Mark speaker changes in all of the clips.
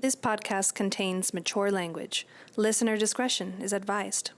Speaker 1: This podcast contains mature language. Listener discretion is advised.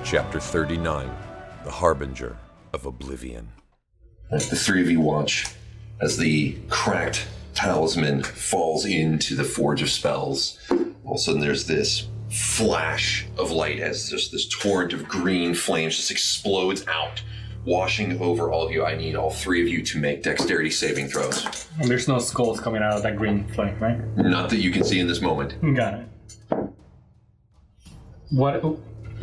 Speaker 2: Chapter 39, The Harbinger of Oblivion.
Speaker 3: The three of you watch as the cracked talisman falls into the Forge of Spells. All of a sudden there's this flash of light as just this torrent of green flames just explodes out, washing over all of you. I need all three of you to make dexterity saving throws.
Speaker 4: And there's no skulls coming out of that green flame, right?
Speaker 3: Not that you can see in this moment.
Speaker 4: Got it. What?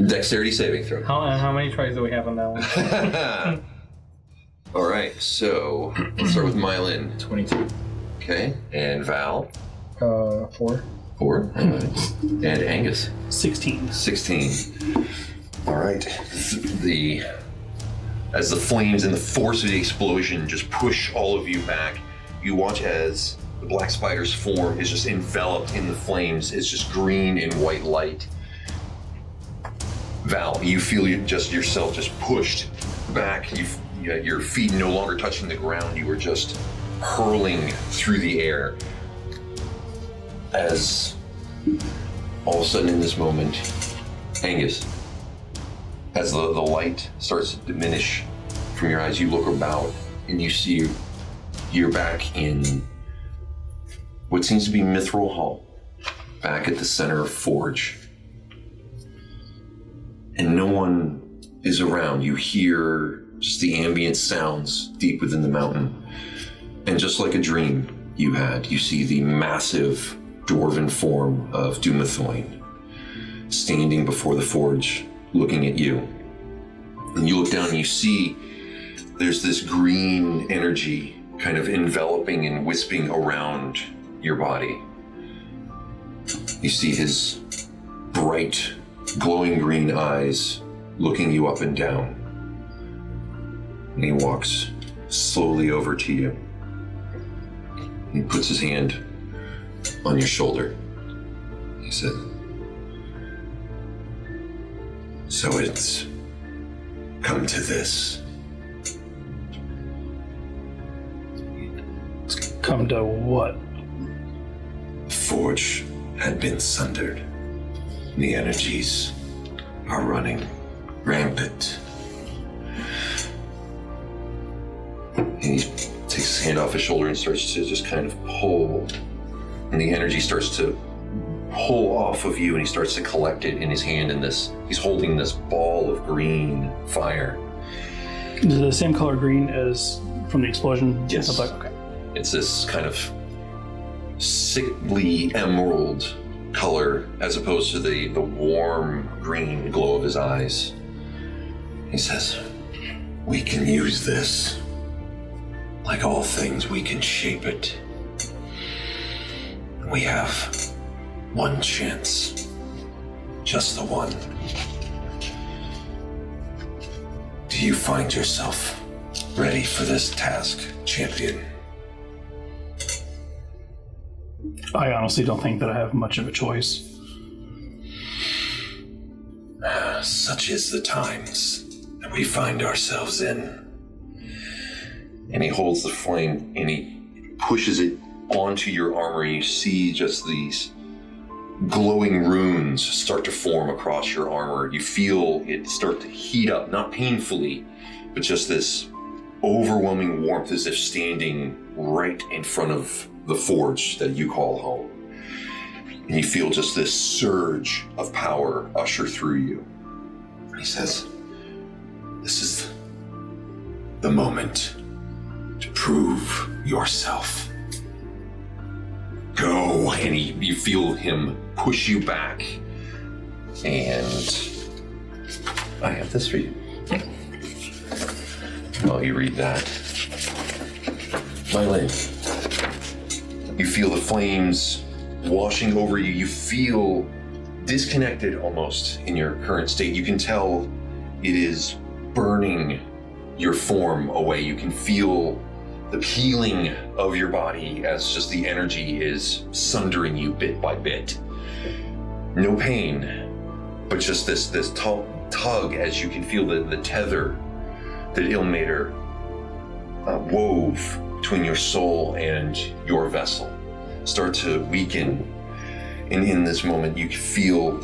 Speaker 3: Dexterity saving throw.
Speaker 4: How many tries do we have on that one?
Speaker 3: All right, so let's start with Meilin.
Speaker 4: 22.
Speaker 3: Okay, and Val.
Speaker 4: 4.
Speaker 3: 4. All right. And Angus.
Speaker 5: 16.
Speaker 3: 16. All right. As the flames and the force of the explosion just push all of you back, you watch as the black spider's form is just enveloped in the flames. It's just green and white light. Val, you feel yourself just pushed back. Your feet no longer touching the ground. You were just hurling through the air. As all of a sudden in this moment, Angus, as the light starts to diminish from your eyes, you look about and you see you're back in what seems to be Mithril Hall, back at the center of Forge. And no one is around. You hear just the ambient sounds deep within the mountain. And just like a dream you had, you see the massive dwarven form of Dumathoin standing before the forge, looking at you. And you look down and you see there's this green energy kind of enveloping and wisping around your body. You see his bright, glowing green eyes looking you up and down. And he walks slowly over to you. He puts his hand on your shoulder. He said, "So it's come to this."
Speaker 5: Come to what?
Speaker 3: The forge had been sundered. The energies are running rampant. And he takes his hand off his shoulder and starts to just kind of pull. And the energy starts to pull off of you and he starts to collect it in his hand in this. He's holding this ball of green fire.
Speaker 5: Is it the same color green as from the explosion?
Speaker 3: Yes.
Speaker 5: Okay.
Speaker 3: It's this kind of sickly emerald color as opposed to the warm green glow of his eyes. He says, "We can use this. Like all things, we can shape it. We have one chance. Just the one. Do you find yourself ready for this task, champion?"
Speaker 5: I honestly don't think that I have much of a choice.
Speaker 3: Such is the times that we find ourselves in. And he holds the flame and he pushes it onto your armor. You see just these glowing runes start to form across your armor. You feel it start to heat up, not painfully, but just this overwhelming warmth as if standing right in front of the forge that you call home. And you feel just this surge of power usher through you. He says, This is the moment to prove yourself. Go. And you feel him push you back. And I have this for you. While you read that. Meilin, you feel the flames washing over you. You feel disconnected almost in your current state. You can tell it is burning your form away. You can feel the peeling of your body as just the energy is sundering you bit by bit. No pain, but just this tug as you can feel the tether that Ilmater wove between your soul and your vessel start to weaken. And in this moment, you feel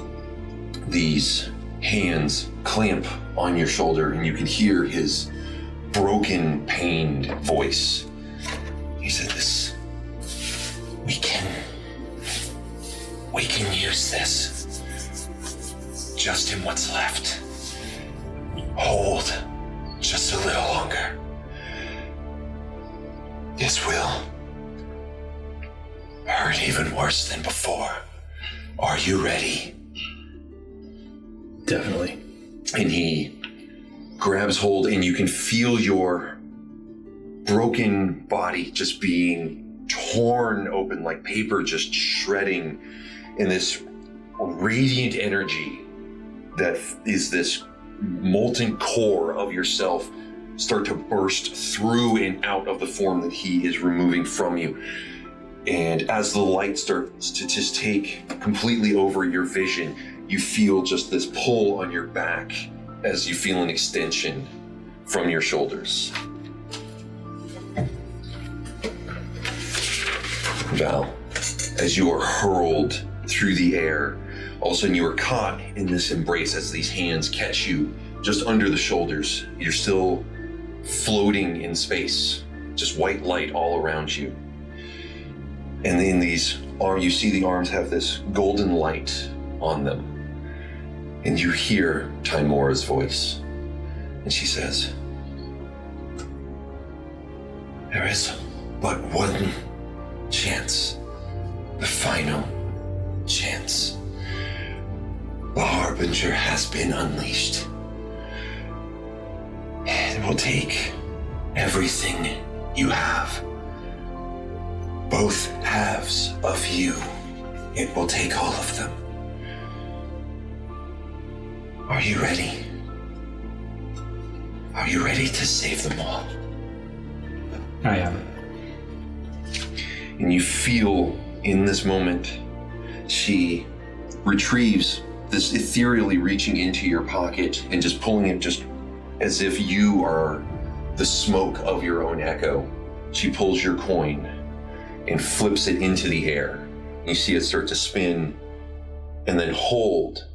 Speaker 3: these hands clamp on your shoulder, and you can hear his broken, pained voice. He said, we can use this just in what's left. Hold just a little longer. This will hurt even worse than before. Are you ready?
Speaker 5: Definitely.
Speaker 3: And he grabs hold, and you can feel your broken body just being torn open like paper, just shredding, and this radiant energy that is this molten core of yourself start to burst through and out of the form that he is removing from you. And as the light starts to just take completely over your vision, you feel just this pull on your back as you feel an extension from your shoulders. Val, as you are hurled through the air, all of a sudden you are caught in this embrace as these hands catch you just under the shoulders. You're still floating in space, just white light all around you. And in these arms, you see the arms have this golden light on them. And you hear Timora's voice. And she says, there is but one chance, the final chance. The Harbinger has been unleashed. It will take everything you have. Both halves of you. It will take all of them. Are you ready? Are you ready to save them all?
Speaker 4: I am.
Speaker 3: And you feel in this moment, she retrieves this ethereally reaching into your pocket and just pulling it just as if you are the smoke of your own echo. She pulls your coin and flips it into the air. You see it start to spin and then hold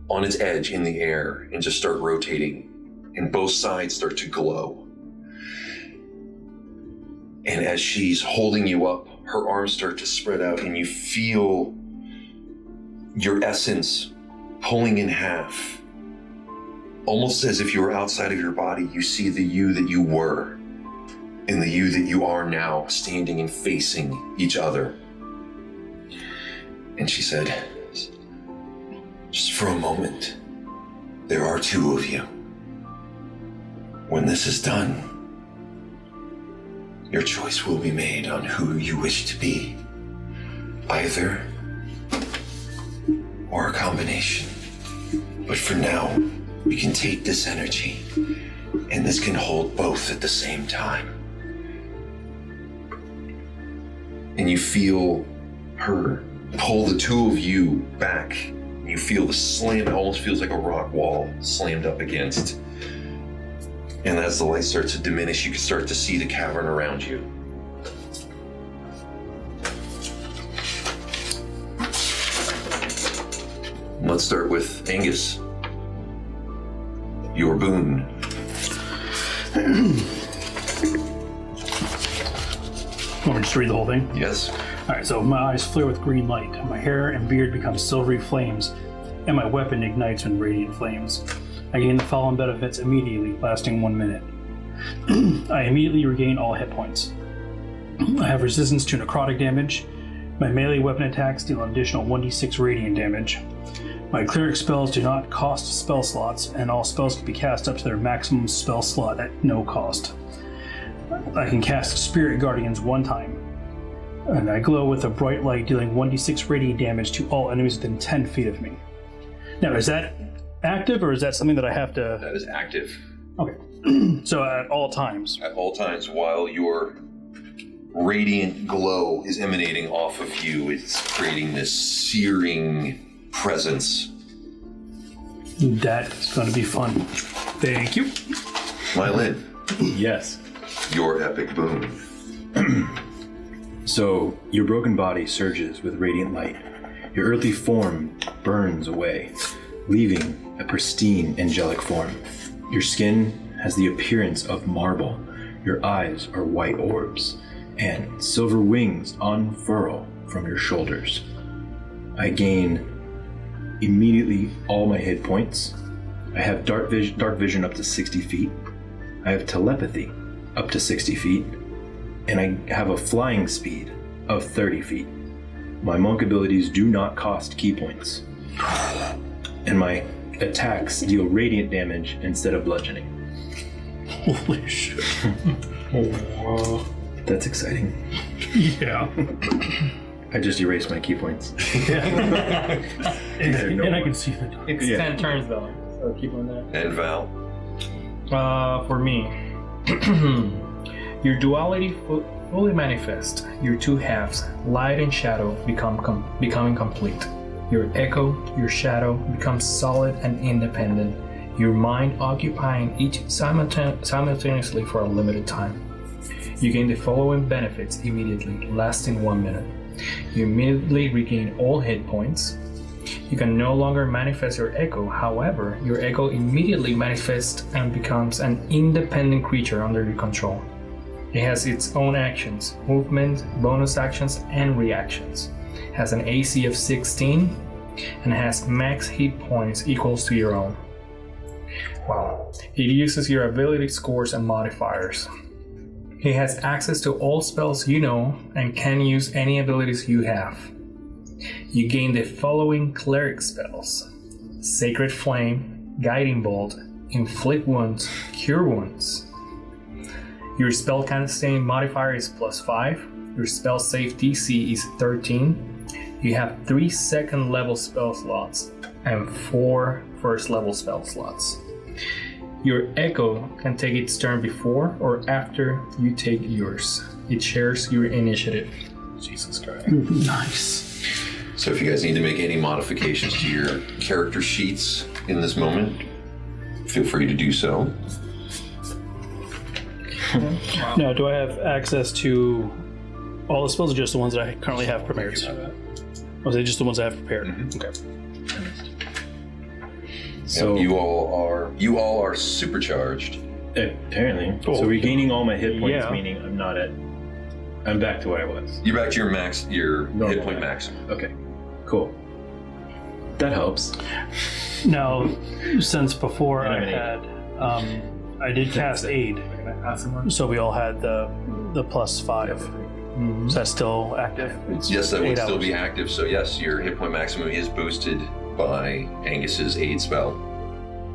Speaker 3: on its edge in the air and just start rotating. And both sides start to glow. And as she's holding you up, her arms start to spread out and you feel your essence pulling in half. Almost as if you were outside of your body, you see the you that you were and the you that you are now standing and facing each other. And she said, just for a moment, there are two of you. When this is done, your choice will be made on who you wish to be. Either or a combination. But for now, we can take this energy, and this can hold both at the same time. And you feel her pull the two of you back. You feel the slam, it almost feels like a rock wall slammed up against. And as the light starts to diminish, you can start to see the cavern around you. Let's start with Angus. Your boon.
Speaker 5: Want me to just read the whole thing?
Speaker 3: Yes.
Speaker 5: Alright, so my eyes flare with green light, my hair and beard become silvery flames, and my weapon ignites in radiant flames. I gain the following benefits immediately, lasting 1 minute. I immediately regain all hit points. I have resistance to necrotic damage. My melee weapon attacks deal an additional 1d6 radiant damage. My cleric spells do not cost spell slots, and all spells can be cast up to their maximum spell slot at no cost. I can cast Spirit Guardians 1 time, and I glow with a bright light, dealing 1d6 radiant damage to all enemies within 10 feet of me. Now, is that active, or is that something that I have to...
Speaker 3: That is active.
Speaker 5: Okay. So at all times.
Speaker 3: At all times, while your radiant glow is emanating off of you, it's creating this searing presence.
Speaker 5: That's going to be fun. Thank you.
Speaker 3: Meilin,
Speaker 6: Yes.
Speaker 3: your epic boon.
Speaker 6: So, your broken body surges with radiant light. Your earthly form burns away, leaving a pristine angelic form. Your skin has the appearance of marble. Your eyes are white orbs, and silver wings unfurl from your shoulders. I gain immediately all my hit points. I have dark vision up to 60 feet. I have telepathy up to 60 feet. And I have a flying speed of 30 feet. My monk abilities do not cost key points. And my attacks deal radiant damage instead of bludgeoning.
Speaker 5: Holy shit.
Speaker 6: That's exciting.
Speaker 5: Yeah.
Speaker 6: I just erased my key points.
Speaker 5: And I can see the...
Speaker 4: It's 10 turns though, so keep on that.
Speaker 3: And Val,
Speaker 4: For me, your duality fully manifest. Your two halves, light and shadow, becoming complete. Your echo, your shadow, becomes solid and independent. Your mind occupying each simultaneously for a limited time. You gain the following benefits immediately, lasting 1 minute. You immediately regain all hit points. You can no longer manifest your echo, however, your echo immediately manifests and becomes an independent creature under your control. It has its own actions, movement, bonus actions, and reactions. It has an AC of 16 and has max hit points equals to your own. Wow. It uses your ability scores and modifiers. He has access to all spells you know and can use any abilities you have. You gain the following cleric spells: Sacred Flame, Guiding Bolt, Inflict Wounds, Cure Wounds. Your spell casting modifier is +5. Your spell save DC is 13. You have 3 second level spell slots and 4 first level spell slots. Your echo can take its turn before or after you take yours. It shares your initiative.
Speaker 6: Jesus Christ.
Speaker 5: Nice.
Speaker 3: so if you guys need to make any modifications to your character sheets in this moment, feel free to do so.
Speaker 5: Now, do I have access to all the spells, or just the ones that I currently have prepared? Or is it just the ones I have prepared?
Speaker 3: Mm-hmm.
Speaker 5: Okay.
Speaker 6: So,
Speaker 3: Yep, you all are supercharged.
Speaker 6: apparently.
Speaker 5: Oh,
Speaker 6: So regaining all my hit points,
Speaker 5: yeah.
Speaker 6: meaning I'm back to where I was.
Speaker 3: You're back to your
Speaker 6: Normal
Speaker 3: hit point
Speaker 6: max.
Speaker 3: maximum.
Speaker 6: Okay, cool. That helps.
Speaker 5: Now, since before
Speaker 6: And
Speaker 5: I
Speaker 6: I'm an
Speaker 5: had, I did cast aid, so we all had the +5. So that's still active. It's
Speaker 3: Yes, that would
Speaker 5: 8
Speaker 3: still
Speaker 5: hours.
Speaker 3: be active. So yes, your hit point maximum is boosted by Angus's aid spell.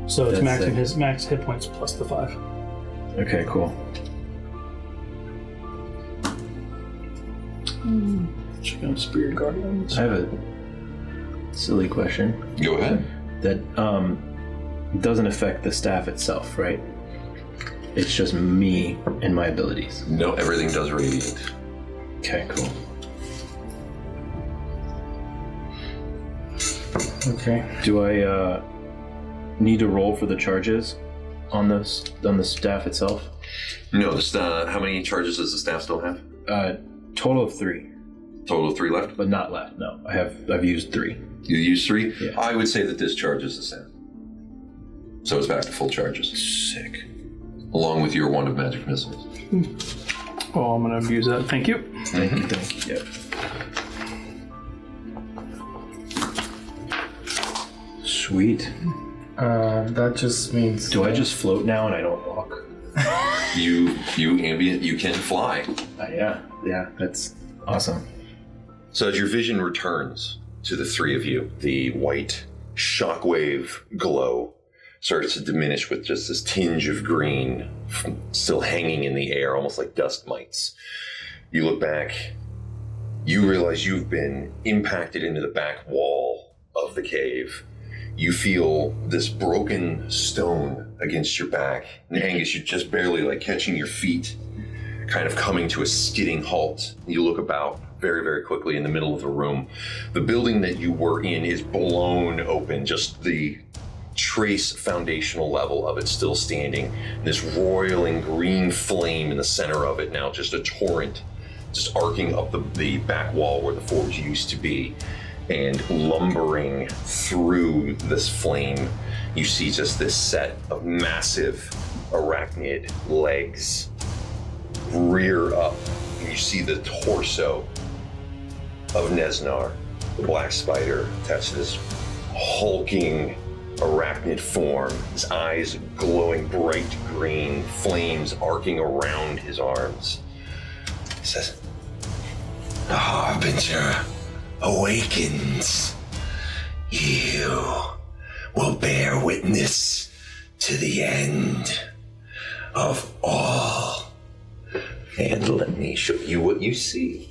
Speaker 5: So it's
Speaker 6: That's sick.
Speaker 5: his max hit points plus the 5.
Speaker 6: Okay, cool.
Speaker 5: Check out Spirit Guardians.
Speaker 6: I have a silly question.
Speaker 3: Go ahead.
Speaker 6: That doesn't affect the staff itself, right? It's just me and my abilities.
Speaker 3: No, everything does radiate.
Speaker 6: Okay, cool.
Speaker 4: Okay.
Speaker 6: Do I need to roll for the charges on the staff itself?
Speaker 3: No, how many charges does the staff still have?
Speaker 6: Total of 3,
Speaker 3: Total of 3 left.
Speaker 6: but not left. No, I've used 3.
Speaker 3: You use 3?
Speaker 6: Yeah.
Speaker 3: I would say that this charges the staff. So it's back to full charges,
Speaker 6: Sick.
Speaker 3: along with your wand of magic missiles.
Speaker 5: Oh, I'm going to abuse that. Thank you.
Speaker 6: Thank you. Yep. Sweet.
Speaker 4: That just means...
Speaker 6: Do I just float now and I don't walk?
Speaker 3: You ambient, you can fly.
Speaker 6: Yeah, that's awesome.
Speaker 3: So as your vision returns to the three of you, the white shockwave glow starts to diminish with just this tinge of green still hanging in the air, almost like dust mites. You look back, you realize you've been impacted into the back wall of the cave. You feel this broken stone against your back. And Angus, you're just barely like catching your feet, kind of coming to a skidding halt. You look about very, very quickly in the middle of the room. The building that you were in is blown open, just the trace foundational level of it still standing. This roiling green flame in the center of it now, just a torrent, just arcing up the back wall where the forge used to be. And lumbering through this flame, you see just this set of massive arachnid legs rear up. And you see the torso of Nesnar, the black spider, attached to this hulking arachnid form, his eyes glowing bright green, flames arcing around his arms. He says, "The Harbinger awakens. You will bear witness to the end of all." And let me show you what you see.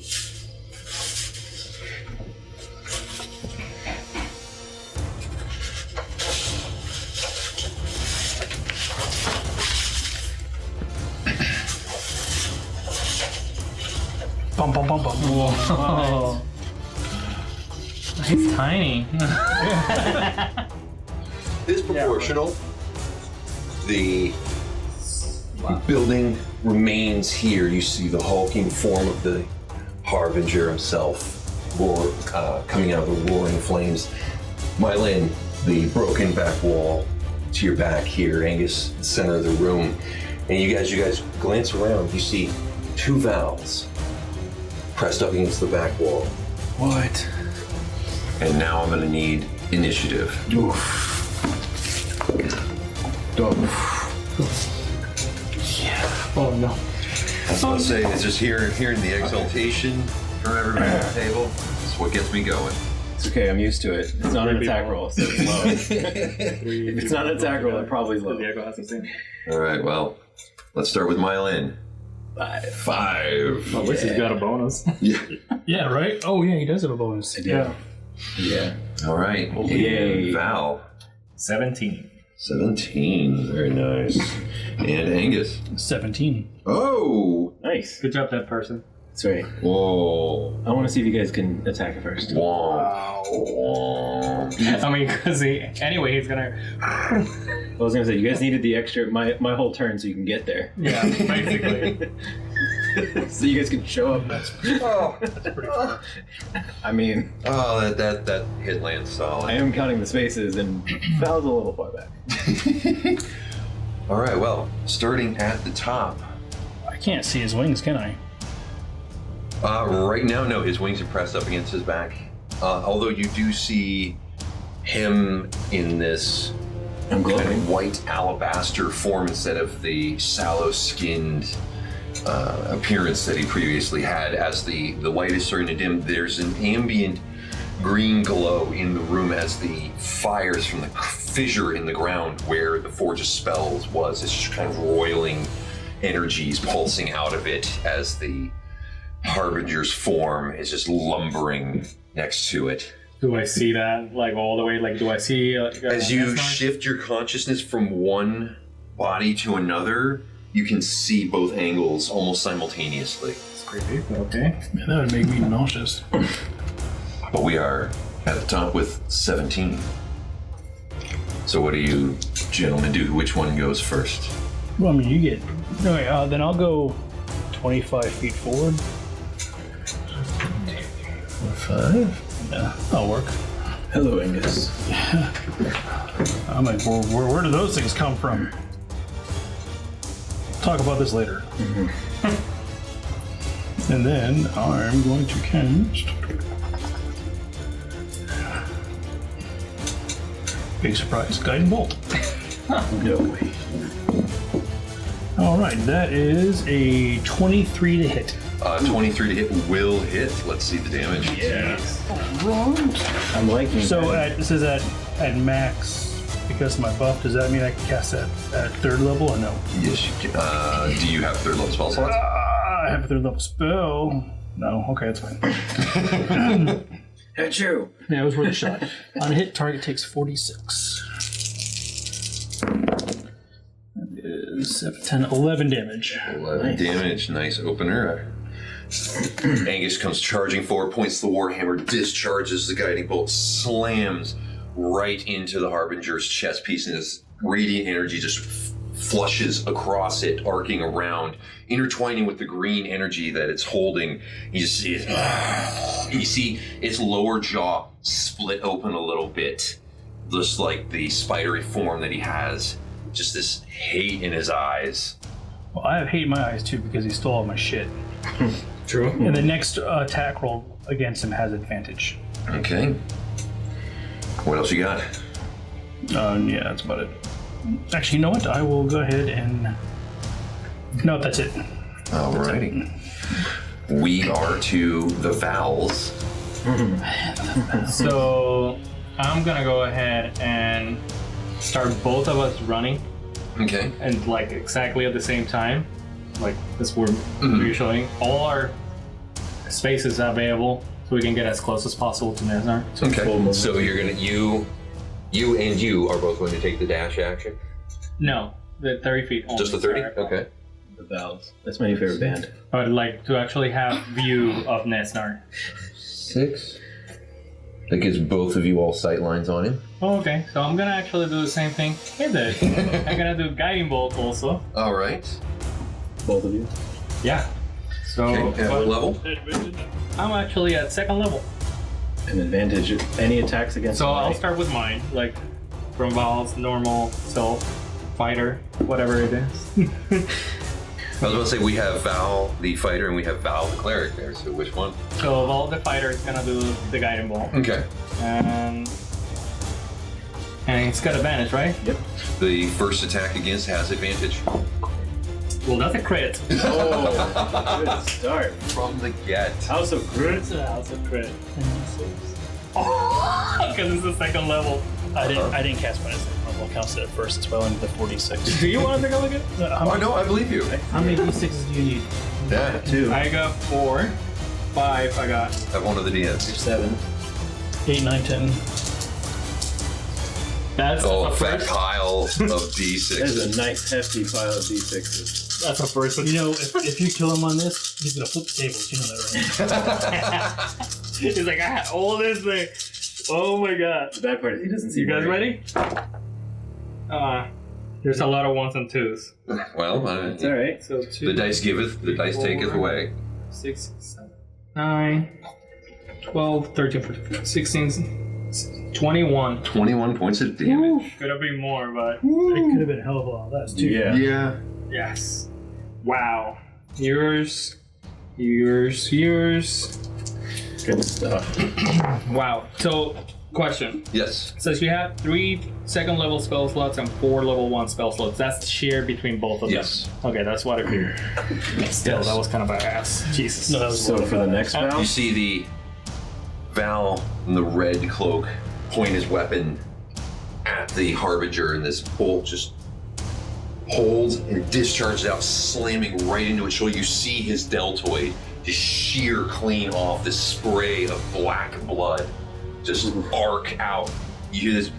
Speaker 5: Bum, bum, bum, bum.
Speaker 4: Whoa. He's tiny.
Speaker 3: Disproportional. The building remains here. You see the hulking form of the Harbinger himself coming out of the roaring flames. Meilin, the broken back wall to your back here. Angus, the center of the room. And you guys glance around. You see two valves pressed up against the back wall.
Speaker 6: What?
Speaker 3: And now I'm gonna need initiative.
Speaker 4: Oh no.
Speaker 3: I was gonna say, it's just hearing the exaltation from everybody at the table. It's what gets me going.
Speaker 6: It's okay, I'm used to it. It's not an attack roll, so it's low. If it's not an attack roll, it probably is low.
Speaker 3: All right, well, let's start with Meilin. 5.
Speaker 4: At least he's got a bonus.
Speaker 3: Yeah.
Speaker 5: Yeah, right? Oh, yeah, he does have a bonus.
Speaker 6: I do. Yeah.
Speaker 3: All right.
Speaker 6: Yay.
Speaker 3: And Val.
Speaker 7: 17.
Speaker 3: 17. Very nice. And Angus.
Speaker 5: 17.
Speaker 3: Oh.
Speaker 6: Nice.
Speaker 7: Good job, that person.
Speaker 6: That's right.
Speaker 3: Whoa.
Speaker 6: I want to see if you guys can attack it first.
Speaker 3: Wow.
Speaker 4: I mean, because anyway, he's gonna.
Speaker 6: I was gonna say, you guys needed the extra, my whole turn so you can get there.
Speaker 4: Yeah, basically.
Speaker 6: So you guys can show up.
Speaker 3: Oh.
Speaker 6: I mean,
Speaker 3: Oh, that hit lands solid.
Speaker 6: I am counting the spaces and Val's a little far back.
Speaker 3: All right, well, starting at the top.
Speaker 5: I can't see his wings, can I?
Speaker 3: Right now, no, his wings are pressed up against his back. Although you do see him in this
Speaker 6: I'm
Speaker 3: kind
Speaker 6: glowing.
Speaker 3: of white alabaster form instead of the sallow-skinned appearance that he previously had. As the light is starting to dim, there's an ambient green glow in the room as the fires from the fissure in the ground where the Forge's spells was. It's just kind of roiling energies pulsing out of it as the Harbinger's form is just lumbering next to it.
Speaker 4: Do I see that, like, all the way? Like, do I see...
Speaker 3: As you shift your consciousness from one body to another, you can see both angles almost simultaneously.
Speaker 4: It's creepy. Okay.
Speaker 5: Man, that would make me nauseous.
Speaker 3: But we are at the top with 17. So what do you gentlemen do? Which one goes first?
Speaker 5: Well, I mean, you get... Okay, then I'll go 25 feet forward.
Speaker 6: 5?
Speaker 5: Yeah, that'll work.
Speaker 6: Hello, Angus.
Speaker 5: I'm like, where do those things come from? Talk about this later. And then I'm going to cast Big surprise. Guiding bolt.
Speaker 6: No way.
Speaker 5: All right, that is a 23 to hit.
Speaker 3: 23 to hit will hit. Let's see the damage.
Speaker 6: I'm liking
Speaker 5: So
Speaker 6: that.
Speaker 5: this is at max because of my buff. Does that mean I can cast that at 3rd level or no?
Speaker 3: Yes, you can. Do you have 3rd level spell slots?
Speaker 5: I have a 3rd level spell. No, okay, that's fine.
Speaker 6: Achoo!
Speaker 5: Yeah, it was worth a shot. On a hit, target takes 46. That is 7, 10, 11 damage.
Speaker 3: 11 damage. Nice opener. Angus comes charging forward, points the warhammer, discharges the guiding bolt, slams right into the Harbinger's chest piece, and this radiant energy just flushes across it, arcing around, intertwining with the green energy that it's holding. You see its lower jaw split open a little bit, just like the spidery form that he has. Just this hate in his eyes.
Speaker 5: Well, I have hate in my eyes too because he stole all my shit.
Speaker 6: True.
Speaker 5: And the next attack roll against him has advantage.
Speaker 3: Okay. What else you got?
Speaker 5: Yeah, that's about it. Actually, you know what? I will go ahead and... No, that's it.
Speaker 3: Alrighty. We are to the vowels.
Speaker 4: So I'm gonna go ahead and start both of us running,
Speaker 3: Okay.
Speaker 4: and like exactly at the same time, like this we're showing all our spaces available, so we can get as close as possible to Nesnar.
Speaker 3: Okay. So you're gonna you are both going to take the dash action.
Speaker 4: No, the 30 feet only.
Speaker 3: Just the 30.
Speaker 4: Sorry.
Speaker 3: Okay.
Speaker 6: The Valves. That's my favorite band.
Speaker 4: I would like to actually have view of Nesnar.
Speaker 3: 6. That gives both of you all sight lines on him.
Speaker 4: Oh, okay, so I'm gonna actually do the same thing. Hey there. I'm gonna do guiding bolt also.
Speaker 3: All right.
Speaker 6: Both of you.
Speaker 4: Yeah. So
Speaker 3: Okay. At what level?
Speaker 4: I'm actually at 2nd level.
Speaker 6: An advantage. Any attacks against
Speaker 4: So
Speaker 6: my-
Speaker 4: I'll start with mine, like from Val's normal self, fighter, whatever it is.
Speaker 3: I was about to say we have Val the fighter and we have Val the cleric there. So which one?
Speaker 4: So Val the fighter is gonna do the guiding bolt,
Speaker 3: Okay.
Speaker 4: and it's got advantage, right?
Speaker 6: Yep.
Speaker 3: The first attack against has advantage.
Speaker 4: Well, that's a crit.
Speaker 6: Oh, good start.
Speaker 3: From the get.
Speaker 6: House of Grit.
Speaker 4: That's a crit. Because it's the 2nd level.
Speaker 5: I didn't cast my second level. I counted it first as well into the 46.
Speaker 4: Do you want to go again?
Speaker 3: Oh no, I believe you.
Speaker 5: How many d6s do you need?
Speaker 3: Yeah.
Speaker 6: 2.
Speaker 4: I got 4, 5. I got.
Speaker 3: Have one of the DMs.
Speaker 6: 7.
Speaker 5: 8, 9, 10.
Speaker 4: That's
Speaker 3: Oh,
Speaker 4: a
Speaker 3: a fat
Speaker 4: first.
Speaker 3: pile of
Speaker 6: That is
Speaker 3: D6s.
Speaker 6: a nice hefty pile of d6s.
Speaker 4: That's a first.
Speaker 5: You know, if you kill him on this, he's gonna flip the tables. You know that, right?
Speaker 4: He's like, I had all this thing. Oh my god.
Speaker 6: The bad part is he doesn't see
Speaker 4: You guys ready? There's a lot of 1s and 2s.
Speaker 3: Well,
Speaker 6: It's alright.
Speaker 4: So 2.
Speaker 3: the dice giveth, the dice taketh away.
Speaker 4: 6, 7, 9, 12, 13, 14, 16, 21.
Speaker 3: 21 points of damage.
Speaker 4: Could have been more, but
Speaker 5: It could have been a hell of a lot less too.
Speaker 6: Yeah.
Speaker 3: Yeah.
Speaker 4: yes. Wow. Yours.
Speaker 6: Good stuff.
Speaker 4: Wow. So, question.
Speaker 3: Yes.
Speaker 4: So you have 3 2nd level spell slots and 4 level 1 spell slots. That's shared between both of them.
Speaker 3: Yes.
Speaker 4: Okay, that's what I figured. Still, that was kind of badass. Jesus.
Speaker 5: No, that was
Speaker 6: So for the next
Speaker 3: You
Speaker 6: round,
Speaker 3: see the Val in the red cloak point his weapon at the Harbinger, and this bolt just holds and discharges out, slamming right into its shoulder. You see his deltoid just shear clean off, this spray of black blood just arc out. You hear this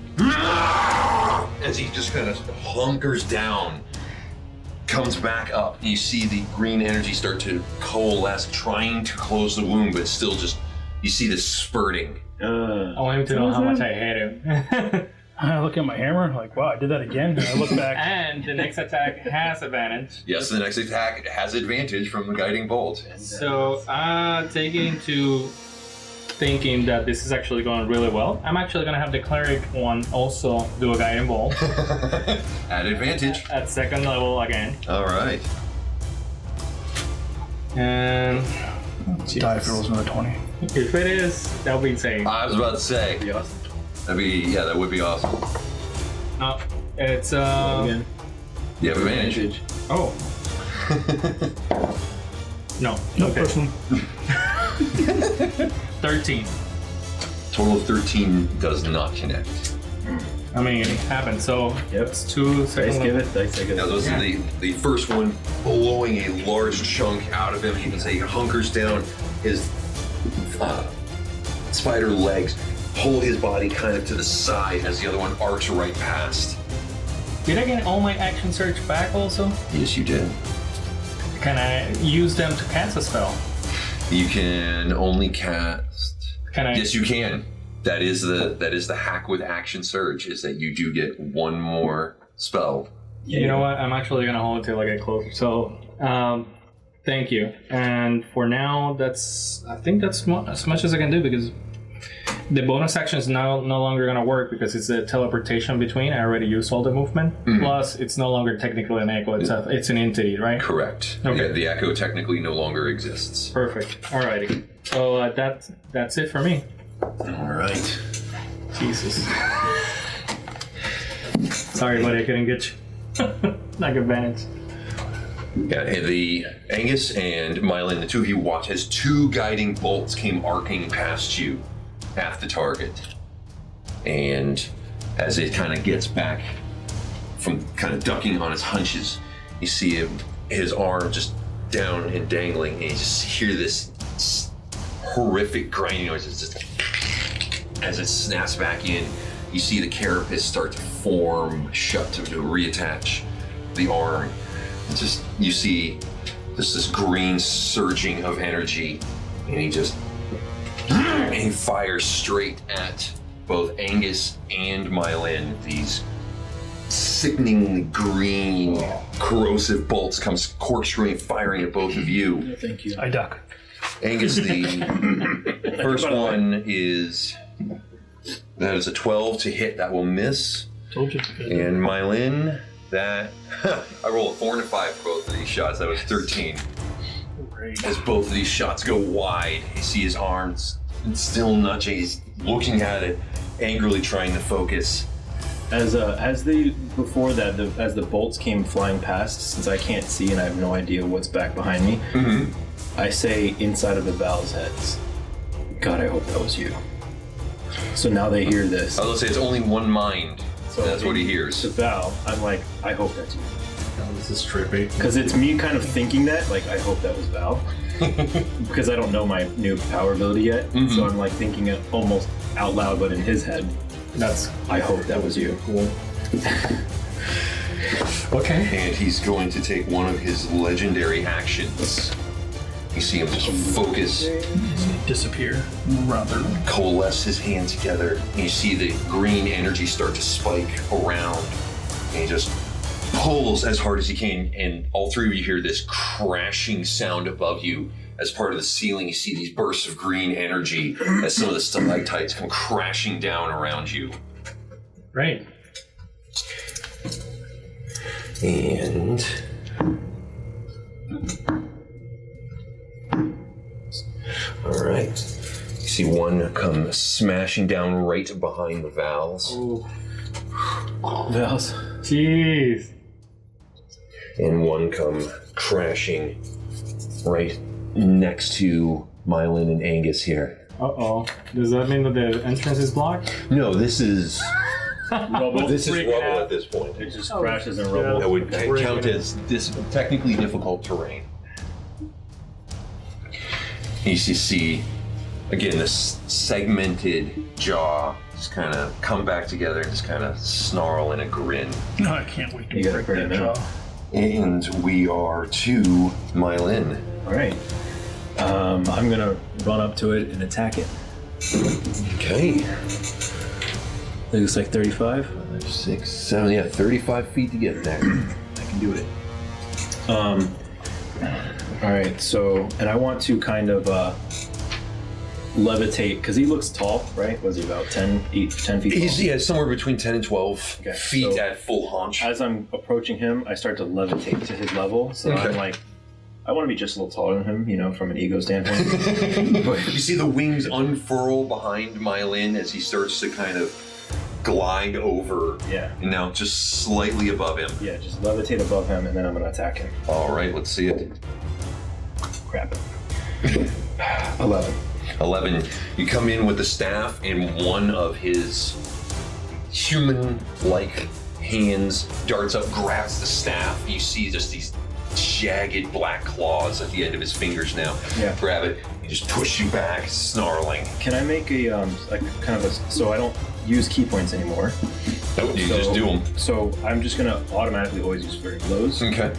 Speaker 3: as he just kind of hunkers down, comes back up. You see the green energy start to coalesce, trying to close the wound, but still just, you see this spurting.
Speaker 4: I want him to know how much I hate him.
Speaker 5: I look at my hammer, like, wow, I did that again. And I look back.
Speaker 4: And the next attack has advantage.
Speaker 3: Yes, the next attack has advantage from the guiding bolt.
Speaker 4: So, taking into thinking that this is actually going really well, I'm actually going to have the cleric one also do a guiding bolt
Speaker 3: At advantage.
Speaker 4: at 2nd level again.
Speaker 3: All right.
Speaker 4: And
Speaker 5: Die if it rolls another 20.
Speaker 4: if it is, that would be insane.
Speaker 3: I was about to say,
Speaker 6: pretty awesome.
Speaker 3: that would be awesome.
Speaker 4: No, it's
Speaker 6: Again.
Speaker 3: You have advantage.
Speaker 4: Oh. No. Okay. 13.
Speaker 3: Total of 13 does not connect.
Speaker 4: I mean, it happened. So
Speaker 6: Yep.
Speaker 4: it's 2 seconds.
Speaker 6: Dice give it. Dice take it.
Speaker 3: Now those are the first one blowing a large chunk out of him. You can say he hunkers down. His spider legs pull his body kind of to the side as the other one arcs right past.
Speaker 4: Did I get all my action surge back also?
Speaker 3: Yes, you did.
Speaker 4: Can I use them to cast a spell?
Speaker 3: You can only cast.
Speaker 4: Can I?
Speaker 3: Yes, you can. That is the hack with action surge. Is that you do get one more spell.
Speaker 4: You know what? I'm actually gonna hold it till I get closer. So, thank you. And for now, I think that's as much as I can do because the bonus action is now no longer gonna work because it's a teleportation between. I already used all the movement. Plus, it's no longer technically an echo. It's an entity, right?
Speaker 3: Correct.
Speaker 4: Okay.
Speaker 3: Yeah, the echo technically no longer exists.
Speaker 4: Perfect. Alrighty. So that's it for me.
Speaker 3: All right.
Speaker 4: Jesus. Sorry, buddy. I couldn't get you. Like advantage.
Speaker 3: Yeah, and the Angus and Meilin, the two of you watch as 2 guiding bolts came arcing past you at the target. And as it kind of gets back from kind of ducking on his hunches, you see him, his arm just down and dangling, and you just hear this horrific grinding noise as it snaps back in. You see the carapace start to form shut to reattach the arm. It's just, you see just this green surging of energy, and he fires straight at both Angus and Meilin. These sickeningly green, corrosive bolts come corkscrewing, firing at both of you.
Speaker 6: Thank you.
Speaker 5: I duck.
Speaker 3: Angus, the first one is a 12 to hit. That will miss.
Speaker 5: Told you.
Speaker 3: And Meilin, that I roll a 4 and a 5 for both of these shots. That was 13.
Speaker 5: Great.
Speaker 3: As both of these shots go wide, you see his arms still nudging. He's looking at it, angrily trying to focus.
Speaker 6: As the bolts came flying past, since I can't see and I have no idea what's back behind me, I say inside of the Val's heads, God, I hope that was you. So now they hear this.
Speaker 3: I will say it's only one mind.
Speaker 6: So
Speaker 3: that's what he hears.
Speaker 6: To Val, I'm like, I hope that's you.
Speaker 4: Oh, this is trippy.
Speaker 6: Because it's me kind of thinking that, like, I hope that was Val. Because I don't know my new power ability yet. So I'm like thinking it almost out loud, but in his head, I hope that was you.
Speaker 4: Cool. Okay.
Speaker 3: And he's going to take one of his legendary actions. You see him just focus,
Speaker 5: Disappear. Rather.
Speaker 3: coalesce his hands together, and you see the green energy start to spike around, and he just pulls as hard as he can, and all 3 of you hear this crashing sound above you. As part of the ceiling, you see these bursts of green energy as some of the stalactites come crashing down around you.
Speaker 4: Right.
Speaker 3: And all right, you see one come smashing down right behind the Val's,
Speaker 6: Val's.
Speaker 4: Jeez.
Speaker 3: and one come crashing right next to Meilin and Angus here.
Speaker 4: Uh-oh. Does that mean that the entrance is blocked?
Speaker 3: No, this is
Speaker 6: Rubble.
Speaker 3: this is
Speaker 4: Freak
Speaker 3: rubble
Speaker 4: out.
Speaker 3: at this point.
Speaker 6: It just crashes and rubble.
Speaker 3: That would count as this technically difficult terrain. You see, again, this segmented jaw just kind of come back together and just kind of snarl in a grin.
Speaker 5: No, I can't wait to
Speaker 6: You gotta
Speaker 5: break
Speaker 6: bring
Speaker 5: that
Speaker 6: it now.
Speaker 5: jaw.
Speaker 3: And we are to Meilin.
Speaker 6: All right. I'm gonna run up to it and attack it.
Speaker 3: Okay.
Speaker 6: It looks like 35.
Speaker 3: 5, 6, 7, yeah, 35 feet to get there.
Speaker 6: I can do it. All right. So, and I want to kind of levitate because he looks tall, right? Was he about 10 feet tall?
Speaker 3: He's somewhere between 10 and 12 feet
Speaker 6: so
Speaker 3: at full haunch.
Speaker 6: As I'm approaching him, I start to levitate to his level. So I'm like, I want to be just a little taller than him, you know, from an ego standpoint.
Speaker 3: You see the wings unfurl behind Meilin as he starts to kind of glide over.
Speaker 6: Yeah.
Speaker 3: And now just slightly above him.
Speaker 6: Yeah, just levitate above him, and then I'm gonna attack him.
Speaker 3: All right, let's see it.
Speaker 6: Crap. 11.
Speaker 3: 11. You come in with the staff, and one of his human-like hands darts up, grabs the staff. You see just these jagged black claws at the end of his fingers now.
Speaker 6: Yeah.
Speaker 3: Grab it. He just push you back, snarling.
Speaker 6: Can I make a like kind of a so I don't use key points anymore?
Speaker 3: Nope, you just do them.
Speaker 6: So I'm just gonna automatically always use further blows.
Speaker 3: Okay.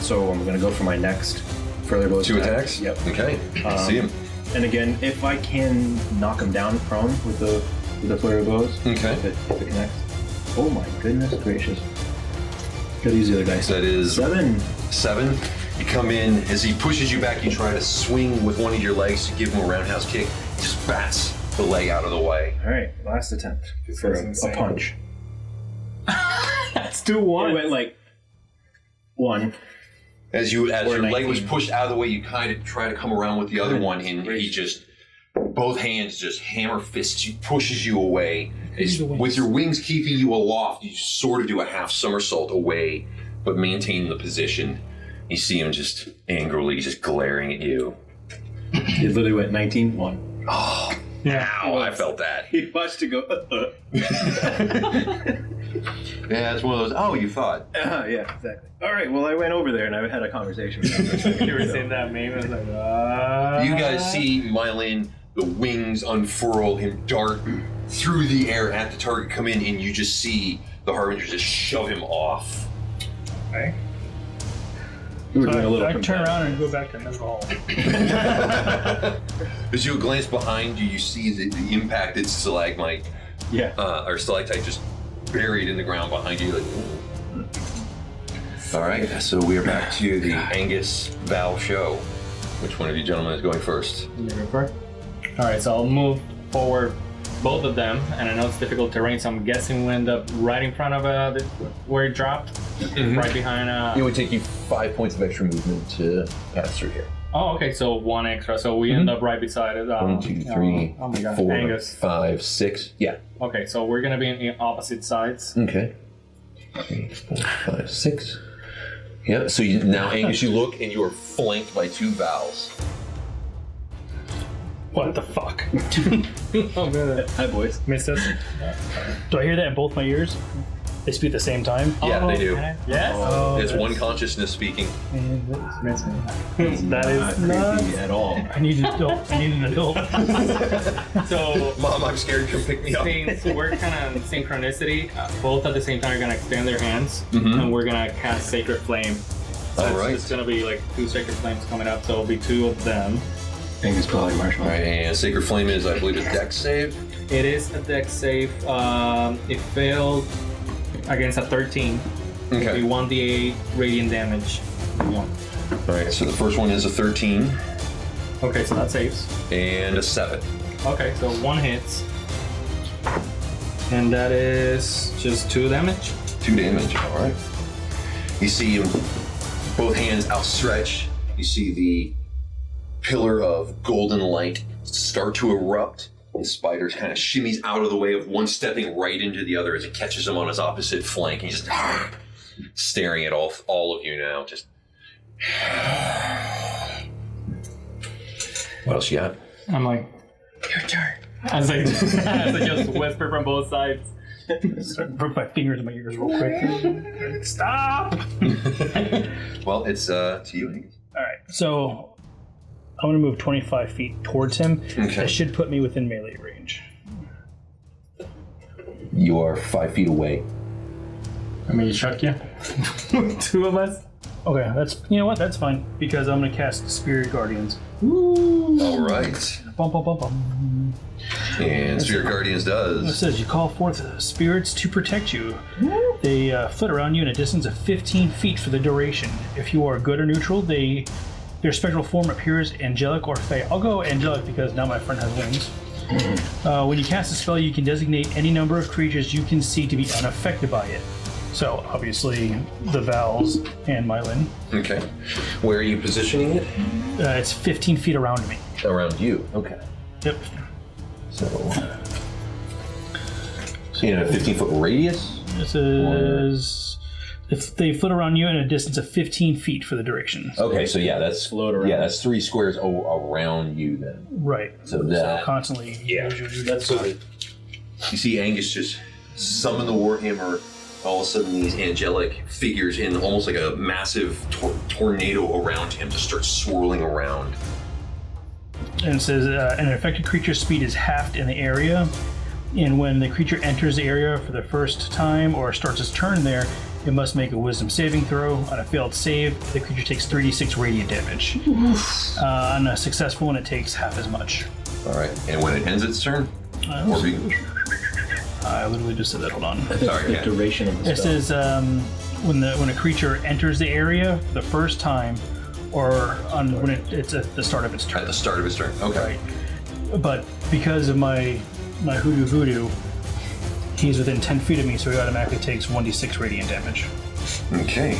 Speaker 6: So I'm gonna go for my next further blows.
Speaker 3: 2 attacks?
Speaker 6: Yep.
Speaker 3: Okay. See him.
Speaker 6: And again, if I can knock him down prone with the flurry of blows.
Speaker 3: Okay.
Speaker 6: If it connects. Oh my goodness gracious. Gotta use the other dice.
Speaker 3: That is
Speaker 6: 7.
Speaker 3: 7. You come in, as he pushes you back, you try to swing with one of your legs to give him a roundhouse kick. He just bats the leg out of the way.
Speaker 6: Alright, last attempt for a punch.
Speaker 4: That's 2-1.
Speaker 6: It went like 1.
Speaker 3: As your
Speaker 6: 19.
Speaker 3: leg was pushed out of the way, you kind of try to come around with the other one, and he just, both hands just hammer fists you, pushes you away. With your wings keeping you aloft, you sort of do a half somersault away, but maintain the position. You see him just angrily just glaring at you.
Speaker 6: It literally went 19, 1.
Speaker 3: Oh,
Speaker 4: Yeah.
Speaker 3: ow, I felt that.
Speaker 6: He watched it go,
Speaker 3: Yeah, it's one of those, oh, you thought.
Speaker 6: yeah, exactly. Alright, well I went over there and I had a conversation with him for a second.
Speaker 4: You were saying that meme, I was like,
Speaker 3: You guys see Meilin, the wings unfurl, him dart through the air at the target, come in, and you just see the Harbinger just shove him off.
Speaker 4: Okay.
Speaker 6: We were doing a little
Speaker 5: I turn
Speaker 6: combat.
Speaker 5: around and go back to another hall.
Speaker 3: As you glance behind you, you see the impacted stalagmite,
Speaker 6: Yeah.
Speaker 3: or stalactite just buried in the ground behind you. All right, so we are back to the Angus Val show. Which one of you gentlemen is going first?
Speaker 4: Alright, so I'll move forward both of them, and I know it's difficult terrain, so I'm guessing we'll end up right in front of where it dropped, right behind.
Speaker 2: It would take you 5 points of extra movement to pass through here.
Speaker 4: Oh, okay, so 1 extra, so we end up right beside it.
Speaker 2: 1, 2, 3,
Speaker 4: oh my God,
Speaker 2: 4,
Speaker 4: Angus.
Speaker 2: 5, 6. Yeah.
Speaker 4: Okay, so we're gonna be in opposite sides.
Speaker 2: Okay. 3, 4, 5, 6. Yeah. So now, Angus, you look and you are flanked by 2 Vals.
Speaker 5: What the fuck?
Speaker 4: Oh man,
Speaker 6: Hi, boys.
Speaker 4: missed us.
Speaker 5: Do I hear that in both my ears? They speak at the same time?
Speaker 3: Yeah, they do.
Speaker 4: Yes.
Speaker 3: It's one consciousness speaking.
Speaker 4: That is nuts.
Speaker 6: Creepy at all.
Speaker 5: I need an adult. I need an adult.
Speaker 3: So, Mom, I'm scared. Come pick me up.
Speaker 4: Since we're kind of synchronicity, both at the same time are gonna extend their hands, and we're gonna cast Sacred Flame. So
Speaker 3: All right.
Speaker 4: it's gonna be like 2 Sacred Flames coming up, so it'll be 2 of them.
Speaker 6: Angus probably marshmallow.
Speaker 3: All right, and Sacred Flame is, I believe, a dex save.
Speaker 4: It is a dex save. It failed against a 13.
Speaker 3: Okay.
Speaker 4: It'll be 1d8 radiant damage. 1.
Speaker 3: All right, so the first one is a 13
Speaker 4: Okay, so that saves.
Speaker 3: and a 7.
Speaker 4: Okay, so 1 hits. And that is just 2 damage.
Speaker 3: 2 damage, all right. You see him, both hands outstretched. You see the pillar of golden light start to erupt, and Spider kind of shimmies out of the way of one stepping right into the other as it catches him on his opposite flank. He's just staring at all of you now. Just what else you got?
Speaker 4: I'm like, your turn. As I just whisper from both sides.
Speaker 5: Put my fingers in my ears real quick. Stop!
Speaker 3: Well, it's to you, Angus.
Speaker 5: Alright, so I'm gonna move 25 feet towards him.
Speaker 3: Okay.
Speaker 5: That should put me within melee range.
Speaker 2: You are 5 feet away.
Speaker 4: I mean, chuck you. 2 of us.
Speaker 5: Okay, you know what? That's fine because I'm gonna cast Spirit Guardians.
Speaker 3: All right.
Speaker 5: Bum, bum, bum, bum.
Speaker 3: And Spirit Guardians
Speaker 5: It
Speaker 3: does.
Speaker 5: says you call forth spirits to protect you. They flit around you in a distance of 15 feet for the duration. If you are good or neutral, their spectral form appears angelic or fey. I'll go angelic because now my friend has wings. When you cast a spell, you can designate any number of creatures you can see to be unaffected by it. So, obviously, the Vals and Meilin.
Speaker 3: Okay. Where are you positioning it?
Speaker 5: It's 15 feet around me.
Speaker 2: Around you. Okay.
Speaker 5: Yep.
Speaker 2: So In a 15-foot radius?
Speaker 5: This is if they float around you in a distance of 15 feet for the duration.
Speaker 2: Okay, so yeah, that's
Speaker 6: Float around.
Speaker 2: Yeah, that's 3 squares around you then.
Speaker 5: Right.
Speaker 2: So that
Speaker 5: Constantly.
Speaker 2: Yeah, that's so that you see Angus just summon the Warhammer. All of a sudden, these angelic figures in almost like a massive tornado around him just start swirling around.
Speaker 5: And it says an affected creature's speed is halved in the area, and when the creature enters the area for the first time or starts its turn there, it must make a wisdom saving throw. On a failed save, the creature takes 3d6 radiant damage. On a successful one, it takes half as much.
Speaker 2: All right, and when it ends its turn, or
Speaker 5: I literally just said that. Hold on.
Speaker 2: sorry,
Speaker 6: The
Speaker 2: yeah.
Speaker 6: duration of the
Speaker 5: It
Speaker 6: spell.
Speaker 5: says when a creature enters the area the first time, or when it's at the start of its turn.
Speaker 2: At the start of its turn. Okay.
Speaker 5: Right. But because of my hoodoo voodoo, he's within 10 feet of me, so he automatically takes 1d6 radiant damage.
Speaker 2: Okay.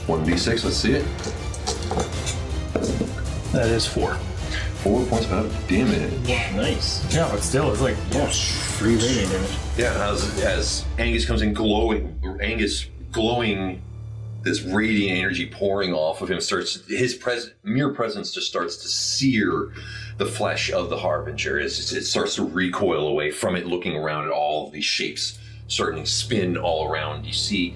Speaker 2: 1d6. Let's see it.
Speaker 5: That is 4.
Speaker 2: 4 points of damage.
Speaker 6: Nice.
Speaker 7: Yeah, but still, it's like, yeah.
Speaker 6: 3 radiant damage.
Speaker 2: Yeah, as Angus comes in glowing, this radiant energy pouring off of him his mere presence just starts to sear the flesh of the Harbinger as it starts to recoil away from it, looking around at all of these shapes starting to spin all around. You see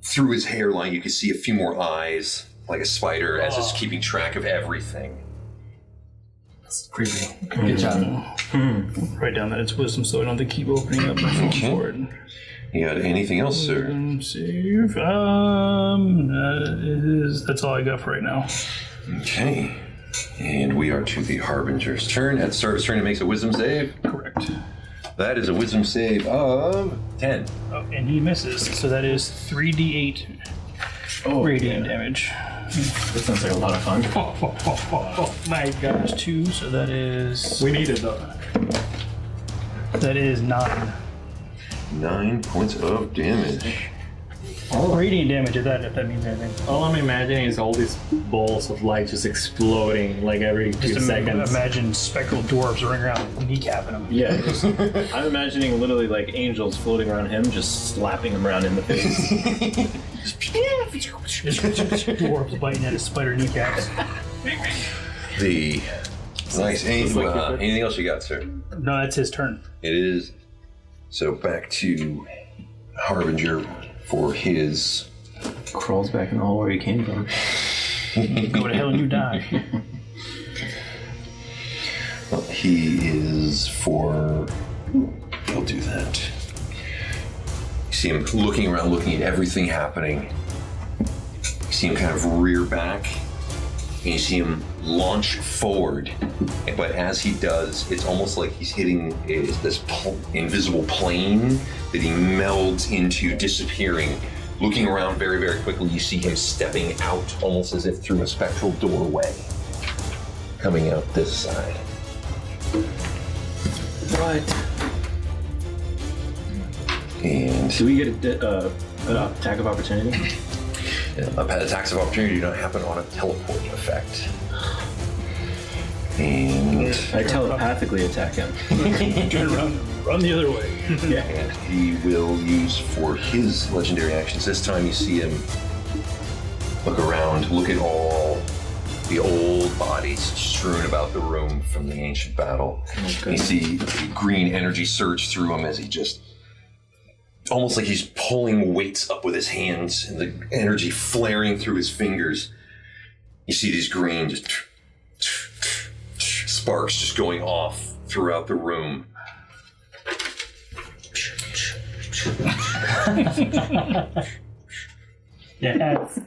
Speaker 2: through his hairline, you can see a few more eyes like a spider as it's keeping track of everything.
Speaker 7: It's creepy. Good job.
Speaker 5: Write down that it's wisdom, so I don't have to keep opening up my phone for it.
Speaker 2: You got anything else, sir?
Speaker 5: Save. That's all I got for right now.
Speaker 2: Okay. And we are to the Harbinger's turn. At the start of his turn, it makes a wisdom save.
Speaker 5: Correct.
Speaker 2: That is a wisdom save of 10.
Speaker 5: Oh, and he misses, so that is 3d8 radiant damage.
Speaker 6: That sounds like a lot of fun.
Speaker 5: Oh my gosh, 2, so that is...
Speaker 7: We need it though.
Speaker 5: That is 9.
Speaker 2: 9 points of damage.
Speaker 5: Radiant damage at that, if that means anything.
Speaker 7: All I'm imagining is all these balls of light just exploding like every 2
Speaker 5: Just
Speaker 7: seconds.
Speaker 5: imagine spectral dwarves running around kneecapping them.
Speaker 6: Yeah, I'm imagining literally like angels floating around him, just slapping him around in the face.
Speaker 5: Dwarves biting at his spider kneecaps.
Speaker 2: Nice. Anything else you got, sir?
Speaker 5: No, that's his turn.
Speaker 2: It is. So back to Harbinger for his.
Speaker 6: Crawls back in the hole where he came from.
Speaker 5: Go to hell and you die.
Speaker 2: Well, he is for. He'll do that. You see him looking around, looking at everything happening. You see him kind of rear back, and you see him launch forward. But as he does, it's almost like he's hitting this invisible plane that he melds into, disappearing. Looking around very, very quickly, you see him stepping out, almost as if through a spectral doorway, coming out this side.
Speaker 6: What?
Speaker 2: And
Speaker 6: Do we get an attack of opportunity?
Speaker 2: attacks of opportunity do not happen on a teleport effect. And
Speaker 6: I telepathically attack him.
Speaker 5: Turn around and run the other way.
Speaker 6: Yeah.
Speaker 2: And he will use for his legendary actions. This time you see him look around, look at all the old bodies strewn about the room from the ancient battle.
Speaker 6: Okay.
Speaker 2: You see the green energy surge through him as he just, almost like he's pulling weights up with his hands and the energy flaring through his fingers. You see these green just sparks just going off throughout the room.
Speaker 5: Yes.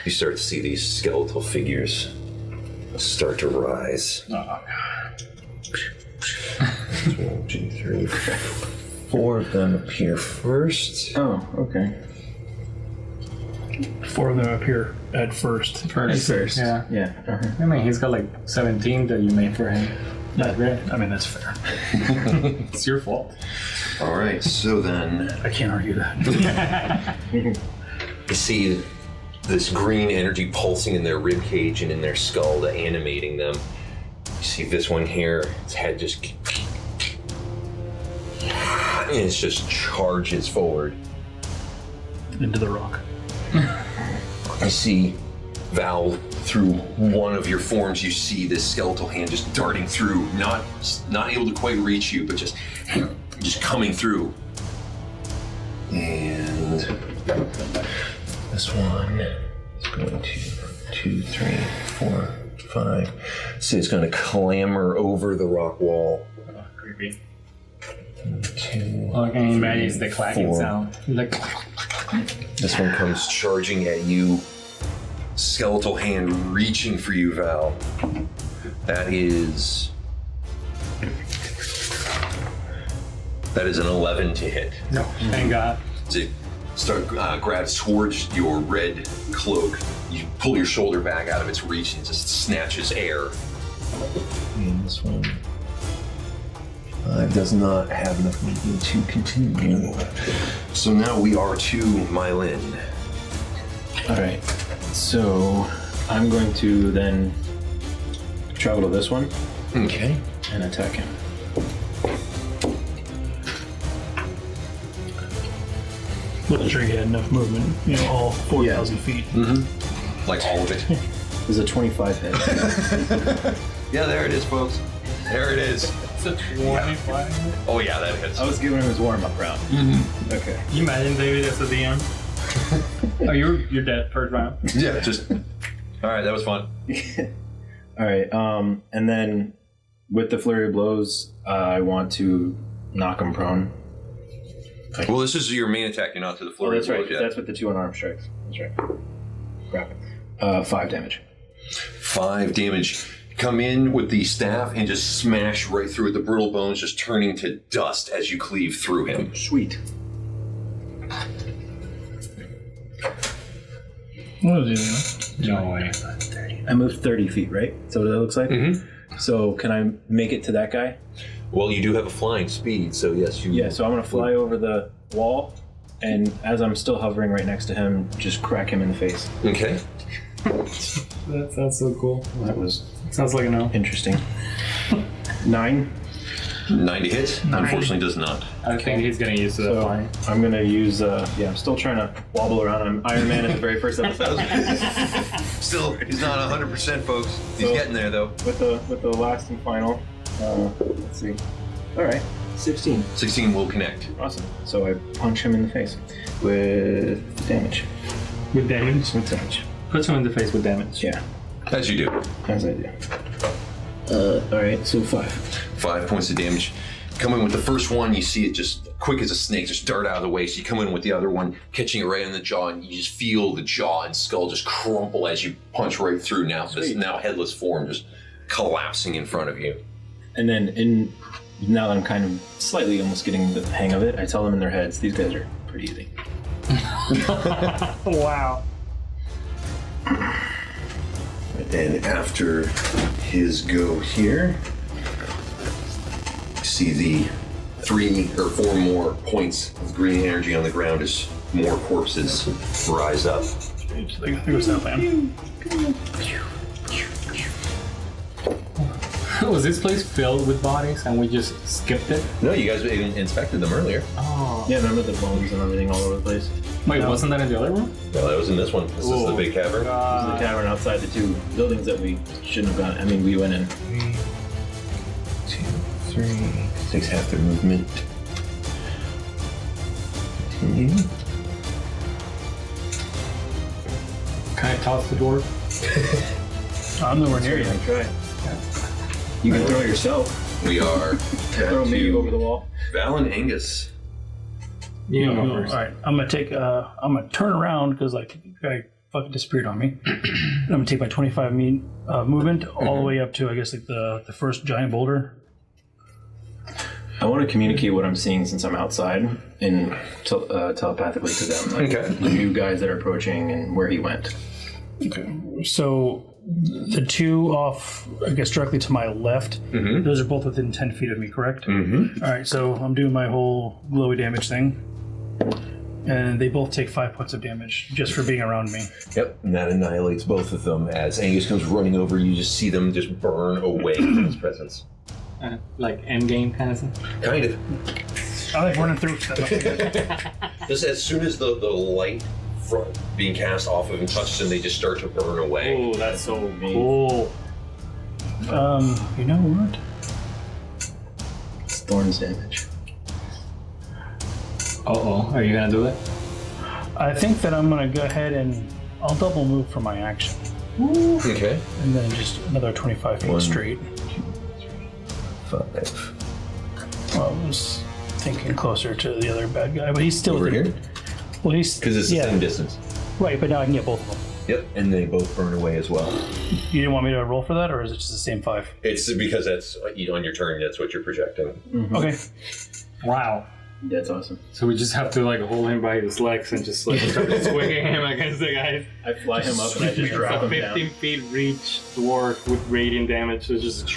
Speaker 2: You start to see these skeletal figures start to rise.
Speaker 5: Oh,
Speaker 2: 1, 2, 3, 4 of them appear first.
Speaker 6: Oh, okay.
Speaker 5: 4 of them appear at first.
Speaker 6: First.
Speaker 7: Yeah.
Speaker 6: Yeah. Uh-huh.
Speaker 7: I mean, he's got like 17 that you made for him.
Speaker 5: I mean, that's fair.
Speaker 7: It's your fault.
Speaker 2: All right, so then
Speaker 5: I can't argue that.
Speaker 2: you see this green energy pulsing in their rib cage and in their skull, animating them. You see this one here, its head just And it just charges forward.
Speaker 5: Into the rock.
Speaker 2: You see, Val, through one of your forms, you see this skeletal hand just darting through, not able to quite reach you, but just coming through. And this one is going to 2, 3, 4, 5. So it's going to clamber over the rock wall.
Speaker 7: Oh, creepy.
Speaker 2: 2,
Speaker 7: All I can imagine is the clacking
Speaker 2: 4.
Speaker 7: sound. Like,
Speaker 2: This one comes charging at you. Skeletal hand reaching for you, Val. That is an 11 to hit.
Speaker 7: no, thank God.
Speaker 2: It grabs towards your red cloak. You pull your shoulder back out of its reach and it just snatches air. And this one 5 does not have enough movement to continue. So now we are to Meilin.
Speaker 6: Alright, so I'm going to then travel to this one
Speaker 2: Okay.
Speaker 6: and attack him.
Speaker 5: Wasn't sure you had enough movement. You know, all 4,000 feet.
Speaker 2: Like all of it.
Speaker 6: This is a 25 hit.
Speaker 2: Yeah, there it is, folks. There it is.
Speaker 7: It's a 25.
Speaker 2: Oh yeah, that hits.
Speaker 6: I was giving him his warm-up round. Okay.
Speaker 7: Can you imagine David as a DM? Oh, you're dead first round.
Speaker 2: Yeah, just. All right, that was fun.
Speaker 6: Alright, and then with the flurry of blows, I want to knock him prone.
Speaker 2: Well, this is your main attack. You're not to the floor.
Speaker 6: Oh, that's right. That's with the 2 unarmed strikes. That's right. Grab it. 5 damage.
Speaker 2: 5 damage. Come in with the staff and just smash right through it. The brittle bones just turning to dust as you cleave through him.
Speaker 6: Sweet.
Speaker 5: What is it?
Speaker 7: No way.
Speaker 6: I moved 30 feet, right? Is that what that looks like? Mm-hmm. So can I make it to that guy?
Speaker 2: Well, you do have a flying speed, so yes, you.
Speaker 6: Yeah, so I'm going to fly over the wall, and as I'm still hovering right next to him, just crack him in the face.
Speaker 2: Okay.
Speaker 7: That sounds so cool.
Speaker 6: That was
Speaker 7: Sounds like a no.
Speaker 6: interesting. 9.
Speaker 2: 9 to hit. Unfortunately, does not.
Speaker 7: I think he's getting used to that
Speaker 6: So
Speaker 7: flying.
Speaker 6: I'm going to use, I'm still trying to wobble around. I'm Iron Man in the very first episode.
Speaker 2: Still, he's not 100%, folks. He's
Speaker 6: So-
Speaker 2: getting there, though.
Speaker 6: with the last and final, let's see. All right, 16.
Speaker 2: 16 will connect.
Speaker 6: Awesome. So I punch him in the face with damage.
Speaker 7: With damage?
Speaker 6: With damage.
Speaker 7: Puts him in the face with damage.
Speaker 6: Yeah,
Speaker 2: As you do.
Speaker 6: as I do. All right, so 5.
Speaker 2: 5 points of damage. Come in with the first one, you see it just quick as a snake, just dart out of the way. So you come in with the other one, catching it right in the jaw, and you just feel the jaw and skull just crumple as you punch right through. Now this
Speaker 6: Sweet.
Speaker 2: now headless form just collapsing in front of you.
Speaker 6: And then now that I'm kind of slightly almost getting the hang of it, I tell them in their heads, these guys are pretty easy.
Speaker 5: Wow.
Speaker 2: And after his go here, you see the 3 or 4 more points of green energy on the ground as more corpses rise up.
Speaker 5: There goes that plan.
Speaker 7: Was this place filled with bodies and we just skipped it?
Speaker 2: No, you guys inspected them earlier.
Speaker 7: Oh.
Speaker 6: Yeah, remember the bones and everything all over the place?
Speaker 7: Wait, wasn't that in the other room?
Speaker 2: No, that was in this one. This is the big cavern.
Speaker 6: There's the cavern outside the 2 buildings that we shouldn't have gone. I mean, we went in.
Speaker 2: 3, 2, 3. Takes half their movement. Continue.
Speaker 7: Can I toss the door?
Speaker 5: I'm nowhere near you.
Speaker 6: I try. You can throw it yourself.
Speaker 2: We are
Speaker 6: Throw me over the wall.
Speaker 2: Val and Angus.
Speaker 7: You
Speaker 5: No,
Speaker 7: go
Speaker 5: no,
Speaker 7: first.
Speaker 5: all right, I'm gonna turn around because like the guy fucking disappeared on me. And I'm gonna take my 25 movement all the way up to I guess like the first giant boulder.
Speaker 6: I want to communicate what I'm seeing since I'm outside and telepathically to them. Like
Speaker 2: Okay.
Speaker 6: the new guys that are approaching and where he went.
Speaker 5: Okay. So the 2 off, I guess directly to my left, those are both within 10 feet of me, correct? Mm-hmm. All right, so I'm doing my whole glowy damage thing. And they both take 5 points of damage just for being around me.
Speaker 2: Yep, and that annihilates both of them. As Angus comes running over, you just see them just burn away from his presence.
Speaker 7: Like endgame kind of thing?
Speaker 2: Kind of.
Speaker 5: I like running through stuff.
Speaker 2: Just as soon as the light from being cast off of him touches them, they just start to burn away.
Speaker 7: Oh, that's so cool.
Speaker 5: You know what?
Speaker 6: It's Thorn's damage.
Speaker 7: Uh-oh, are you gonna do it?
Speaker 5: I think that I'm gonna go ahead and I'll double move for my action.
Speaker 2: Okay.
Speaker 5: And then just another 25 feet straight.
Speaker 2: 5.
Speaker 5: Well, I was thinking closer to the other bad guy, but he's still
Speaker 2: Over
Speaker 5: within-
Speaker 2: here?
Speaker 5: Well, he's
Speaker 2: Because it's the same distance.
Speaker 5: Right, but now I can get both of them.
Speaker 2: Yep, and they both burn away as well.
Speaker 5: You didn't want me to roll for that, or is it just the same 5?
Speaker 2: It's because that's on your turn. That's what you're projecting.
Speaker 5: Okay.
Speaker 7: Wow.
Speaker 6: That's awesome.
Speaker 7: So we just have to like hold him by his legs and just like start swinging him against the guys.
Speaker 6: I fly him up and I just
Speaker 7: It's
Speaker 6: drop
Speaker 7: a
Speaker 6: him
Speaker 7: 15
Speaker 6: down.
Speaker 7: feet reach dwarf with radiant damage. So just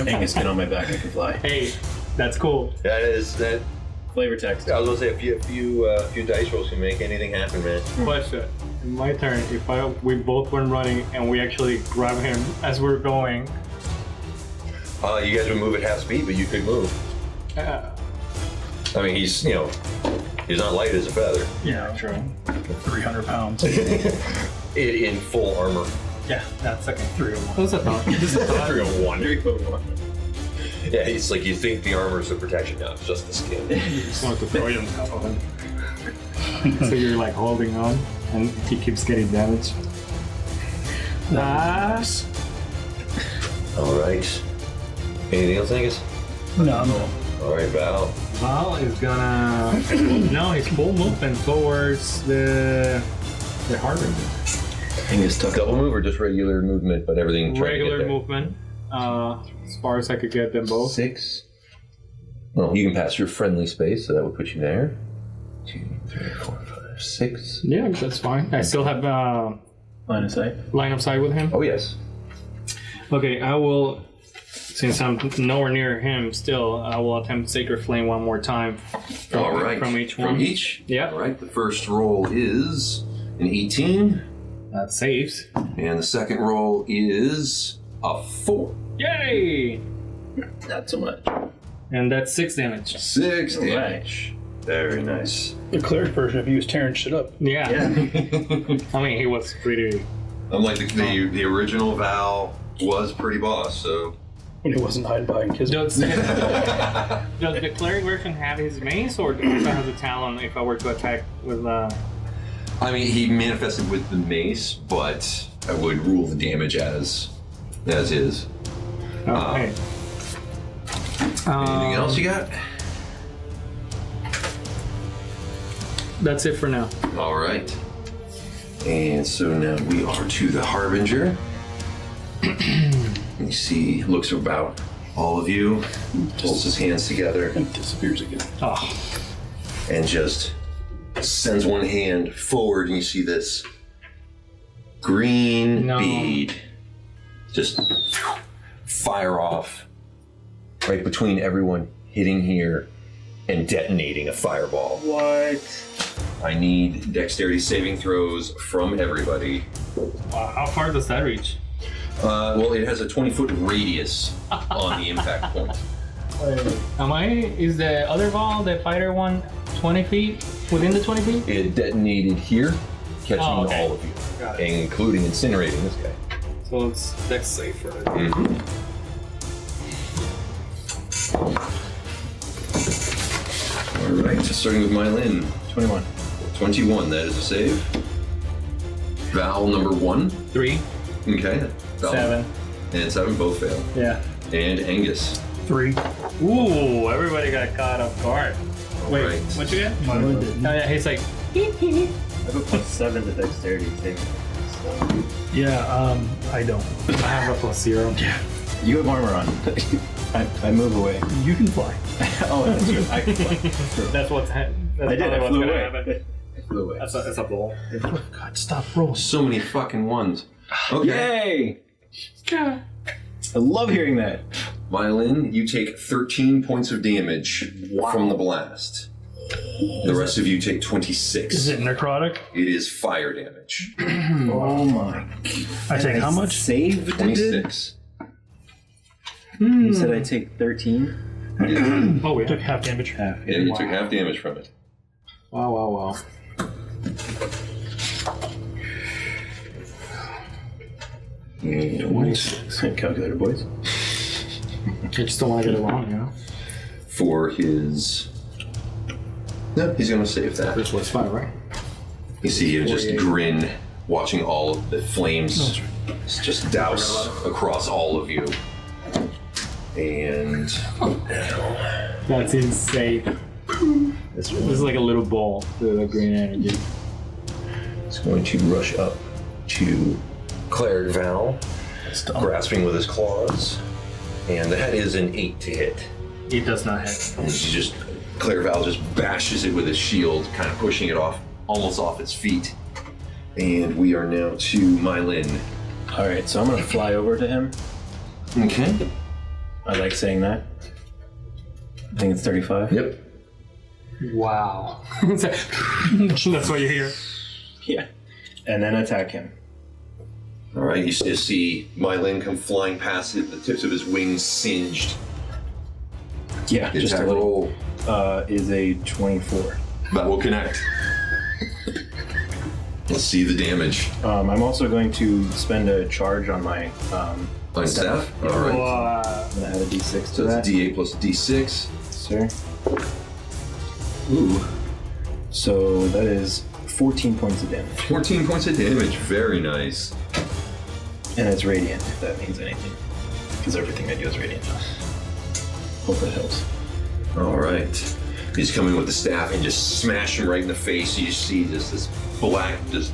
Speaker 6: Angus, get on my back. I can fly.
Speaker 7: hey, that's cool.
Speaker 2: That is that.
Speaker 6: Flavor text.
Speaker 2: I was gonna say a few dice rolls can make anything happen, man.
Speaker 7: Question. In my turn, if we both were running and we actually grab him as we're going,
Speaker 2: You guys would move at half speed, but you could move. I mean, he's not light as a feather.
Speaker 5: Yeah, true. 300 pounds.
Speaker 2: In full armor.
Speaker 5: Yeah, that's like a 301.
Speaker 7: what's that thought? Just a thought.
Speaker 2: 301. Yeah, it's like you think the armor is the protection. No, it's just the skin.
Speaker 7: Just want to throw you on top of him. So you're like holding on, and he keeps getting damaged. Nice.
Speaker 2: All right. Anything else, Angus?
Speaker 5: No.
Speaker 2: All right, Val.
Speaker 7: Val is gonna no, he's full movement towards the Harbinger.
Speaker 6: Angus tuck
Speaker 2: Double move or just regular movement, but everything trying to get
Speaker 7: Regular
Speaker 2: there?
Speaker 7: movement. As far as I could get them both.
Speaker 2: 6. Well, you can pass your friendly space, so that would put you there. 2, 3, 4, 5, 6.
Speaker 7: Yeah, that's fine. I still have
Speaker 6: line of sight.
Speaker 7: line of sight with him.
Speaker 2: Oh yes.
Speaker 7: Okay, I will. Since I'm nowhere near him still, I will attempt Sacred Flame one more time.
Speaker 2: All right.
Speaker 7: From each one.
Speaker 2: From each?
Speaker 7: Yeah.
Speaker 2: All right. The first roll is an 18,
Speaker 7: That saves.
Speaker 2: and the second roll is a 4.
Speaker 7: Yay!
Speaker 6: Not so much.
Speaker 7: And that's 6 damage.
Speaker 2: 6 damage. Very nice.
Speaker 5: The cleric version of you is tearing shit up.
Speaker 7: Yeah. I mean, he was pretty.
Speaker 2: Unlike the original Val was pretty boss, so.
Speaker 5: When he wasn't hiding behind kids.
Speaker 7: Does the cleric version have his mace, or also has a talon if I were to attack with
Speaker 2: I mean, he manifested with the mace, but I would rule the damage as is.
Speaker 7: Okay.
Speaker 2: Anything else you got?
Speaker 7: That's it for now.
Speaker 2: All right. And so now we are to the Harbinger. You see, looks about all of you, holds his hands together,
Speaker 5: And disappears again.
Speaker 7: Oh,
Speaker 2: and just sends one hand forward, and you see this green
Speaker 7: No.
Speaker 2: bead just fire off right between everyone, hitting here and detonating a fireball.
Speaker 7: what?
Speaker 2: I need dexterity saving throws from everybody.
Speaker 7: Wow, how far does that reach?
Speaker 2: Well, it has a 20-foot radius on the impact point.
Speaker 7: Is the other ball, the fighter one, 20 feet? Within the 20 feet?
Speaker 2: It detonated here, catching
Speaker 7: Oh, okay.
Speaker 2: all of you,
Speaker 7: Got it.
Speaker 2: including incinerating this guy.
Speaker 7: So it's dex safe for it.
Speaker 2: All right, so starting with Meilin.
Speaker 6: 21.
Speaker 2: 21, that is a save. Val number 1.
Speaker 7: 3,
Speaker 2: Okay. Val
Speaker 7: 7.
Speaker 2: And 7 both fail.
Speaker 7: Yeah.
Speaker 2: And Angus.
Speaker 5: 3.
Speaker 7: Ooh, everybody got caught off guard. Wait,
Speaker 2: right.
Speaker 7: what you get?
Speaker 5: Mine did.
Speaker 7: Oh yeah, he's like,
Speaker 6: I have a +7 to dexterity saving. So.
Speaker 5: Yeah, I don't.
Speaker 7: I have a +0.
Speaker 6: You have armor on. I move away.
Speaker 5: You can fly.
Speaker 6: Oh, that's true. I can fly. True.
Speaker 7: That's what's that's
Speaker 6: I did.
Speaker 7: probably
Speaker 6: I
Speaker 7: what's
Speaker 6: flew
Speaker 7: gonna
Speaker 6: away.
Speaker 7: happen.
Speaker 6: I flew away.
Speaker 7: That's a ball.
Speaker 5: God, stop rolling.
Speaker 2: So many fucking ones. Okay.
Speaker 6: Yay!
Speaker 7: Yeah.
Speaker 6: I love hearing that.
Speaker 2: Meilin, you take 13 points of damage from the blast. The rest of you take 26.
Speaker 5: Is it necrotic?
Speaker 2: It is fire damage.
Speaker 6: Oh my.
Speaker 5: I take how much?
Speaker 6: Save
Speaker 2: 26.
Speaker 6: You said I take 13?
Speaker 7: Oh,
Speaker 5: Took
Speaker 7: yeah.
Speaker 5: half damage.
Speaker 6: Half.
Speaker 2: Yeah, you took half damage from it.
Speaker 7: Wow.
Speaker 6: Calculator, boys.
Speaker 7: I just don't want to get it wrong, you know?
Speaker 2: For his... No, he's going to save that.
Speaker 7: First was 5, right?
Speaker 2: You see him just grin, watching all of the flames just douse across all of you. And...
Speaker 7: That's insane. This is like a little ball with the green energy.
Speaker 2: He's going to rush up to Cleric Val, grasping with his claws. And that is an 8 to hit.
Speaker 7: It does not hit.
Speaker 2: And she just... Cleric Val just bashes it with his shield, kind of pushing it off, almost off its feet. And we are now to Meilin.
Speaker 6: Alright, so I'm gonna fly over to him.
Speaker 2: Okay.
Speaker 6: I like saying that. I think it's 35.
Speaker 2: Yep.
Speaker 7: Wow. That's what you hear.
Speaker 6: Yeah. And then attack him.
Speaker 2: All right, you just see Meilin come flying past it, the tips of his wings singed.
Speaker 6: Yeah,
Speaker 2: The
Speaker 6: just
Speaker 2: attack
Speaker 6: a little.
Speaker 2: roll.
Speaker 6: Is a 24.
Speaker 2: That will connect. Let's see the damage.
Speaker 6: I'm also going to spend a charge on my
Speaker 2: On staff? All right.
Speaker 7: Wow.
Speaker 6: I'm gonna add a d6 to
Speaker 2: So
Speaker 6: that.
Speaker 2: that's D8 plus D6.
Speaker 6: Sir. Ooh. So that is 14 points of damage.
Speaker 2: 14 points of damage. Very nice.
Speaker 6: And it's radiant, if that means anything. Because everything I do is radiant. Hope that helps.
Speaker 2: All right. He's coming with the staff and just smash him right in the face. You see this black just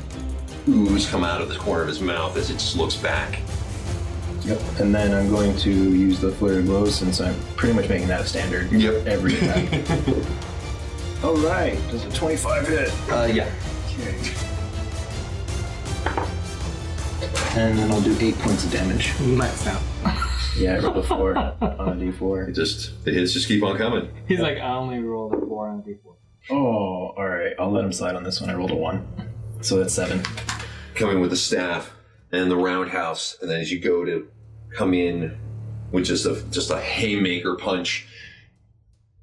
Speaker 2: ooze come out of the corner of his mouth as it just looks back.
Speaker 6: Yep. And then I'm going to use the flurry of blows since I'm pretty much making that a standard.
Speaker 2: Yep.
Speaker 6: Every attack. All right. Does a 25 hit?
Speaker 2: Yeah.
Speaker 6: Okay. And then I'll do 8 points of damage.
Speaker 7: Maxed out.
Speaker 6: Yeah, I rolled a 4 on a d4.
Speaker 2: The hits just keep on coming.
Speaker 7: He's like, I only rolled a 4 on a d4.
Speaker 6: Oh, all right. I'll let him slide on this one. I rolled a 1. So that's 7.
Speaker 2: Coming with the staff and the roundhouse, and then as you go to come in with just a haymaker punch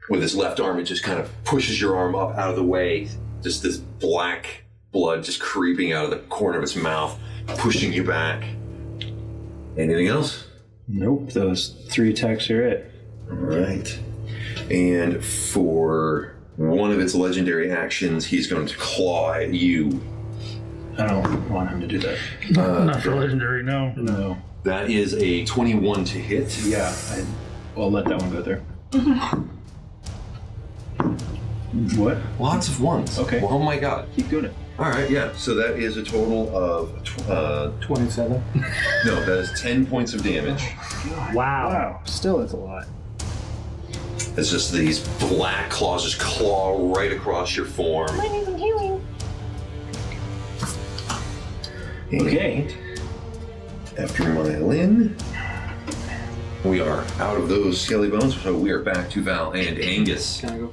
Speaker 2: with his left arm, it just kind of pushes your arm up out of the way. Just this black blood just creeping out of the corner of its mouth, pushing you back. Anything else?
Speaker 6: Nope. Those 3 attacks are it.
Speaker 2: All right. And for one of its legendary actions, he's going to claw at you.
Speaker 6: I don't want him to do that.
Speaker 5: Not for legendary, no.
Speaker 6: No.
Speaker 2: That is a 21 to hit.
Speaker 6: Yeah, I'll let that one go through. What?
Speaker 2: Lots of ones.
Speaker 6: Okay.
Speaker 2: Well, oh my god.
Speaker 6: Keep doing it.
Speaker 2: All right, yeah. So that is a total of
Speaker 7: 27.
Speaker 2: no, that is 10 points of damage.
Speaker 5: Wow.
Speaker 6: Still, that's a lot.
Speaker 2: It's just these black claws just claw right across your form.
Speaker 6: Okay.
Speaker 2: After Meilin, we are out of those skelly bones, so we are back to Val and Angus.
Speaker 7: Can I go?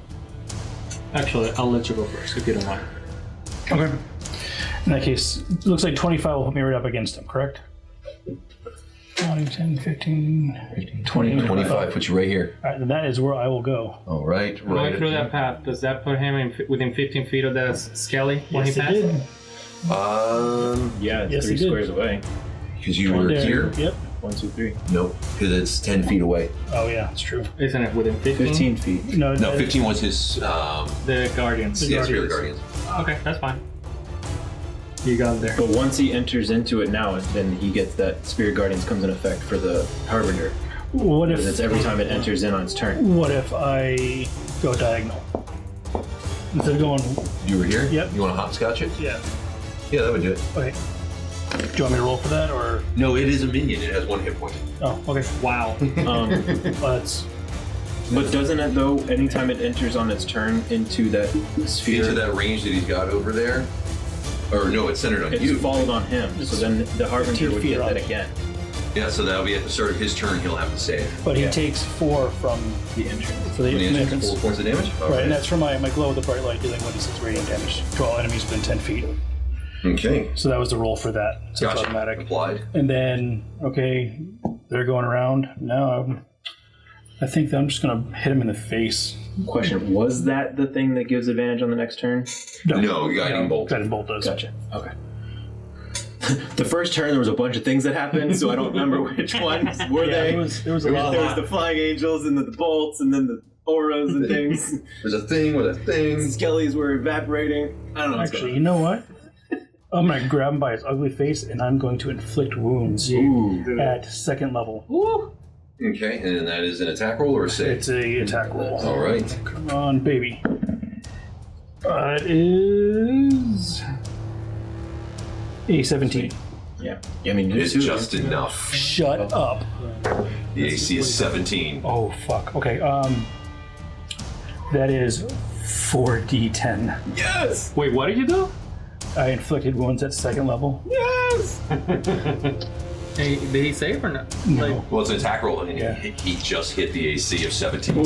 Speaker 7: Actually, I'll let you go first if you don't mind.
Speaker 5: Okay. In that case, it looks like 25 will put me right up against him, correct? 10, 15, 20.
Speaker 2: 25 puts you right here.
Speaker 5: All right, that is where I will go.
Speaker 2: All right.
Speaker 7: Going through that path, does that put him within 15 feet of that skelly when
Speaker 5: Yes,
Speaker 7: he
Speaker 5: it
Speaker 7: passed?
Speaker 5: did.
Speaker 6: Yeah, it's
Speaker 5: Yes,
Speaker 6: 3
Speaker 5: he did.
Speaker 6: squares away.
Speaker 2: Because you
Speaker 5: Right
Speaker 2: were
Speaker 5: there.
Speaker 2: here?
Speaker 5: Yep.
Speaker 6: 1, 2, 3.
Speaker 2: Nope, because it's 10 feet away.
Speaker 5: Oh, yeah, that's true.
Speaker 7: Isn't it within 15?
Speaker 6: 15 feet.
Speaker 2: No, 15 was his,
Speaker 7: The Guardians.
Speaker 2: yeah, Spirit Guardians.
Speaker 7: Okay, that's fine. You got it there.
Speaker 6: But once he enters into it now, then he gets that Spirit Guardians comes in effect for the Harbinger.
Speaker 5: What if
Speaker 6: That's every time it enters in on its turn.
Speaker 5: What if I go diagonal instead of going?
Speaker 2: You were here?
Speaker 5: Yep.
Speaker 2: You want to hopscotch it?
Speaker 5: Yeah.
Speaker 2: Yeah, that would do it.
Speaker 5: Okay. Do you want me to roll for that, or?
Speaker 2: No, it is a minion. It has 1 hit point.
Speaker 5: Oh, okay.
Speaker 7: Wow.
Speaker 5: Well, that's
Speaker 6: But doesn't it, though, anytime it enters on its turn into that sphere,
Speaker 2: Into that range that he's got over there? Or no, it's centered on
Speaker 6: it's
Speaker 2: you.
Speaker 6: followed on him. So then the Harbinger
Speaker 5: 15
Speaker 6: would
Speaker 5: feet
Speaker 6: get that
Speaker 5: around.
Speaker 6: again.
Speaker 2: Yeah, so that'll be at the start of his turn. He'll have to save.
Speaker 5: But he
Speaker 6: Yeah.
Speaker 5: takes 4 from
Speaker 6: The entrance.
Speaker 5: for the
Speaker 2: When he
Speaker 5: entrance.
Speaker 2: enters, 4 points of damage? All
Speaker 5: Right, and that's for my glow with the bright light dealing 1d6 radiant damage to all enemies within 10 feet.
Speaker 2: Okay.
Speaker 5: So that was the roll for that. So it's
Speaker 2: Gotcha.
Speaker 5: automatic.
Speaker 2: Applied.
Speaker 5: And then, okay, they're going around. Now I think that I'm just gonna hit him in the face.
Speaker 6: Question: was that the thing that gives advantage on the next turn?
Speaker 3: No, guiding bolt.
Speaker 5: Guiding bolt does.
Speaker 6: Gotcha. Okay. The first turn, there was a bunch of things that happened, so I don't remember which ones were they.
Speaker 5: There was a lot.
Speaker 6: There was the flying angels, and then the bolts, and then the auras and things.
Speaker 3: There's a thing with a thing.
Speaker 6: Skellies were evaporating. I don't know.
Speaker 5: Actually, you know what? I'm gonna grab him by his ugly face, and I'm going to inflict wounds at second level.
Speaker 7: Woo!
Speaker 3: Okay, and then that is an attack roll or a save?
Speaker 5: It's a attack roll.
Speaker 3: All right.
Speaker 5: Come on, baby. It is a 17.
Speaker 6: Yeah. I mean,
Speaker 3: It's just enough.
Speaker 5: Shut up.
Speaker 3: The AC is 17.
Speaker 5: Oh fuck. Okay. That is 4d10.
Speaker 3: Yes!
Speaker 7: Wait, what did you do?
Speaker 5: I inflicted wounds at second level.
Speaker 3: Yes!
Speaker 7: Hey, did he save or not?
Speaker 5: No.
Speaker 3: Well, it's an attack roll, and
Speaker 5: Yeah.
Speaker 3: he just hit the AC of 17.
Speaker 5: Ooh.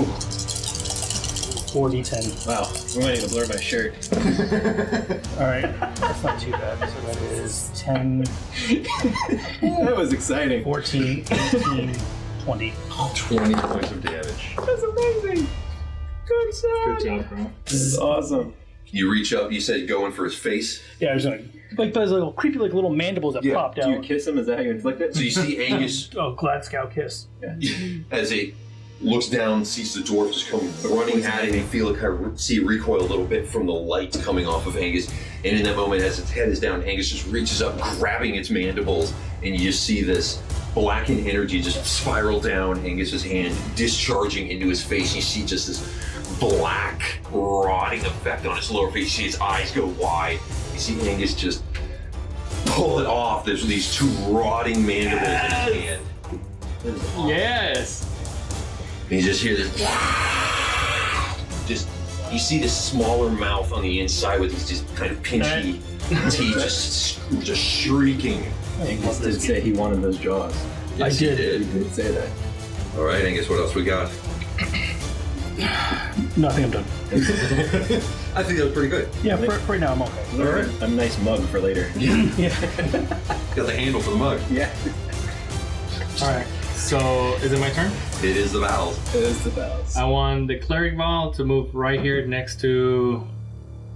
Speaker 5: 4d10.
Speaker 6: Wow. We might need to blur my shirt.
Speaker 5: Alright. That's not too bad. So that is 10,
Speaker 6: That was exciting.
Speaker 5: 14, 18, 20.
Speaker 3: 20 points of damage.
Speaker 6: That's amazing. Good
Speaker 7: Good job, bro.
Speaker 6: This is awesome.
Speaker 3: You reach up, you said going for his face.
Speaker 5: Yeah, I was gonna like those little creepy like little mandibles that popped
Speaker 6: Do you
Speaker 5: out.
Speaker 6: kiss him? Is that how you inflict it?
Speaker 3: So you see Angus
Speaker 5: Oh, glad scout kiss.
Speaker 3: as he looks down, sees the dwarf just come running at it, and you feel it kind of see it recoil a little bit from the light coming off of Angus. And in that moment, as its head is down, Angus just reaches up, grabbing its mandibles, and you just see this blackened energy just spiral down Angus's hand, discharging into his face. You see just this black, rotting effect on his lower face. You see his eyes go wide. You see Angus just pull it off. There's these two rotting mandibles in his hand.
Speaker 7: Yes!
Speaker 3: And you just hear this. Just, you see this smaller mouth on the inside with these just kind of pinchy teeth just shrieking.
Speaker 6: Angus did say he wanted those jaws.
Speaker 3: Yes,
Speaker 5: I did.
Speaker 3: he
Speaker 6: He did say that.
Speaker 3: All right, Angus, what else we got?
Speaker 5: Nothing, I'm done.
Speaker 3: I think that was pretty good.
Speaker 5: Yeah, for right now I'm okay.
Speaker 3: All right.
Speaker 6: A nice mug for later.
Speaker 3: Got the handle for the mug.
Speaker 6: Yeah.
Speaker 7: Alright, so is it my turn?
Speaker 3: It is the valve.
Speaker 6: It is the bells.
Speaker 7: I want the cleric vial to move right here next to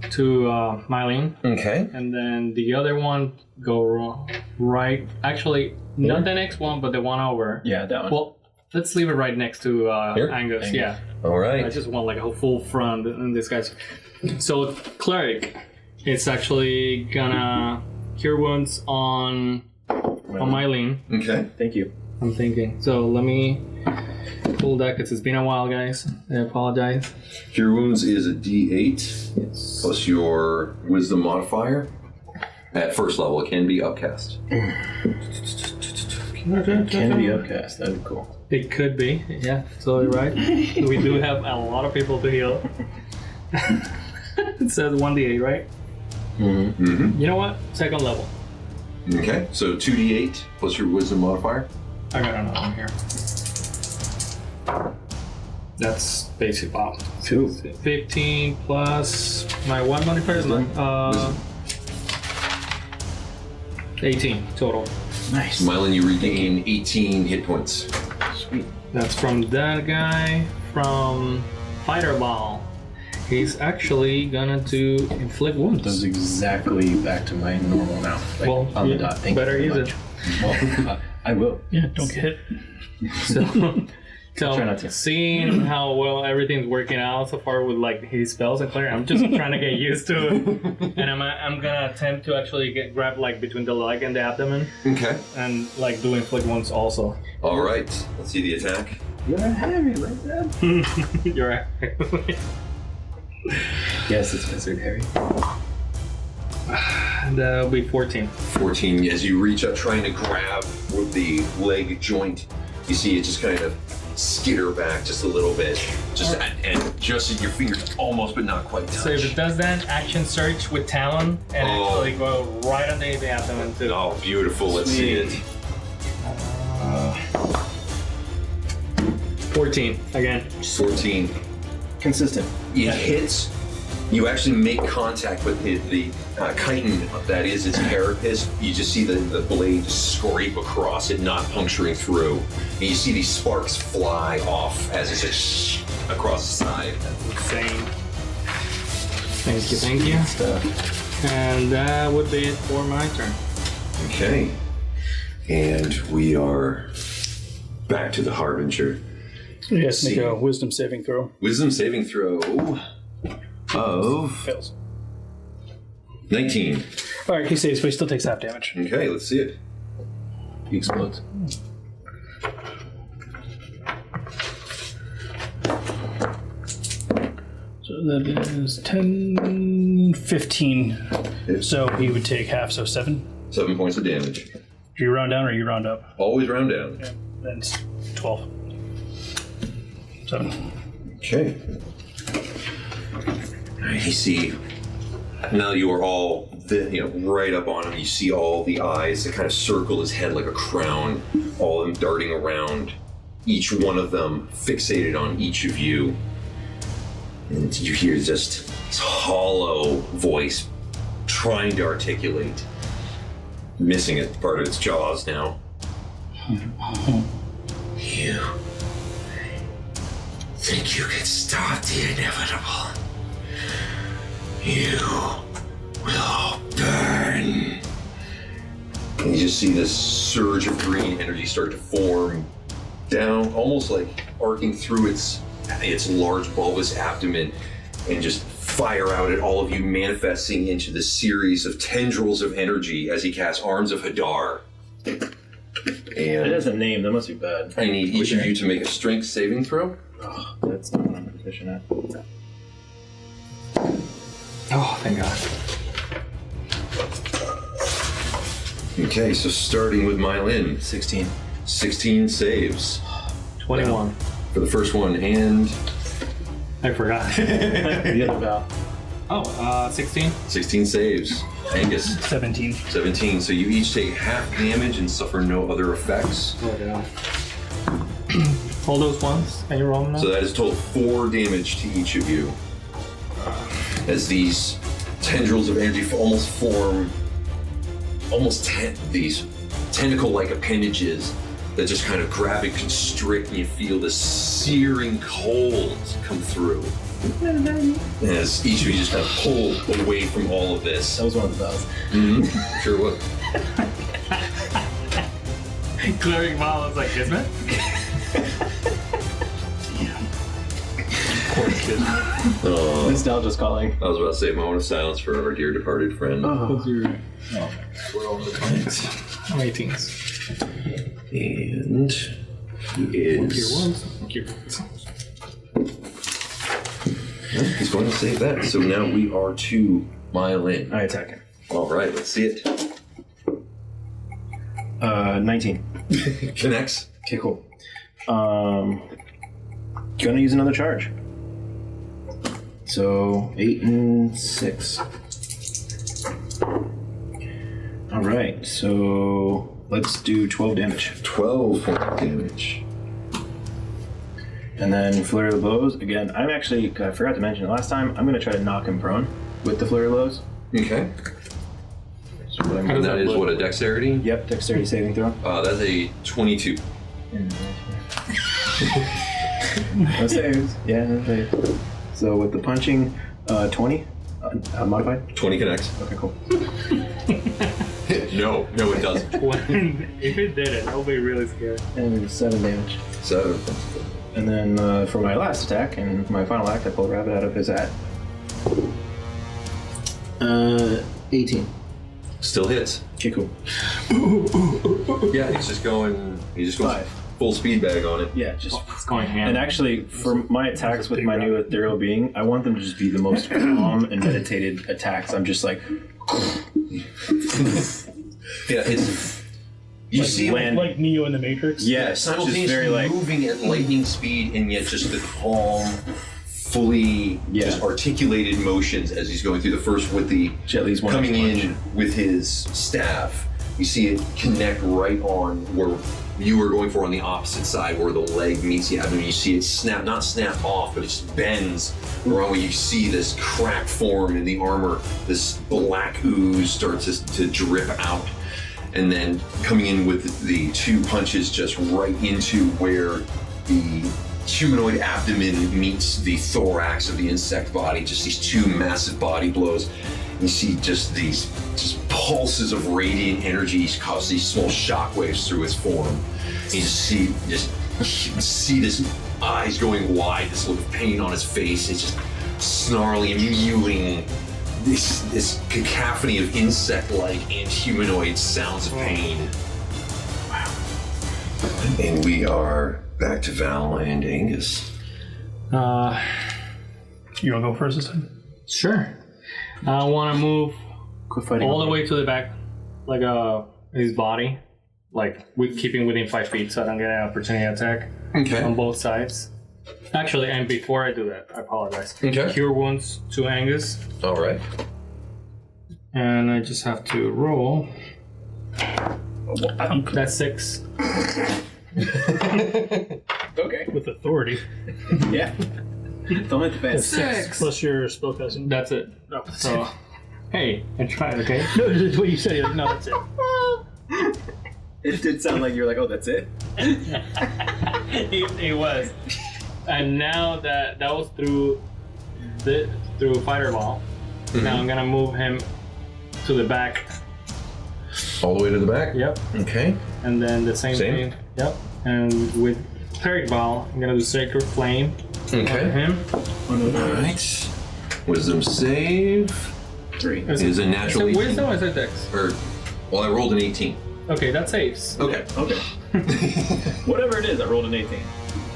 Speaker 7: Meilin,
Speaker 3: Okay.
Speaker 7: and then the other one go right. Actually, not the next one, but the one over.
Speaker 6: Yeah, that one.
Speaker 7: Well, let's leave it right next to
Speaker 3: Here?
Speaker 7: Angus.
Speaker 6: Angus.
Speaker 7: Yeah,
Speaker 3: All right.
Speaker 7: I just want like a full front in this guy's. So cleric, it's actually gonna cure wounds on Meilin.
Speaker 3: Okay.
Speaker 6: Thank you.
Speaker 7: I'm thinking. So let me pull that because it's been a while, guys. I apologize.
Speaker 3: Cure wounds is a D8
Speaker 7: Yes.
Speaker 3: plus your wisdom modifier. At first level, it can be upcast.
Speaker 6: Can be upcast. That'd be cool.
Speaker 7: It could be. Yeah, totally right. We do have a lot of people to heal. It says 1d8, right?
Speaker 3: Mm-hmm.
Speaker 7: You know what? Second level.
Speaker 3: Okay. So 2D8 plus your wisdom modifier.
Speaker 7: I got another one here. That's basic pop.
Speaker 6: Cool.
Speaker 7: 15 plus my one modifier is like 18 total.
Speaker 6: Nice.
Speaker 3: Meilin, you regain 18 hit points.
Speaker 6: Sweet.
Speaker 7: That's from that guy from Fighter-Ball. He's actually gonna do inflict
Speaker 6: That was
Speaker 7: wounds.
Speaker 6: exactly back to my normal now. Like,
Speaker 7: Well,
Speaker 6: on the
Speaker 7: yeah,
Speaker 6: dot. Thank
Speaker 7: better
Speaker 6: you very
Speaker 7: use
Speaker 6: much. Well, I will.
Speaker 5: Yeah, don't get hit.
Speaker 7: So,
Speaker 6: Try not to.
Speaker 7: seeing how well everything's working out so far with like his spells and clear, I'm just trying to get used to it. And I'm gonna attempt to actually grab like between the leg and the abdomen
Speaker 3: Okay.
Speaker 7: and like do inflict wounds also.
Speaker 3: All right. Let's see the attack.
Speaker 6: You're heavy like that.
Speaker 7: You're right.
Speaker 6: Yes, it's considered hairy.
Speaker 7: That'll be 14.
Speaker 3: 14. As you reach up, trying to grab with the leg joint, you see it just kind of skitter back just a little bit. Just and just your fingers almost, but not quite touch.
Speaker 7: So if it does that, action search with Talon and
Speaker 3: Oh.
Speaker 7: actually go right under the abdomen too.
Speaker 3: Oh, beautiful. Let's see it.
Speaker 7: 14 again.
Speaker 3: 14.
Speaker 6: Consistent.
Speaker 3: It hits,
Speaker 2: You actually make contact with the chitin that is its carapace. You just see the blade scrape across it, not puncturing through. And you see these sparks fly off as it just across the side.
Speaker 7: Insane. Thank you. And that would be it for my turn.
Speaker 2: Okay. And we are back to the Harbinger.
Speaker 5: Yes, make a wisdom saving throw.
Speaker 2: Wisdom saving throw of
Speaker 5: Fails.
Speaker 2: 19.
Speaker 5: Alright, he saves, but he still takes half damage.
Speaker 2: Okay, let's see it.
Speaker 6: He explodes.
Speaker 5: So that is 10, 15. So he would take half, so 7.
Speaker 2: 7 points of damage.
Speaker 5: Do you round down or you round up?
Speaker 2: Always round down.
Speaker 5: Yeah, then it's 12. 7.
Speaker 2: Okay. You see, now you are all right up on him. You see all the eyes that kind of circle his head like a crown, all of them darting around, each one of them fixated on each of you. And you hear just this hollow voice trying to articulate, missing it, part of its jaws now. You think you can stop the inevitable? You will burn. And you just see this surge of green energy start to form down, almost like arcing through its large bulbous abdomen, and just fire out at all of you, manifesting into this series of tendrils of energy as he casts Arms of Hadar.
Speaker 6: It
Speaker 2: And
Speaker 6: has a name. That must be bad.
Speaker 2: I need each of you to make a strength saving throw.
Speaker 6: Oh, that's not what I'm proficient at.
Speaker 7: Oh, thank God.
Speaker 2: Okay, so starting with Meilin,
Speaker 6: 16.
Speaker 2: 16 saves
Speaker 7: 21.
Speaker 2: for the first one, and
Speaker 7: I forgot.
Speaker 6: The other Val.
Speaker 7: 16.
Speaker 2: 16 saves. Angus,
Speaker 5: 17.
Speaker 2: 17. So you each take half damage and suffer no other effects.
Speaker 7: Oh, yeah. All those ones. Can you roll them now?
Speaker 2: So that is a total 4 damage to each of you. As these tendrils of energy form these tentacle-like appendages that just kind of grab and constrict, and you feel this searing cold come through. As each of you just kind of pull away from all of this.
Speaker 6: That was one of the Vals.
Speaker 2: Mm-hmm. Sure was.
Speaker 7: Cleric Val is like, isn't it? Poor kid.
Speaker 2: Oh,
Speaker 6: Nostalgia's calling.
Speaker 2: I was about to say a moment of silence for our dear departed friend.
Speaker 7: What's your... Oh, we're on the planet. 18s.
Speaker 2: And he is... He's going to save that. So now we are to Meilin.
Speaker 6: I attack him.
Speaker 2: All right, let's see it.
Speaker 6: 19.
Speaker 2: Connects.
Speaker 6: Okay, cool. Gonna use another charge. So 8 and 6. All right, so let's do 12 damage.
Speaker 2: 12 points of damage.
Speaker 6: And then flurry of blows. Again, I forgot to mention it last time. I'm gonna try to knock him prone with the flurry of blows.
Speaker 2: Okay.
Speaker 6: So what I'm
Speaker 2: And that is what, a dexterity?
Speaker 6: Yep, dexterity saving throw.
Speaker 2: That's a 22.
Speaker 6: No saves. Yeah, no saves. So with the punching, 20 modified.
Speaker 2: 20 connects.
Speaker 6: Okay, cool.
Speaker 2: No, it doesn't.
Speaker 7: If it did it, I'll be really scared.
Speaker 6: And 7 damage.
Speaker 2: 7.
Speaker 6: And then for my last attack and my final act, I pull a rabbit out of his hat. 18.
Speaker 2: Still hits.
Speaker 6: Okay, cool.
Speaker 2: Yeah, he's just going
Speaker 6: 5.
Speaker 2: full speed bag on it.
Speaker 6: Yeah, just.
Speaker 7: It's going ham.
Speaker 6: And actually, for my attacks with my new ethereal being, I want them to just be the most calm and meditated attacks. I'm just like.
Speaker 2: Yeah, it's. You see
Speaker 6: land.
Speaker 5: Like Neo in the Matrix?
Speaker 6: Yeah,
Speaker 2: simultaneously
Speaker 6: just very like.
Speaker 2: moving at lightning speed, and yet just the calm, fully just articulated motions as he's going through the first with the
Speaker 6: At least one
Speaker 2: coming
Speaker 6: punch.
Speaker 2: in with his staff, You see it connect right on where you were going for on the opposite side, where the leg meets the abdomen. You see it not snap off, but it just bends around where you see this crack form in the armor. This black ooze starts to drip out. And then coming in with the 2 punches just right into where the humanoid abdomen meets the thorax of the insect body. Just these 2 massive body blows. You see just these pulses of radiant energies cause these small shockwaves through its form. You see this eyes going wide, this look of pain on his face. It's just snarling and mewing, this cacophony of insect-like and humanoid sounds of pain. Wow. And we are back to Val and Angus.
Speaker 5: You want to go first this time?
Speaker 7: Sure. I want to move
Speaker 6: Quit fighting.
Speaker 7: all the way to the back, like his body, like keeping within 5 feet, so I don't get an opportunity attack on both sides. Actually, and before I do that, I apologize.
Speaker 2: Okay.
Speaker 7: Cure wounds to Angus,
Speaker 2: All right.
Speaker 7: and I just have to roll. That's 6.
Speaker 6: Okay.
Speaker 5: With authority.
Speaker 6: Yeah. Don't hit the fence.
Speaker 7: 6
Speaker 5: Plus your spellcasting.
Speaker 7: That's it.
Speaker 5: No,
Speaker 7: So, hey, I tried. Okay.
Speaker 5: no, that's what you said. You're like, no, that's it.
Speaker 6: It did sound like you were like, oh, that's it?
Speaker 7: It was. And now that was through Fireball. Now I'm gonna move him to the back.
Speaker 2: All the way to the back?
Speaker 7: Yep.
Speaker 2: Okay.
Speaker 7: And then the same thing. Yep. And with Cleric Ball, I'm gonna do Sacred Flame on
Speaker 2: Okay.
Speaker 7: him.
Speaker 2: All right. Wisdom save
Speaker 6: 3.
Speaker 2: is a natural
Speaker 7: Is it
Speaker 2: 18.
Speaker 7: Wisdom or is it Dex?
Speaker 2: Well, I rolled an 18.
Speaker 7: Okay, that saves.
Speaker 2: Okay.
Speaker 6: Okay. Whatever it is, I rolled an 18.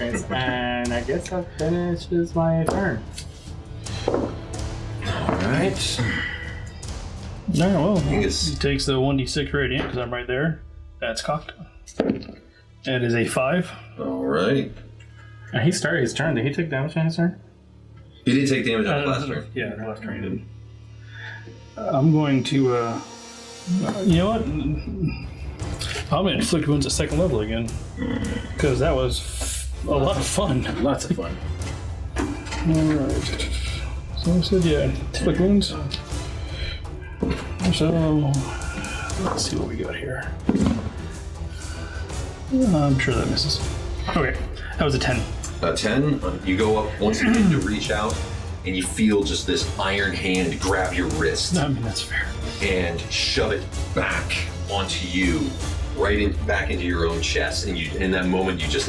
Speaker 7: Okay, and I guess that finishes my turn.
Speaker 2: All right.
Speaker 5: No, well,
Speaker 2: Angus.
Speaker 5: he takes the 1d6 radiant because I'm right there. That's cocked. That is a 5.
Speaker 2: All right.
Speaker 7: And he started his turn. Did he take damage on his turn?
Speaker 2: He did take damage on the last turn.
Speaker 5: Yeah, the last turn he did. I'm going to, you know what? I'm going to inflict wounds at 2nd level again. Because that was a lot of fun.
Speaker 6: Lots of fun.
Speaker 5: Alright. So I said, yeah, inflict wounds. So, let's see what we got here. I'm sure that misses. Okay, that was a 10.
Speaker 2: A 10. You go up once again to reach out, and you feel just this iron hand grab your wrist
Speaker 5: I mean, that's fair.
Speaker 2: and shove it back onto you, back into your own chest. And in that moment, you just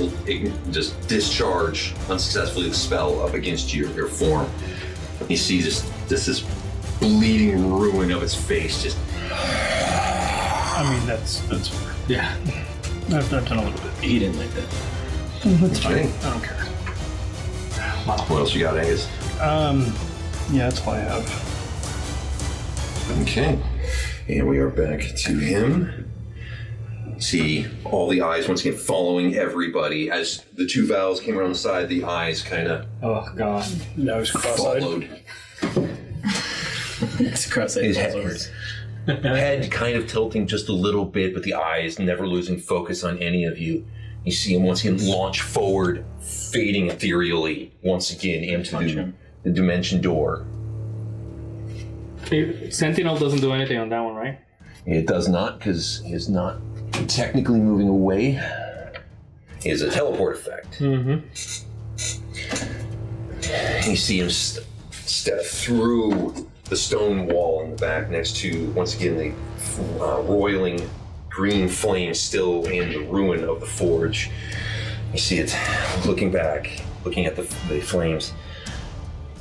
Speaker 2: discharge unsuccessfully the spell up against your form. You see this bleeding ruin of its face. Just
Speaker 5: I mean, that's fair.
Speaker 7: Yeah.
Speaker 5: I've done a little bit.
Speaker 6: He didn't like that.
Speaker 5: That's fine.
Speaker 2: Okay.
Speaker 5: I don't care.
Speaker 2: What else you got, Angus?
Speaker 5: Yeah, that's all I have.
Speaker 2: Okay. And we are back to him. See all the eyes once again following everybody. As the 2 Vals came around the side, the eyes kind of
Speaker 7: Oh god.
Speaker 5: That was cross-eyed.
Speaker 2: followed.
Speaker 6: It's cross-eyed.
Speaker 2: His head kind of tilting just a little bit, but the eyes never losing focus on any of you. You see him once again launch forward, fading ethereally once again into the dimension door.
Speaker 7: Sentinel doesn't do anything on that one, right?
Speaker 2: It does not, because he's not technically moving away. It is a teleport effect.
Speaker 7: Mm-hmm.
Speaker 2: You see him step through the stone wall in the back next to, once again, the roiling green flame still in the ruin of the forge. You see it looking back, looking at the flames.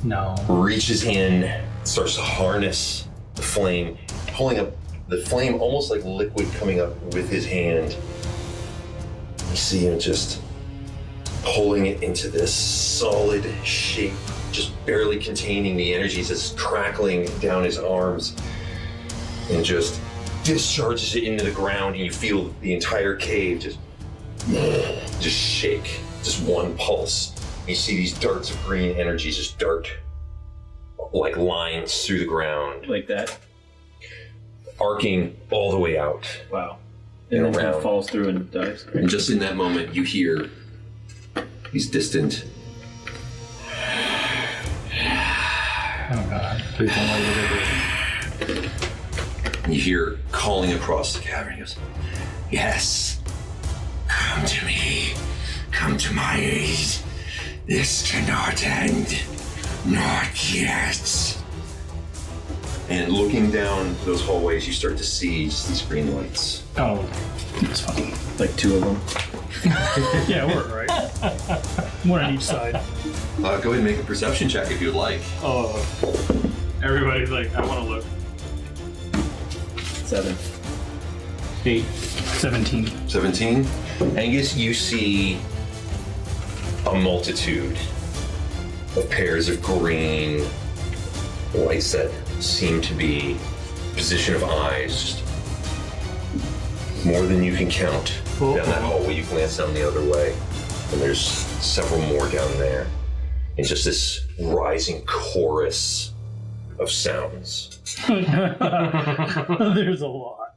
Speaker 7: No.
Speaker 2: Reaches in, starts to harness the flame, pulling up the flame almost like liquid coming up with his hand. You see him just pulling it into this solid shape, just barely containing the energies that's crackling down his arms, and just discharges it into the ground, and you feel the entire cave just shake, just one pulse. You see these darts of green energy just dart like lines through the ground.
Speaker 6: Like that?
Speaker 2: arcing all the way out.
Speaker 6: Wow.
Speaker 2: And
Speaker 6: And then
Speaker 2: around.
Speaker 6: he falls through and dies.
Speaker 3: And just in that moment, you hear these distant.
Speaker 7: Oh god. Please don't let me do it.
Speaker 3: You hear calling across the cavern. He goes, "Yes, come to me. Come to my aid. This cannot end. Not yet." And looking down those hallways, you start to see just these green lights.
Speaker 7: Oh.
Speaker 5: It's fine.
Speaker 6: Like 2 of them.
Speaker 5: Yeah, we're right. One on each side.
Speaker 3: Go ahead and make a perception check if you'd like.
Speaker 7: Oh. Everybody's like, I want to look.
Speaker 6: 7.
Speaker 7: 8.
Speaker 5: 17.
Speaker 3: 17.
Speaker 2: Angus, you see a multitude of pairs of green lights that seem to be position of eyes, just more than you can count. Down that hallway, you glance down the other way, and there's several more down there. And just this rising chorus of sounds.
Speaker 5: There's a lot.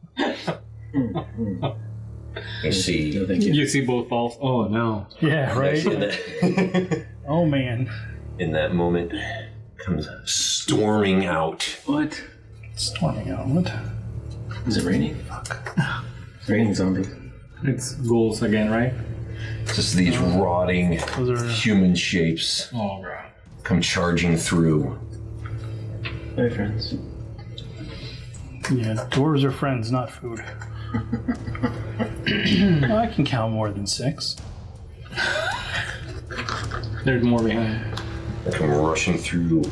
Speaker 2: You see.
Speaker 6: No, thank you.
Speaker 7: You see both balls? Oh no.
Speaker 5: Yeah, right?
Speaker 2: In that,
Speaker 5: Oh, man.
Speaker 2: in that moment, comes storming out.
Speaker 6: What?
Speaker 5: Storming out. What?
Speaker 6: Is it raining? Fuck. It's raining zombies.
Speaker 7: It's ghouls again, right?
Speaker 2: Just these rotting
Speaker 5: Those are...
Speaker 2: human shapes
Speaker 7: Oh god.
Speaker 2: come charging through.
Speaker 6: Hi, friends.
Speaker 5: Yeah, dwarves are friends, not food. I can count more than 6.
Speaker 7: There's more behind.
Speaker 2: They come rushing through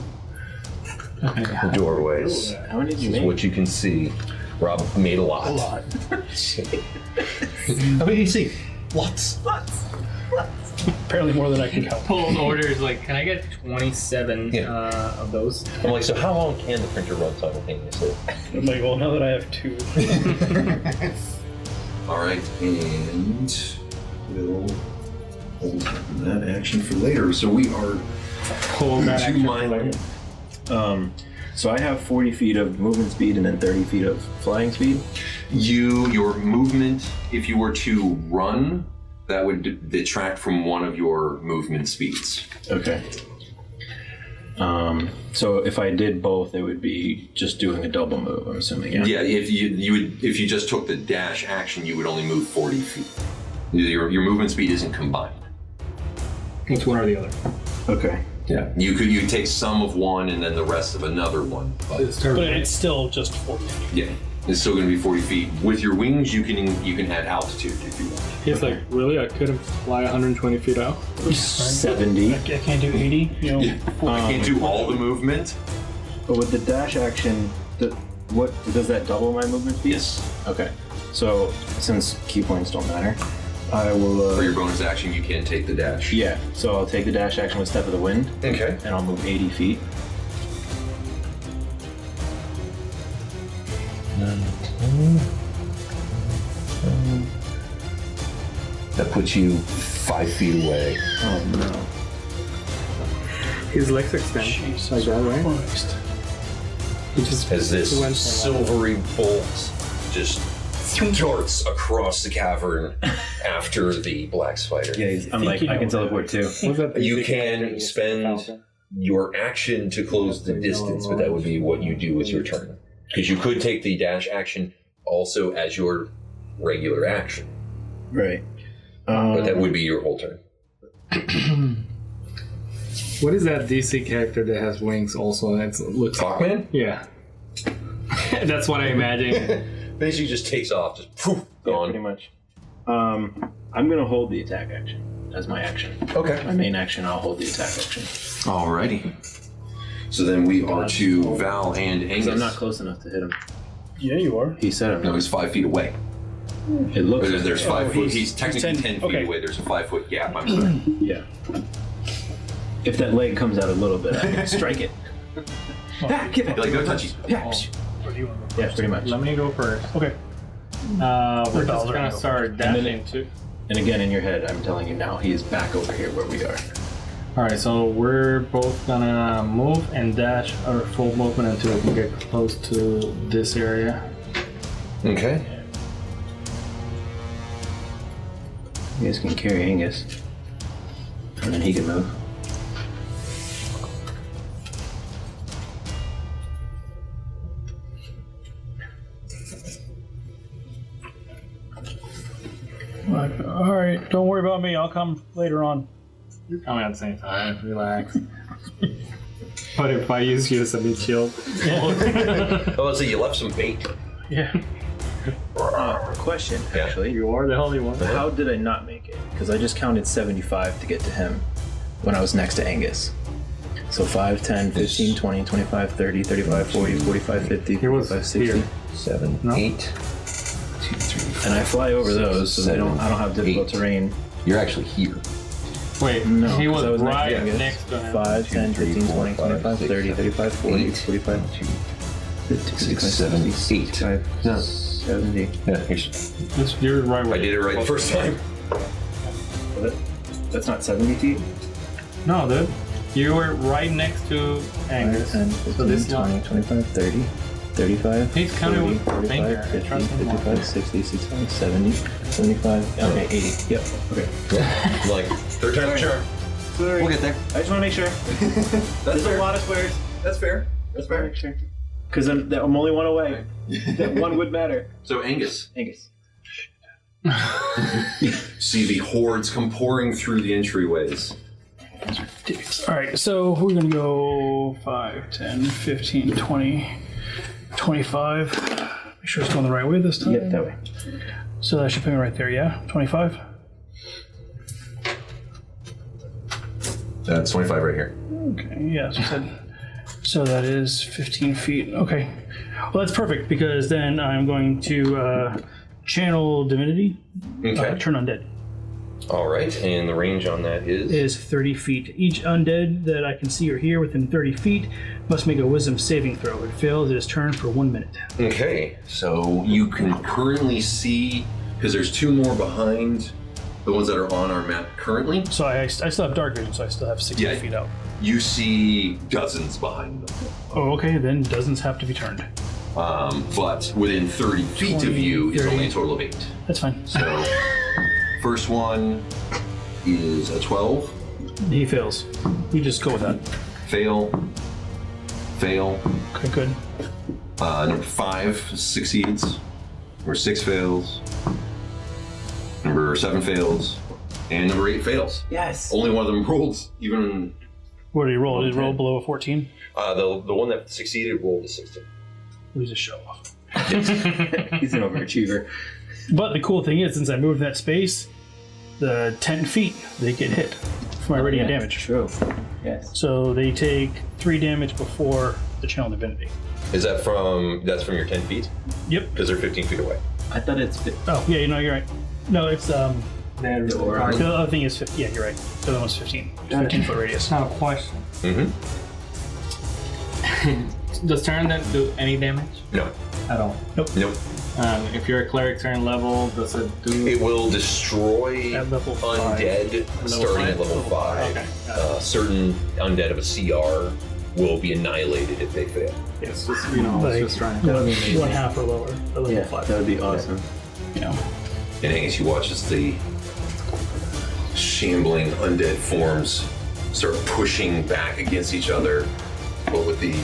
Speaker 2: the doorways.
Speaker 6: How many did you
Speaker 2: This is
Speaker 6: make?
Speaker 2: what you can see. Rob made a lot.
Speaker 5: A lot.
Speaker 2: How many do you see? Lots.
Speaker 5: Apparently more than I can count.
Speaker 7: Pull orders like, can I get 27
Speaker 2: Yeah.
Speaker 7: of those?
Speaker 2: I'm like, so how long can the printer run simultaneously?
Speaker 5: I'm like, well, now that I have 2.
Speaker 3: All right, and we'll hold that action for later. So we are
Speaker 7: Hold that
Speaker 3: to
Speaker 7: action.
Speaker 3: Meilin.
Speaker 6: So I have 40 feet of movement speed and then 30 feet of flying speed.
Speaker 3: Your movement, if you were to run, that would detract from one of your movement speeds.
Speaker 6: Okay. So if I did both, it would be just doing a double move, I'm assuming.
Speaker 3: Yeah, if you just took the dash action, you would only move 40 feet. Your movement speed isn't combined.
Speaker 7: It's one or the other.
Speaker 6: Okay.
Speaker 3: Yeah, you take some of one and then the rest of another one.
Speaker 7: It's
Speaker 5: But
Speaker 7: terrible.
Speaker 5: it's still just 40.
Speaker 3: Yeah, it's still going to be 40 feet. With your wings, you can add altitude if you want.
Speaker 7: He's like, really? I couldn't fly 120 feet out?
Speaker 6: 70.
Speaker 5: I can't do 80, you know.
Speaker 3: I can't do all the movement.
Speaker 6: But with the dash action, what does that double my movement speed?
Speaker 3: Yes.
Speaker 6: Okay. So since key points don't matter, I will.
Speaker 3: For your bonus action, you can take the dash.
Speaker 6: Yeah. So I'll take the dash action with Step of the Wind,
Speaker 2: Okay.
Speaker 6: and I'll move 80 feet.
Speaker 2: That puts you 5 feet away.
Speaker 6: Oh no.
Speaker 7: His legs extend.
Speaker 5: Jesus
Speaker 7: like that, right?
Speaker 5: Christ.
Speaker 7: He just
Speaker 2: As this
Speaker 7: went for a while.
Speaker 2: silvery bolt just darts across the cavern after the black spider.
Speaker 6: Yeah, I'm like, I can teleport too.
Speaker 7: What's that
Speaker 2: You
Speaker 7: basic
Speaker 2: can
Speaker 7: character?
Speaker 2: spend
Speaker 7: Falcon?
Speaker 2: your action to close the distance, but that would be what you do with your turn. Because you could take the dash action also as your regular action,
Speaker 6: Right.
Speaker 2: but that would be your whole turn.
Speaker 7: What is that DC character that has wings also? And it looks
Speaker 2: Hawkman
Speaker 7: Yeah. That's what I imagine.
Speaker 2: basically just takes off, just poof,
Speaker 6: Yeah,
Speaker 2: gone.
Speaker 6: pretty much. I'm gonna hold the attack action as my action.
Speaker 2: Okay.
Speaker 6: My main action, I'll hold the attack action.
Speaker 3: Alrighty. So then we are to Val and Angus.
Speaker 6: Because I'm not close enough to hit him.
Speaker 5: Yeah, you are.
Speaker 6: He said I'm
Speaker 3: No,
Speaker 6: not.
Speaker 3: he's 5 feet away.
Speaker 6: It looks.
Speaker 3: There's 5 foot. He's
Speaker 5: he's
Speaker 3: technically
Speaker 5: 10
Speaker 3: 10 feet
Speaker 5: okay.
Speaker 3: away. There's a 5 foot gap. I'm sorry.
Speaker 6: Yeah. If that leg comes out a little bit, I can strike it. Ah, give it.
Speaker 3: Like no touchies.
Speaker 6: Yeah.
Speaker 5: Or do you want to go
Speaker 6: Yeah, pretty much.
Speaker 7: Let me go first.
Speaker 5: Okay.
Speaker 7: We're just
Speaker 5: Val's
Speaker 7: gonna
Speaker 5: go.
Speaker 7: start dashing too.
Speaker 6: And again, in your head, I'm telling you now, he is back over here where we are.
Speaker 7: Alright, so we're both gonna move and dash our full movement until we can get close to this area.
Speaker 2: Okay.
Speaker 6: You guys can carry Angus. And then he can move.
Speaker 5: Alright, don't worry about me. I'll come later on.
Speaker 7: You're coming at the same time. Relax. But if I use you as a mid shield.
Speaker 2: Oh, so you left some bait.
Speaker 5: Yeah.
Speaker 6: Question, actually.
Speaker 7: You are the only one.
Speaker 6: How did I not make it? Because I just counted 75 to get to him when I was next to Angus. So 5, 10, 15, 20, 25, 30, 35, 40, 45, 50,
Speaker 7: He was
Speaker 6: 45, 60.
Speaker 7: here.
Speaker 2: 7,
Speaker 7: No.
Speaker 2: 8, 2, 3.
Speaker 6: And I fly over those so I don't have difficult
Speaker 2: 8.
Speaker 6: terrain.
Speaker 2: You're actually here.
Speaker 7: Wait,
Speaker 6: No,
Speaker 7: he
Speaker 6: 'cause I
Speaker 7: was
Speaker 6: was next
Speaker 7: right
Speaker 6: to Angus.
Speaker 7: next to him.
Speaker 6: 5, 10,
Speaker 2: 2, 3,
Speaker 6: 15,
Speaker 2: 4,
Speaker 6: 20,
Speaker 2: 5,
Speaker 6: 25,
Speaker 2: 6,
Speaker 6: 30, 35, 40,
Speaker 2: 8,
Speaker 6: 45, 50,
Speaker 2: 6, 7, 8.
Speaker 6: 65,
Speaker 2: No.
Speaker 6: 70.
Speaker 2: Yeah,
Speaker 7: You're right.
Speaker 2: I did it right the first time.
Speaker 6: That's not 70 feet?
Speaker 7: No, dude. You were right next to
Speaker 6: 5,
Speaker 7: Angus.
Speaker 6: 10,
Speaker 7: So
Speaker 6: 15,
Speaker 7: this
Speaker 6: 20, 25, 30, 35,
Speaker 7: He's counting
Speaker 6: 40,
Speaker 7: with
Speaker 6: 45,
Speaker 7: finger.
Speaker 6: 50,
Speaker 7: Trust him more.
Speaker 6: 55, 60, 65, 70, 75, okay, 80. Yep, okay.
Speaker 2: Like, third time's a charm.
Speaker 6: Sorry.
Speaker 2: We'll get there.
Speaker 6: I just want to make sure. There's a lot of squares.
Speaker 2: That's fair. That's fair.
Speaker 6: Because I'm only one away. That one would matter.
Speaker 2: So, Angus.
Speaker 6: Angus.
Speaker 2: See the hordes come pouring through the entryways.
Speaker 5: Alright, so we're going to go 5, 10, 15, 20, 25. Make sure it's going the right way this time.
Speaker 6: Yep, that way.
Speaker 5: So that should put me right there, yeah? 25?
Speaker 2: That's 25 right here.
Speaker 5: Okay, yeah, so that is 15 feet. Okay. Well, that's perfect because then I'm going to channel divinity,
Speaker 2: Okay.
Speaker 5: turn undead.
Speaker 2: All right, and the range on that is?
Speaker 5: Is 30 feet. Each undead that I can see or hear within 30 feet must make a wisdom saving throw. It fails, it is turned for 1 minute.
Speaker 2: Okay, so you can currently see, because there's 2 more behind the ones that are on our map currently.
Speaker 5: So I still have dark vision, so I still have 60
Speaker 2: Yeah.
Speaker 5: feet out.
Speaker 2: You see dozens behind them.
Speaker 5: Oh, okay, then dozens have to be turned.
Speaker 2: But within 30 feet of
Speaker 5: 20,
Speaker 2: you is
Speaker 5: 30.
Speaker 2: only a total of 8.
Speaker 5: That's fine.
Speaker 2: So, first one is a 12.
Speaker 5: He fails. We just go with that.
Speaker 2: Fail. Fail.
Speaker 5: Okay, good.
Speaker 2: Number 5 succeeds. Number 6 fails. Number 7 fails. And number 8 fails.
Speaker 6: Yes.
Speaker 2: Only one of them rolled, even...
Speaker 5: What did he roll? Did he roll below a 14?
Speaker 2: The one that succeeded rolled a 16.
Speaker 5: He's a show off.
Speaker 6: He's an overachiever.
Speaker 5: But the cool thing is, since I moved that space, the 10 feet, they get hit for my radiant damage.
Speaker 6: True. Yes.
Speaker 5: So they take 3 damage before the channel divinity.
Speaker 2: Is that that's from your 10 feet?
Speaker 5: Yep.
Speaker 2: Because they're 15 feet away.
Speaker 6: I thought it's...
Speaker 5: Oh, yeah, you know, you're right. No, it's,
Speaker 6: Or-
Speaker 5: the other thing is 50. Yeah, you're right. The other one's 15. 15-foot radius.
Speaker 7: Now, question.
Speaker 2: Mm-hmm.
Speaker 7: Does turn then do any damage
Speaker 2: No.
Speaker 7: at all?
Speaker 2: Nope.
Speaker 7: If you're a cleric turn level, does it do?
Speaker 2: It will destroy
Speaker 5: At level 5.
Speaker 2: undead starting at level 5.
Speaker 7: Okay. got it.
Speaker 2: Certain undead of a CR will be annihilated if they fail.
Speaker 7: Yes, just, you know,
Speaker 5: Like,
Speaker 7: just trying.
Speaker 5: one half or lower. At level
Speaker 6: Yeah,
Speaker 5: 5.
Speaker 6: that would be awesome.
Speaker 5: Yeah.
Speaker 2: And Angus, you watch as the shambling undead forms start pushing back against each other, but with the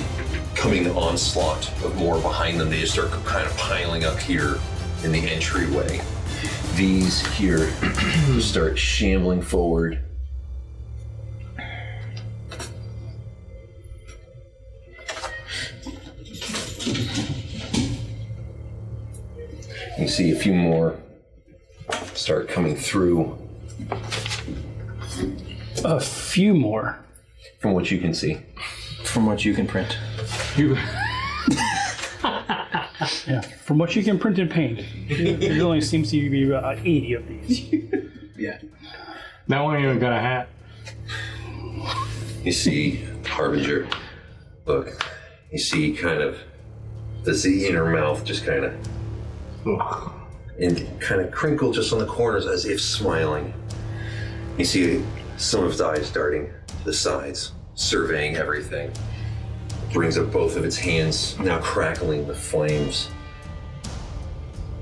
Speaker 2: coming onslaught of more behind them, they just start kind of piling up here in the entryway. These here just start shambling forward. You see a few more start coming through
Speaker 5: A few more.
Speaker 2: from what you can see.
Speaker 6: From what you can print.
Speaker 7: You,
Speaker 5: Yeah. From what you can print and paint, there only seems to be about 80 of these.
Speaker 6: Yeah.
Speaker 7: that one even got a hat.
Speaker 2: You see Harbinger. Look, you see kind of the inner mouth just kind of and kind of crinkle just on the corners as if smiling. You see some of its eyes darting to the sides, surveying everything. Brings up both of its hands, now crackling with flames.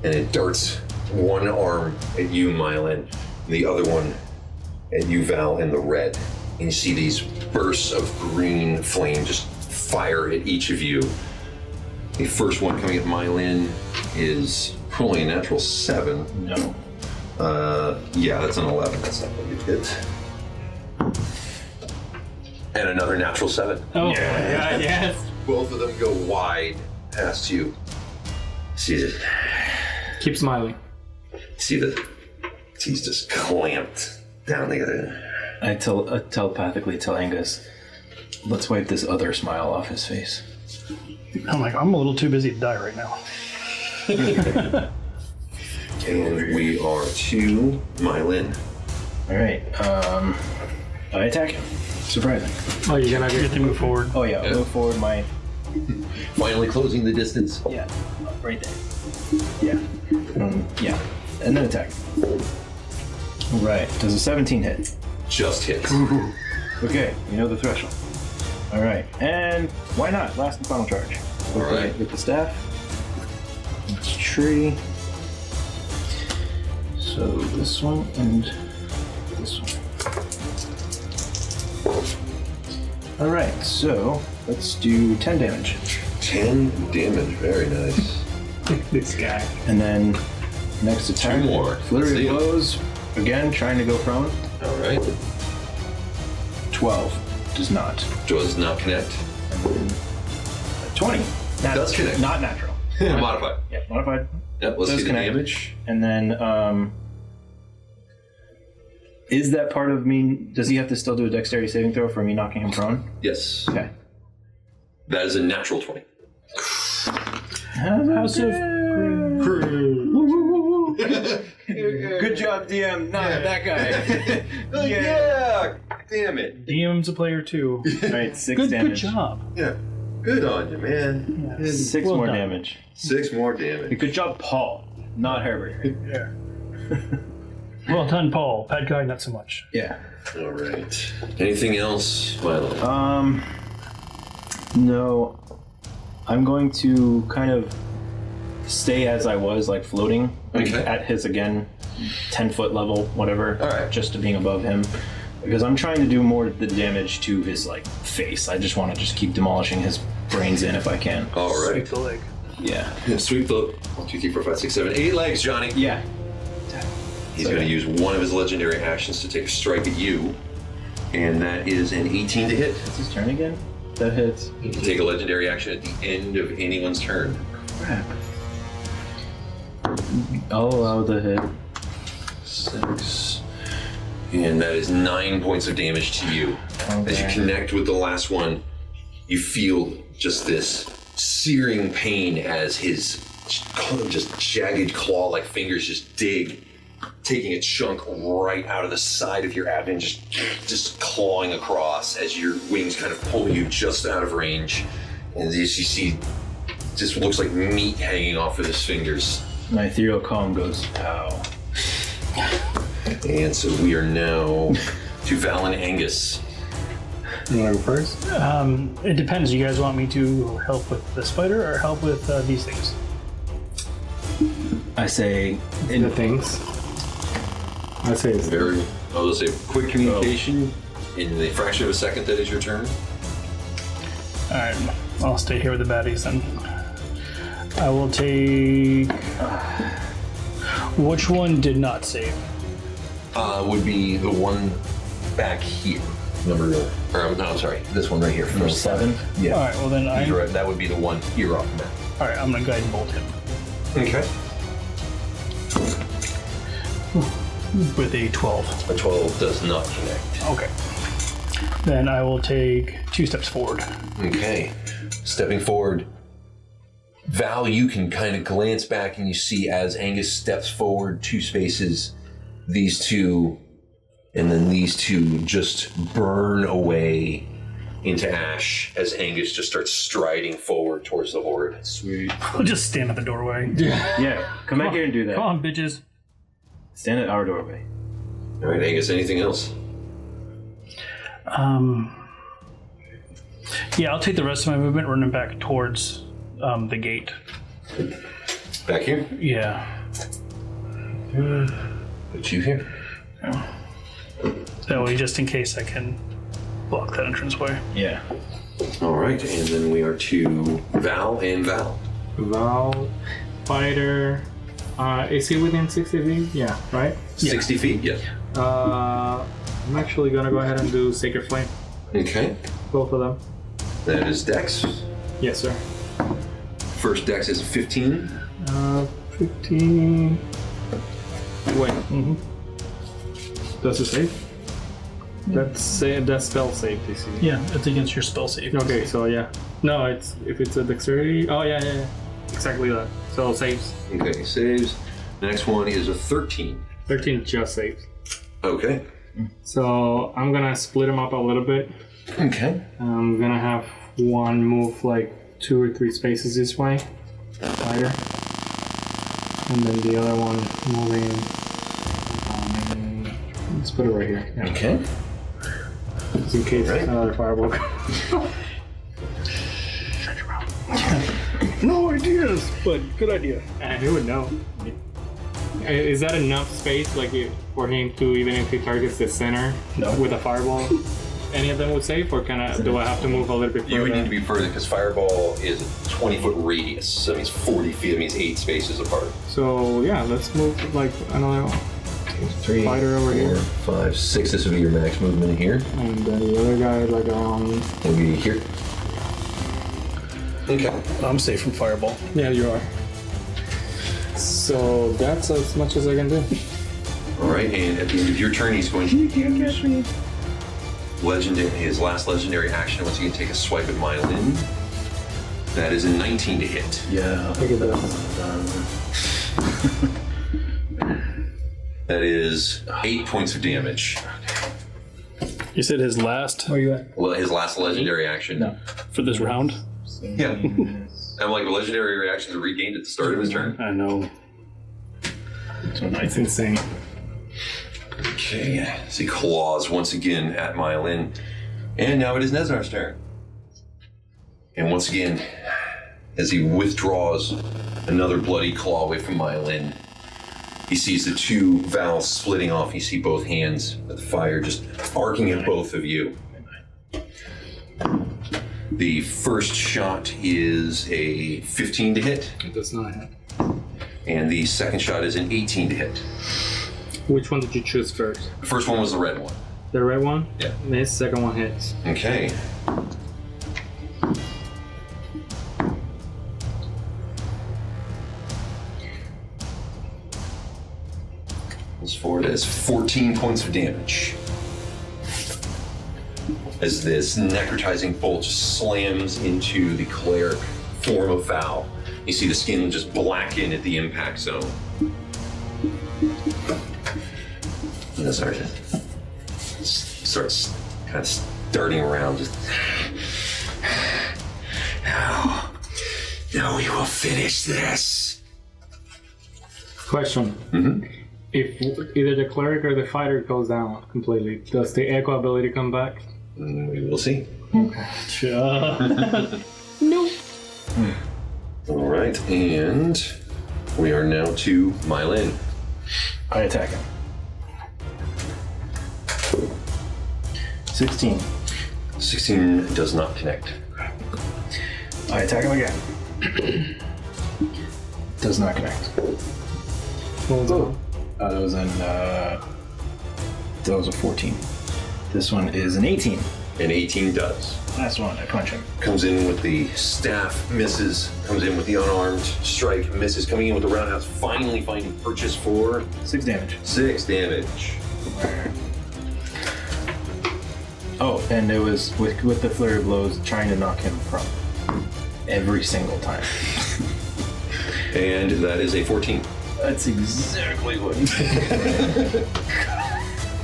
Speaker 3: and it darts one arm at you, Meilin, and the other one at you, Val, in the red. And you see these bursts of green flame just fire at each of you. The first one coming at Meilin is probably a natural 7.
Speaker 6: No.
Speaker 3: Yeah, that's an 11. That's not going to hit. And another natural 7.
Speaker 7: Oh, yeah, yes.
Speaker 3: Both of them go wide past you. See it?
Speaker 7: Keep smiling.
Speaker 3: See the teeth just clamped down together.
Speaker 6: I telepathically tell Angus, let's wipe this other smile off his face.
Speaker 5: I'm like, I'm a little too busy to die right now.
Speaker 3: And we are to Meilin.
Speaker 6: All right. I attack him. Surprising.
Speaker 7: Oh, you're gonna
Speaker 5: You have to move forward.
Speaker 6: Oh yeah, I'll move forward. My
Speaker 3: Finally closing the distance.
Speaker 6: yeah, right there. Yeah. Yeah, and then attack. Right. Does a 17 hit?
Speaker 3: Just hits.
Speaker 6: Okay, you know the threshold. All right, and why not? Last and final charge.
Speaker 3: All right.
Speaker 6: With the staff. Tree. So this one and this one. All right, so let's do 10 damage.
Speaker 3: 10 damage. Very nice.
Speaker 7: This guy.
Speaker 6: And then next attack.
Speaker 3: 2 more.
Speaker 6: Flurry
Speaker 3: See
Speaker 6: of
Speaker 3: ya.
Speaker 6: blows. Again, trying to go prone.
Speaker 3: All right.
Speaker 6: 12. Does not.
Speaker 3: Does not connect.
Speaker 6: 20.
Speaker 3: Does connect.
Speaker 6: Not natural.
Speaker 3: Modified.
Speaker 6: Yeah, modified.
Speaker 3: Yep, let's
Speaker 6: Does
Speaker 3: see the
Speaker 6: connect.
Speaker 3: damage.
Speaker 6: And then, is that part of me? Does he have to still do a dexterity saving throw for me knocking him prone?
Speaker 3: Yes.
Speaker 6: Okay.
Speaker 3: That is a natural 20.
Speaker 5: House of
Speaker 6: Good job, DM. Not that guy.
Speaker 3: Yeah. Damn it.
Speaker 5: DM's a player too.
Speaker 6: All right, 6
Speaker 5: Good
Speaker 6: damage.
Speaker 5: job.
Speaker 3: Yeah. Good on you, man.
Speaker 6: 6
Speaker 5: Well
Speaker 6: more
Speaker 5: done.
Speaker 6: damage.
Speaker 3: 6 more damage.
Speaker 6: Good job, Paul. Not Harbinger.
Speaker 5: Yeah. Well done, Paul. Bad guy, not so much.
Speaker 6: Yeah.
Speaker 3: All right. Anything else, Milo?
Speaker 6: No. I'm going to kind of stay as I was, like floating
Speaker 3: Okay.
Speaker 6: at his, again, 10-foot level, whatever.
Speaker 3: All right.
Speaker 6: Just to being above him. Because I'm trying to do more of the damage to his, like, face. I just want to just keep demolishing his brains in if I can.
Speaker 3: All right.
Speaker 5: Sweep the leg.
Speaker 6: Yeah.
Speaker 3: Sweep the 1, 2, 3, 4, 5, 6, 7, 8 legs, Johnny.
Speaker 6: Yeah.
Speaker 3: He's going to use one of his legendary actions to take a strike at you. And that is an 18 to hit.
Speaker 6: It's his turn again? That hits.
Speaker 3: You can take a legendary action at the end of anyone's turn.
Speaker 6: Crap. I'll allow the hit.
Speaker 3: 6. And that is 9 points of damage to you.
Speaker 6: Okay.
Speaker 3: As you connect with the last one, you feel just this searing pain as his just jagged claw-like fingers just dig, taking a chunk right out of the side of your abdomen, just clawing across as your wings kind of pull you just out of range. And as you see, just looks like meat hanging off of his fingers.
Speaker 6: My ethereal calm goes, ow.
Speaker 3: And so we are now to Val and Angus.
Speaker 7: You want to go first?
Speaker 5: It depends. You guys want me to help with the spider or help with these things?
Speaker 6: I say,
Speaker 7: The things. I say it's
Speaker 3: Very, I'll just say quick communication. In the fraction of a second that is your turn.
Speaker 5: Alright, I'll stay here with the baddies then. I will take... Which one did not save?
Speaker 3: Would be the one back here. Number, or no, I'm sorry, this one right here.
Speaker 6: number 7? Yeah.
Speaker 5: Alright, well then
Speaker 3: You're right, that would be the one here off the map.
Speaker 5: Alright, I'm gonna guide and bolt him.
Speaker 3: Okay.
Speaker 5: With a 12.
Speaker 3: A 12 does not connect.
Speaker 5: Okay. Then I will take 2 steps forward.
Speaker 3: Okay. Stepping forward, Val, you can kind of glance back and you see as Angus steps forward 2 spaces, these two, and then these two just burn away into ash as Angus just starts striding forward towards the horde.
Speaker 6: Sweet.
Speaker 5: I'll just stand at the doorway.
Speaker 6: Yeah, come back here and do that.
Speaker 5: Come on, bitches.
Speaker 6: Stand at our doorway.
Speaker 3: All right, Angus, anything else?
Speaker 5: Yeah, I'll take the rest of my movement running back towards the gate.
Speaker 3: Back here?
Speaker 5: Yeah.
Speaker 3: Put you here.
Speaker 5: That way, just in case I can block that entranceway.
Speaker 6: Yeah.
Speaker 3: All right, and then we are to Val and Val.
Speaker 7: Val, fighter. Is he within 60 feet? Yeah, right?
Speaker 3: 60 feet? Yes.
Speaker 7: I'm actually gonna go ahead and do Sacred Flame.
Speaker 3: Okay.
Speaker 7: Both of them.
Speaker 3: That is Dex.
Speaker 7: Yes, sir.
Speaker 3: First Dex is 15.
Speaker 7: 15. Wait. Does it save? That's spell save DC.
Speaker 5: Yeah, it's against your spell save.
Speaker 7: Okay, so yeah. No, it's if it's a dexterity. Oh yeah. Exactly that. So saves.
Speaker 3: Okay, saves. The next one is a 13.
Speaker 7: 13 just saves.
Speaker 3: Okay.
Speaker 7: So I'm gonna split them up a little bit.
Speaker 3: Okay.
Speaker 7: I'm gonna have one move like 2 or 3 spaces this way, fighter, and then the other one moving. Let's put it right here. Yeah.
Speaker 3: Okay.
Speaker 7: Just in case
Speaker 3: Right.
Speaker 7: another fireball.
Speaker 5: No ideas, but good idea.
Speaker 7: Who would know? Is that enough space, like for him to, even if he targets the center with a fireball, any of them would save, or do I have to move a little bit further?
Speaker 3: You would need to be further because Fireball is a 20-foot radius. So that means 40 feet. That means 8 spaces apart.
Speaker 7: So yeah, let's move like another
Speaker 3: 3,
Speaker 7: fighter over
Speaker 3: 4,
Speaker 7: here,
Speaker 3: 5, 6. This would be your max movement here.
Speaker 7: and then the other guy like
Speaker 3: Maybe here. Okay.
Speaker 5: I'm safe from fireball.
Speaker 7: Yeah, you are. So that's as much as I can do.
Speaker 3: All right, and at the end of your turn, he's going to use his last legendary action. Once again, take a swipe at Meilin. That is a 19 to hit.
Speaker 6: Yeah.
Speaker 7: Look at that.
Speaker 3: That is 8 points of damage.
Speaker 5: You said his last
Speaker 7: Where you at?
Speaker 3: Well, his last legendary action.
Speaker 7: No.
Speaker 5: for this round?
Speaker 3: Yeah. I'm like, legendary reactions are regained at the start of his turn.
Speaker 5: I know.
Speaker 7: It's insane.
Speaker 3: Okay, as he claws once again at Meilin. And now it is Nezar's turn. And once again, as he withdraws another bloody claw away from Meilin, he sees the two valves splitting off. You see both hands with the fire just arcing at both of you. The first shot is a 15 to hit,
Speaker 7: It does not hit.
Speaker 3: and the second shot is an 18 to hit.
Speaker 7: Which one did you choose first?
Speaker 3: The first one was the red one.
Speaker 7: The red one?
Speaker 3: Yeah.
Speaker 7: Miss. Second one hits.
Speaker 3: Okay. As forward as 14 points of damage. As this necrotizing bolt just slams into the cleric form of Val. You see the skin just blacken at the impact zone. And the sergeant starts kind of darting around, just. Now we will finish this.
Speaker 7: Question. If either the cleric or the fighter goes down completely, does the echo ability come back?
Speaker 3: We will see.
Speaker 7: No.
Speaker 3: All right, and we are now to Meilin.
Speaker 6: I attack him. 16.
Speaker 3: 16 does not connect.
Speaker 6: I attack him again. Does not connect.
Speaker 7: Hold on.
Speaker 6: That was that was a 14. This one is an 18.
Speaker 3: An 18 does.
Speaker 6: Last one, I punch him.
Speaker 3: Comes in with the staff, misses. Comes in with the unarmed strike, misses. Coming in with the roundhouse, finally finding purchase for
Speaker 6: 6 damage.
Speaker 3: 6 damage.
Speaker 6: Oh, and it was with the flurry of blows, trying to knock him from every single time.
Speaker 3: And that is a 14.
Speaker 6: That's exactly what.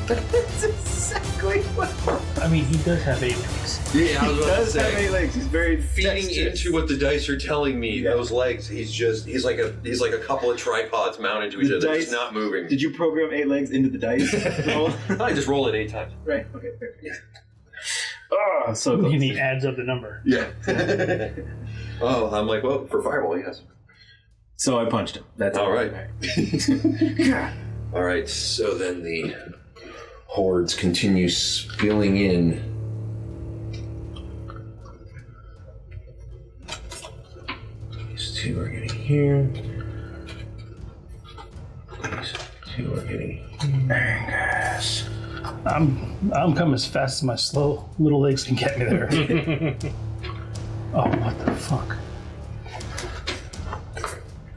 Speaker 6: That's exactly what.
Speaker 5: I mean, he does have 8 legs.
Speaker 3: Yeah, I was
Speaker 6: He does have 8 legs. He's very
Speaker 3: feeding
Speaker 6: dexterous.
Speaker 3: into what the dice are telling me.
Speaker 6: Yeah.
Speaker 3: Those legs, he's like a couple of tripods mounted to each
Speaker 6: The
Speaker 3: other. They're
Speaker 6: dice-
Speaker 3: just not moving.
Speaker 6: Did you program 8 legs into the dice? roll?
Speaker 3: I just roll it 8 times.
Speaker 6: Right. Okay. Fair. Yeah. Oh, so close.
Speaker 5: And he adds up the number.
Speaker 3: Yeah. Oh, I'm like, well, for fireball, yes.
Speaker 6: So I punched him. That's
Speaker 3: all right. All right, so then the hordes continue spilling in. These two are getting here. These two are getting Angus.
Speaker 5: I'm coming as fast as my slow little legs can get me there. Oh, what the fuck?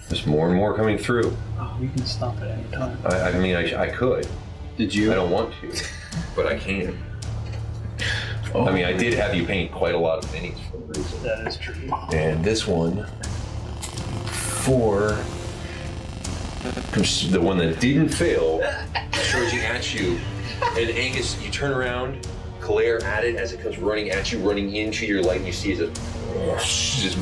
Speaker 3: There's more and more coming through.
Speaker 5: Oh, you can stop at any time.
Speaker 3: I mean, I could.
Speaker 6: Did you?
Speaker 3: I don't want to, but I can. I mean, I did have you paint quite a lot of minis for a reason.
Speaker 5: That is true.
Speaker 3: And this one, for the one that didn't fail, charging at you. And Angus, you turn around, glare at it as it comes running at you, running into your light, and you see it just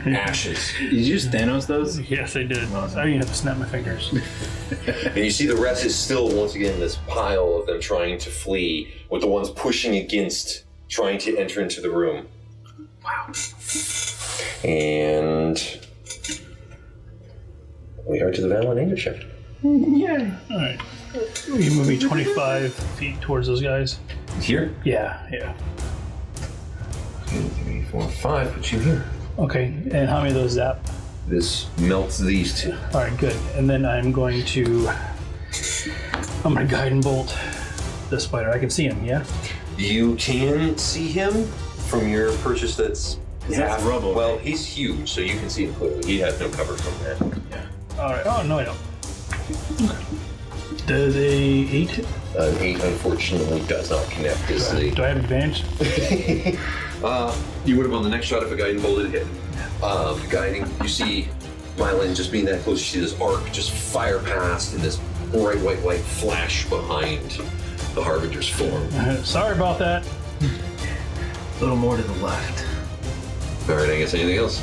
Speaker 3: ashes.
Speaker 6: Did you just Thanos those?
Speaker 5: Yes, I did. I didn't have to snap my fingers.
Speaker 3: And you see the rest is still, once again, this pile of them trying to flee, with the ones pushing against, trying to enter into the room. Wow. And we are to the Valor Angus check.
Speaker 5: Yay! Alright. You move me 25 feet towards those guys.
Speaker 3: Here?
Speaker 5: Yeah.
Speaker 3: 2, 3, 4, 5, put you here.
Speaker 5: Okay, and how many of those zap?
Speaker 3: This melts these two.
Speaker 5: Alright, good. And then I'm going to guide and bolt the spider. I can see him, yeah?
Speaker 3: You can see him from your purchase that's half
Speaker 6: rubble.
Speaker 3: Well, he's huge, so you can see him clearly. He has no cover from that.
Speaker 5: Alright, oh, no, I don't. Does a 8 hit?
Speaker 3: An 8 unfortunately does not connect. Is the
Speaker 5: Do I have advantage?
Speaker 3: you would have on the next shot if a guiding bolt had hit. Guiding, you see Meilin just being that close. You see this arc just fire past and this bright white light flash behind the Harbinger's form.
Speaker 5: Sorry about that.
Speaker 6: A little more to the left.
Speaker 3: All right, Angus, anything else?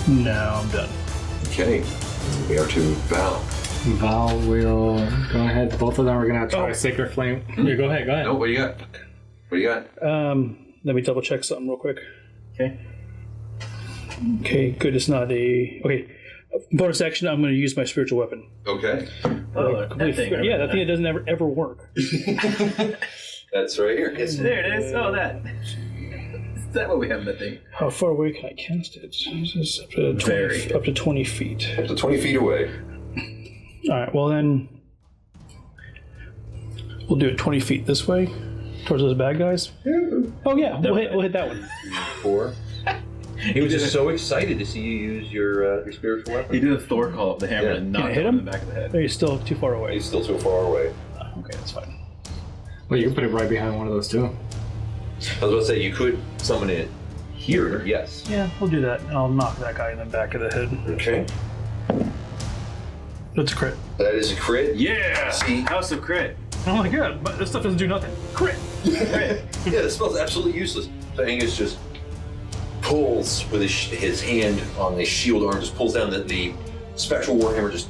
Speaker 5: No, I'm done.
Speaker 3: Okay, we are to Val.
Speaker 7: Val will go ahead. Both of them are gonna try Sacred Flame. Yeah, go ahead.
Speaker 3: No, what do you got? What do you got?
Speaker 5: Let me double check something real quick.
Speaker 6: Okay.
Speaker 5: Okay, good. It's not a... Okay, bonus action, I'm going to use my spiritual weapon.
Speaker 3: Okay.
Speaker 6: Oh, that thing.
Speaker 5: Yeah, that thing that doesn't ever work.
Speaker 3: That's right here. Yes.
Speaker 6: There it is. Oh, that. Is that what we have in that thing?
Speaker 5: How far away can I cast it? It's up to 20, up to 20 feet.
Speaker 3: Up to 20 feet away.
Speaker 5: Alright, well then... We'll do it 20 feet this way, towards those bad guys. Oh yeah, we'll hit that one.
Speaker 3: 4. He was just so excited to see you use your spiritual weapon.
Speaker 6: He did a Thor call up the hammer and knocked him in the back of the head.
Speaker 5: Or he's still too far away.
Speaker 3: He's still too far away.
Speaker 5: Okay, that's fine.
Speaker 7: Well, you can put it right behind one of those too.
Speaker 3: I was about to say, you could summon it here, yes.
Speaker 5: Yeah, we'll do that. And I'll knock that guy in the back of the head.
Speaker 3: Okay.
Speaker 5: That's a crit.
Speaker 3: That is a crit.
Speaker 6: Yeah!
Speaker 3: See?
Speaker 6: House of Crit.
Speaker 5: Oh my god, but this stuff doesn't do nothing. Crit!
Speaker 3: Yeah, this spell's absolutely useless. So Angus just pulls with his hand on the shield arm, just pulls down the spectral warhammer, just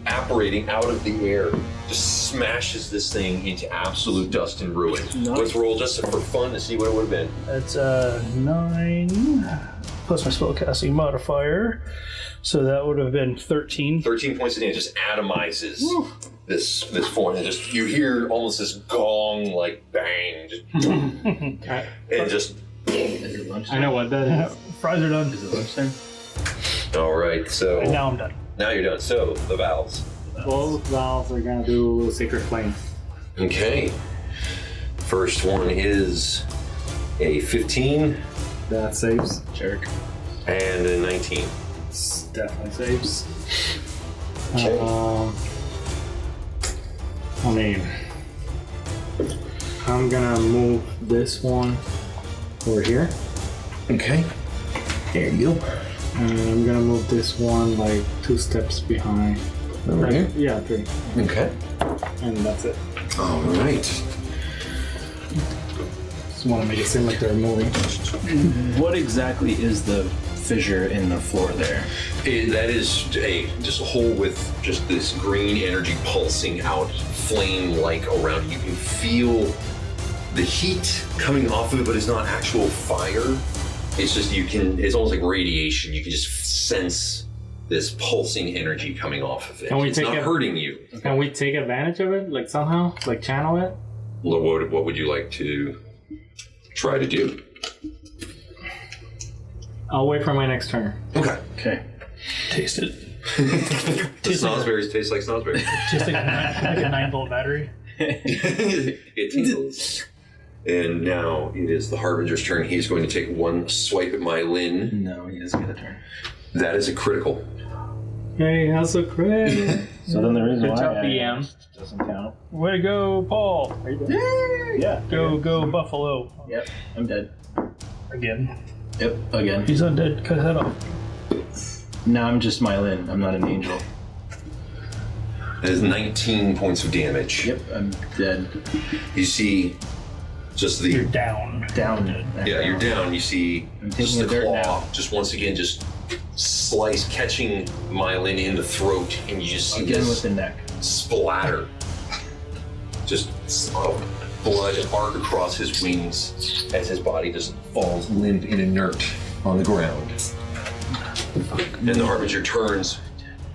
Speaker 3: apparating out of the air, just smashes this thing into absolute dust and ruin.
Speaker 5: Nice.
Speaker 3: Let's roll just for fun to see what it would have been.
Speaker 5: That's 9 plus my spellcasting modifier. So that would have been 13.
Speaker 3: 13 points of damage, just atomizes this form, and just you hear almost this gong like bang, just and just.
Speaker 6: Is it lunchtime?
Speaker 7: I know what that is.
Speaker 5: Fries are done.
Speaker 6: Is it lunchtime?
Speaker 3: All right, so
Speaker 5: And now I'm done.
Speaker 3: now you're done. So the valves.
Speaker 7: Both valves are gonna do Sacred Flame.
Speaker 3: Okay. First one is a 15
Speaker 7: That saves.
Speaker 6: Jerk.
Speaker 3: and a 19.
Speaker 7: Definitely saves.
Speaker 3: Okay.
Speaker 7: I mean, I'm gonna move this one over here,
Speaker 3: Okay. There you go.
Speaker 7: and I'm gonna move this one like 2 steps behind.
Speaker 3: Over here.
Speaker 7: Yeah, 3,
Speaker 3: Okay.
Speaker 7: and that's it.
Speaker 3: All right.
Speaker 7: Just want to make it seem like they're moving.
Speaker 6: What exactly is the fissure in the floor there?
Speaker 3: That is just a hole with just this green energy pulsing out, flame-like around. You can feel the heat coming off of it, but it's not actual fire. It's just it's almost like radiation. You can just sense this pulsing energy coming off of it. It's not hurting you.
Speaker 7: Can we take advantage of it, like somehow, like channel it?
Speaker 3: What would you like to try to do?
Speaker 7: I'll wait for my next turn.
Speaker 3: Okay.
Speaker 5: Taste it.
Speaker 3: The snozzberries taste like snozzberries.
Speaker 5: Tastes like a 9-volt battery.
Speaker 3: It tingles. And now it is the Harbinger's turn. He's going to take one swipe at Meilin.
Speaker 6: No, he doesn't get a turn.
Speaker 3: That is a critical.
Speaker 7: Hey, how's the crit?
Speaker 6: So then the reason
Speaker 7: Good
Speaker 6: why
Speaker 7: job,
Speaker 6: I
Speaker 7: BM.
Speaker 6: doesn't count.
Speaker 5: Way to go, Paul.
Speaker 6: Yeah.
Speaker 5: Go, Buffalo.
Speaker 6: Yep, I'm dead.
Speaker 5: Again.
Speaker 6: Yep, again.
Speaker 5: He's undead. Cut his head off.
Speaker 6: No, I'm just Meilin. I'm not an angel.
Speaker 3: That is 19 points of damage.
Speaker 6: Yep, I'm dead.
Speaker 3: You see just the...
Speaker 5: You're down.
Speaker 6: Down.
Speaker 3: Yeah, you're down. You see
Speaker 6: I'm
Speaker 3: just
Speaker 6: taking
Speaker 3: the
Speaker 6: the dirt
Speaker 3: claw,
Speaker 6: now.
Speaker 3: just once again, just slice, catching Meilin in the throat, and you just see
Speaker 6: Again
Speaker 3: this
Speaker 6: with the neck.
Speaker 3: splatter. Just blood arc across his wings as his body just falls limp and inert on the ground. And the Harbinger turns,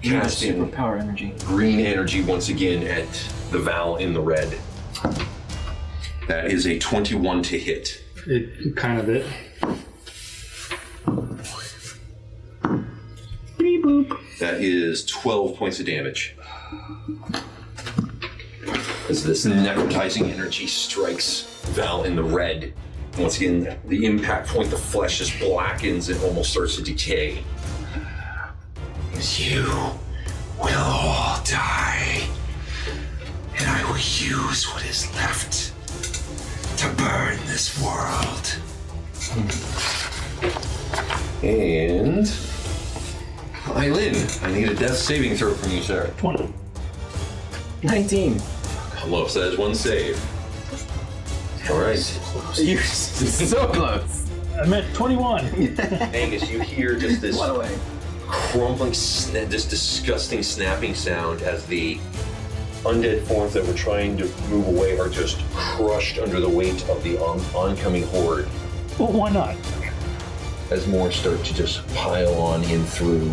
Speaker 3: casting
Speaker 6: superpower energy.
Speaker 3: green energy once again at the Val in the red. That is a 21 to hit.
Speaker 7: It kind of did.
Speaker 3: That is 12 points of damage. As this necrotizing energy strikes Val in the red. Once again, the impact point, the flesh just blackens and almost starts to decay. You will all die, and I will use what is left to burn this world. And Meilin, I need a death saving throw from you, sir.
Speaker 5: 20.
Speaker 6: 19.
Speaker 3: Hello, so that is one save. All right.
Speaker 6: You're so close.
Speaker 5: I'm at 21.
Speaker 3: Angus, you hear just this
Speaker 6: One away.
Speaker 3: crumbling, this disgusting snapping sound as the undead forms that were trying to move away are just crushed under the weight of the oncoming horde
Speaker 5: Well, why not?
Speaker 3: as more start to just pile on in through.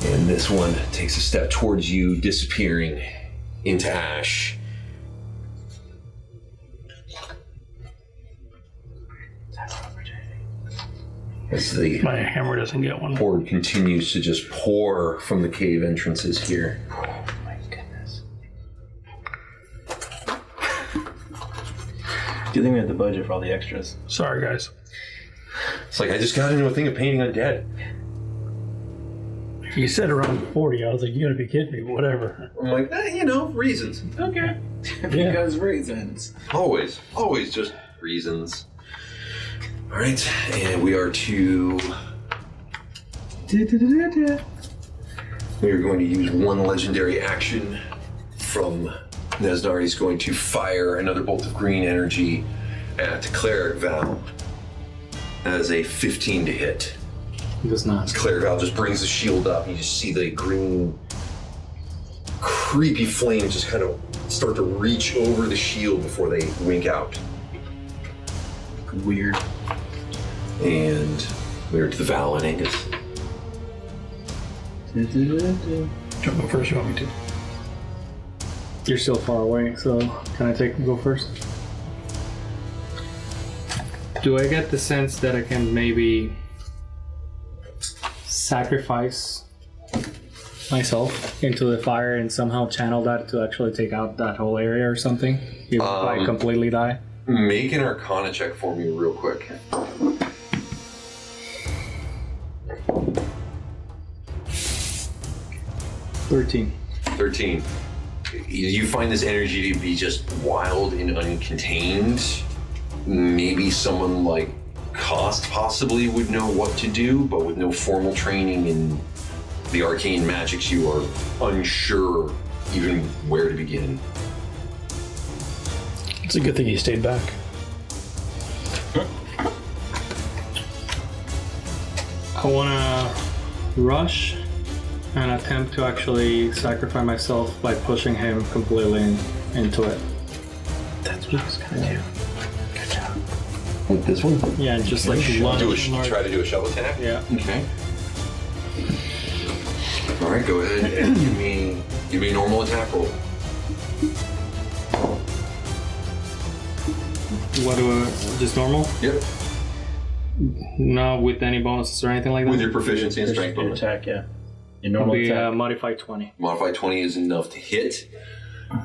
Speaker 3: And this one takes a step towards you, disappearing into ash. As the
Speaker 5: My hammer doesn't get one.
Speaker 3: horde continues to just pour from the cave entrances here.
Speaker 6: My goodness. Good thing we had the budget for all the extras.
Speaker 5: Sorry, guys.
Speaker 3: It's like I just got into a thing of painting undead.
Speaker 5: You said around 40. I was like, you gotta be kidding me. Whatever.
Speaker 3: I'm like, reasons.
Speaker 5: Okay.
Speaker 6: Because reasons.
Speaker 3: Always just reasons. All right, and we are to. We are going to use one legendary action from Nesdar. He's going to fire another bolt of green energy at Cleric Val. That is a 15 to hit.
Speaker 7: It does not.
Speaker 3: Cleric Val just brings the shield up, and you just see the green, creepy flames just kind of start to reach over the shield before they wink out.
Speaker 6: Weird.
Speaker 3: And we're to the Val and Angus.
Speaker 5: Jump go first, you want me to?
Speaker 7: You're still far away, so can I go first? Do I get the sense that I can maybe sacrifice myself into the fire and somehow channel that to actually take out that whole area or something? If I completely die?
Speaker 3: Make an Arcana check for me real quick.
Speaker 7: $13.
Speaker 3: 13. You find this energy to be just wild and uncontained. Maybe someone like Cost possibly would know what to do, but with no formal training in the arcane magics, you are unsure even where to begin.
Speaker 5: It's a good thing you stayed back.
Speaker 7: I want to rush and attempt to actually sacrifice myself by pushing him completely into it.
Speaker 6: That's what
Speaker 2: With this one?
Speaker 7: Yeah, just like lunge.
Speaker 2: Try to do a shove attack?
Speaker 7: Yeah.
Speaker 2: Okay. All right, go ahead and give me a normal attack roll.
Speaker 7: What do just normal?
Speaker 2: Yep.
Speaker 7: Not with any bonuses or anything like that?
Speaker 2: With your proficiency and strength bonus.
Speaker 6: Attack, yeah. Your
Speaker 7: It'll
Speaker 6: normal
Speaker 7: be
Speaker 6: attack.
Speaker 7: modified 20.
Speaker 2: Modified 20 is enough to hit.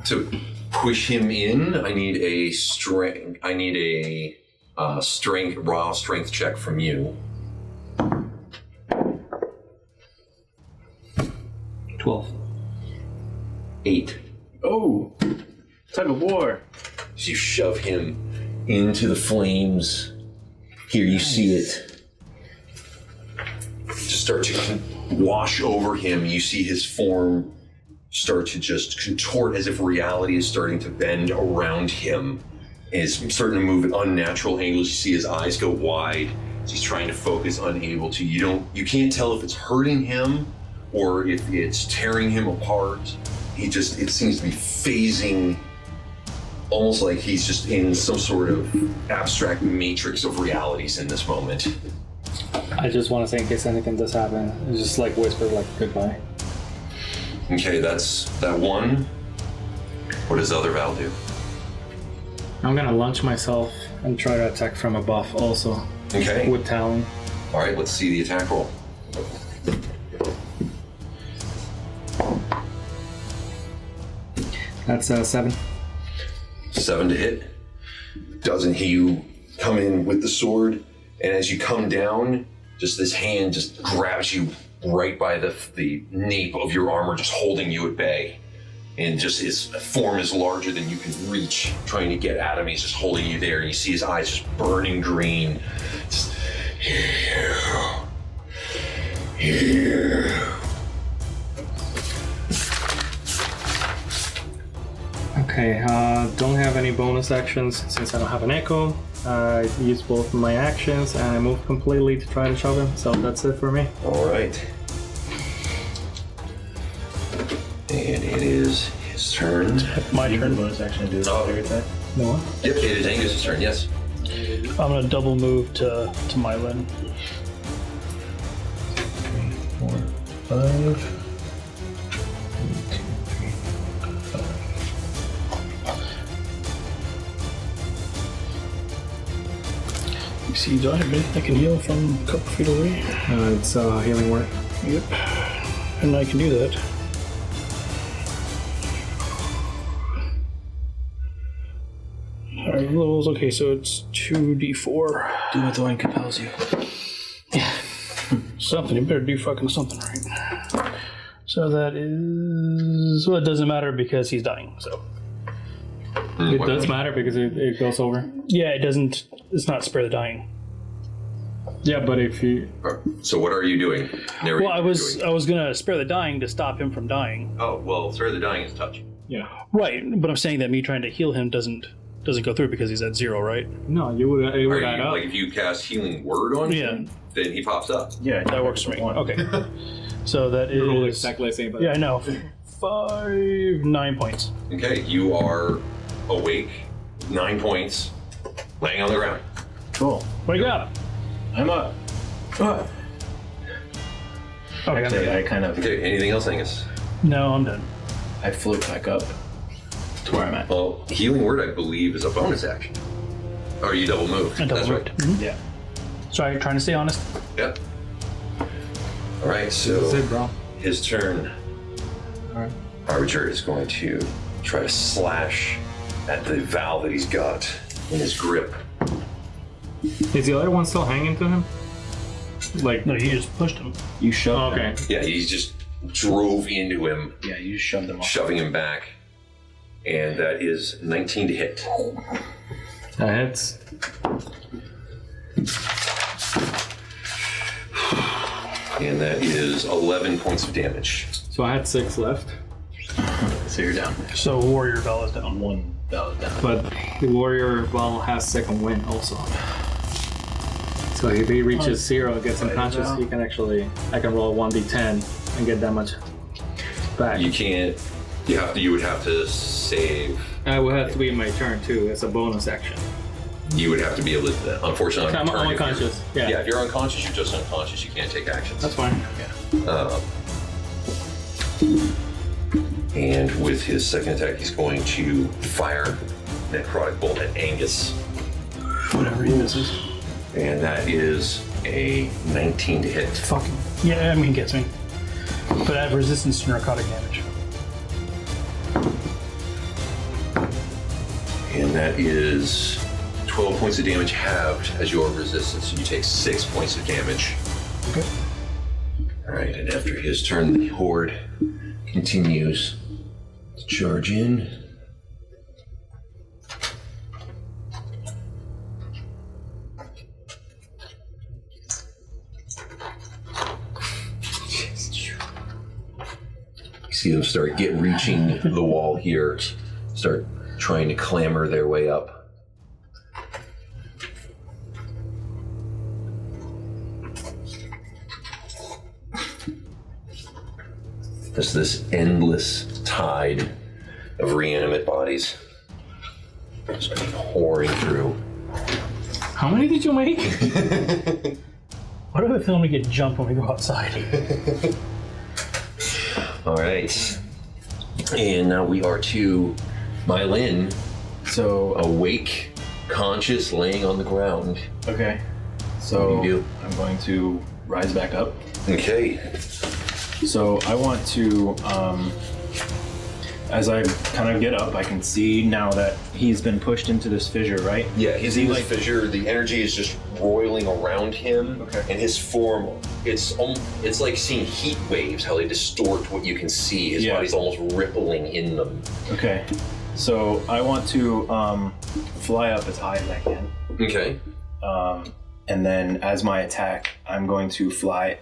Speaker 2: To push him in, I need a raw strength check from you.
Speaker 7: 12.
Speaker 2: 8.
Speaker 6: Oh! Tug of war.
Speaker 2: As you shove him into the flames, here you see it just start to wash over him. You see his form start to just contort as if reality is starting to bend around him. And it's starting to move at unnatural angles. You see his eyes go wide as he's trying to focus, unable to. You can't tell if it's hurting him or if it's tearing him apart. It seems to be phasing, almost like he's just in some sort of abstract matrix of realities in this moment.
Speaker 7: I just want to say, in case anything does happen, it's just like whisper like goodbye.
Speaker 2: Okay, that's that one. What does the other Val do?
Speaker 7: I'm gonna launch myself and try to attack from above also.
Speaker 2: Okay.
Speaker 7: With Talon.
Speaker 2: All right, let's see the attack roll.
Speaker 7: That's 7.
Speaker 2: 7 to hit. Doesn't he come in with the sword? And as you come down, just this hand just grabs you right by the nape of your armor, just holding you at bay. And just his form is larger than you can reach, trying to get at him. He's just holding you there, and you see his eyes just burning green. Just, here.
Speaker 7: Okay, don't have any bonus actions since I don't have an echo. I use both my actions and I move completely to try to shove him, so that's it for me.
Speaker 2: All right. And it is his turn.
Speaker 5: My turn.
Speaker 6: Bonus action to do
Speaker 2: Oh.
Speaker 6: the attack.
Speaker 7: No one?
Speaker 2: Yep, it is Angus' turn, yes.
Speaker 5: I'm gonna double move to Meilin.
Speaker 6: 4, 5.
Speaker 5: You see, do I have anything I can heal from a couple feet away?
Speaker 7: It's healing word.
Speaker 5: Yep. And I can do that. Alright, levels. Okay, so it's 2d4.
Speaker 6: Do what the one compels you.
Speaker 5: Something. You better do fucking something right. So that is. Well, it doesn't matter because he's dying, so.
Speaker 7: It does matter because it goes over.
Speaker 5: Yeah, it doesn't. It's not spare the dying.
Speaker 7: Yeah, but if you...
Speaker 2: So what are you doing?
Speaker 5: Well, I was gonna spare the dying to stop him from dying.
Speaker 2: Oh, well, spare the dying is touch.
Speaker 7: Yeah.
Speaker 5: Right, but I'm saying that me trying to heal him doesn't go through because he's at 0, right?
Speaker 7: No, it would add up.
Speaker 2: Like if you cast healing word on him, then he pops up.
Speaker 6: Yeah,
Speaker 5: That works for me. Okay. So that is.
Speaker 7: Roll exactly the same. But
Speaker 5: Yeah, I know. 9 points.
Speaker 2: Okay, you are awake, 9 points, laying on the ground.
Speaker 6: Cool.
Speaker 5: Wake up!
Speaker 6: I'm up. Ah.
Speaker 5: Okay.
Speaker 6: I kind of.
Speaker 2: Okay, anything else, Angus?
Speaker 5: No, I'm done.
Speaker 6: I float back up to where I'm at.
Speaker 2: Well, healing word, I believe, is a bonus action. Or you double moved.
Speaker 5: I double
Speaker 2: That's
Speaker 5: moved.
Speaker 2: right.
Speaker 5: Mhm.
Speaker 6: Yeah.
Speaker 5: Sorry, trying to stay honest.
Speaker 2: Yep. All right, so
Speaker 7: that's it, bro.
Speaker 2: his turn.
Speaker 7: All right.
Speaker 2: Harbinger is going to try to slash at the valve that he's got in his grip.
Speaker 7: Is the other one still hanging to him? Like...
Speaker 5: No, you just pushed him.
Speaker 6: You shoved
Speaker 7: Oh, okay.
Speaker 6: them.
Speaker 2: Yeah, he just drove into him,
Speaker 6: Yeah, you just shoved them off.
Speaker 2: shoving him back. And that is 19 to hit.
Speaker 7: That hits.
Speaker 2: And that is 11 points of damage.
Speaker 7: So I had 6 left.
Speaker 6: So you're down.
Speaker 5: So Warrior Bell is down.
Speaker 6: One bell down.
Speaker 7: But the warrior, well, has second wind also. So if he reaches 0 and gets unconscious, I can roll a 1d10 and get that much back.
Speaker 2: You can't You would have to save.
Speaker 7: I would have to be in my turn too. It's a bonus action.
Speaker 2: You would have to be able to. Unfortunately,
Speaker 7: I'm unconscious. Yeah.
Speaker 2: If you're unconscious, you're just unconscious. You can't take actions.
Speaker 7: That's fine.
Speaker 2: And with his second attack, he's going to fire necrotic bolt at Angus.
Speaker 5: Whatever he misses.
Speaker 2: And that is a 19 to hit.
Speaker 5: Fucking. Yeah, I mean, he gets me. But I have resistance to narcotic damage.
Speaker 2: And that is 12 points of damage halved as your resistance. So you take 6 points of damage.
Speaker 5: Okay.
Speaker 2: Alright, and after his turn, the horde continues to charge in. You see them start reaching the wall here, start trying to clamber their way up. There's this endless tide of reanimate bodies just pouring through.
Speaker 7: How many did you make?
Speaker 5: Why do I feel we get jumped when we go outside?
Speaker 2: All right. And now we are to Meilin,
Speaker 6: So,
Speaker 2: awake, conscious, laying on the ground.
Speaker 6: okay. So,
Speaker 2: What do you do?
Speaker 6: I'm going to rise back up.
Speaker 2: Okay.
Speaker 6: So, I want to, as I kind of get up, I can see now that he's been pushed into this fissure, right?
Speaker 2: Yeah, he's in this fissure. The energy is just roiling around him.
Speaker 6: Okay.
Speaker 2: And his form, it's like seeing heat waves, how they distort what you can see. His body's almost rippling in them.
Speaker 6: Okay. So, I want to fly up as high as I can.
Speaker 2: Okay.
Speaker 6: And then as my attack, I'm going to fly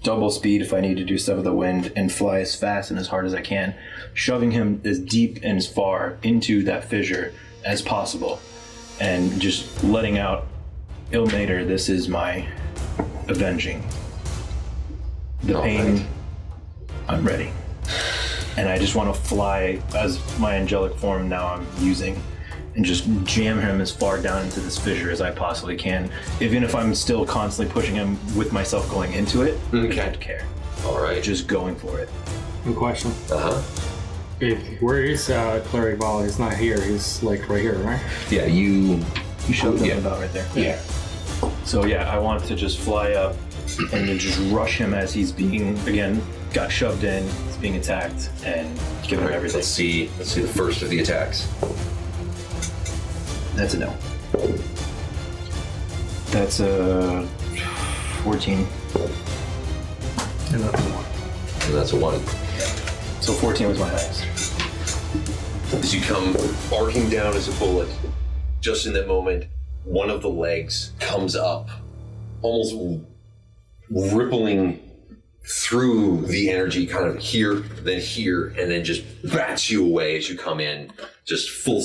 Speaker 6: double speed if I need to do stuff with the wind and fly as fast and as hard as I can, shoving him as deep and as far into that fissure as possible and just letting out Ilmater, this is my avenging. The pain,
Speaker 2: right.
Speaker 6: I'm ready. And I just want to fly as my angelic form now I'm using and just jam him as far down into this fissure as I possibly can, even if I'm still constantly pushing him with myself going into it.
Speaker 2: Okay.
Speaker 6: I don't care.
Speaker 2: All right.
Speaker 6: Just going for it.
Speaker 7: Good question.
Speaker 2: Uh-huh.
Speaker 7: Where is Cleric Ball? He's not here. He's like right here, right?
Speaker 2: Yeah, you
Speaker 6: shoved him
Speaker 2: yeah.
Speaker 6: about right there.
Speaker 2: Yeah.
Speaker 6: So yeah, I want to just fly up and then just rush him as he's being, again, got shoved in, he's being attacked, and give him everything.
Speaker 2: Let's see the first of the attacks.
Speaker 6: That's a no. That's a 14.
Speaker 7: And that's one.
Speaker 2: And that's a 1.
Speaker 6: So 14 was my highest.
Speaker 2: As you come arcing down as a bullet, just in that moment, one of the legs comes up, almost rippling through the energy, kind of here, and then just bats you away as you come in, just full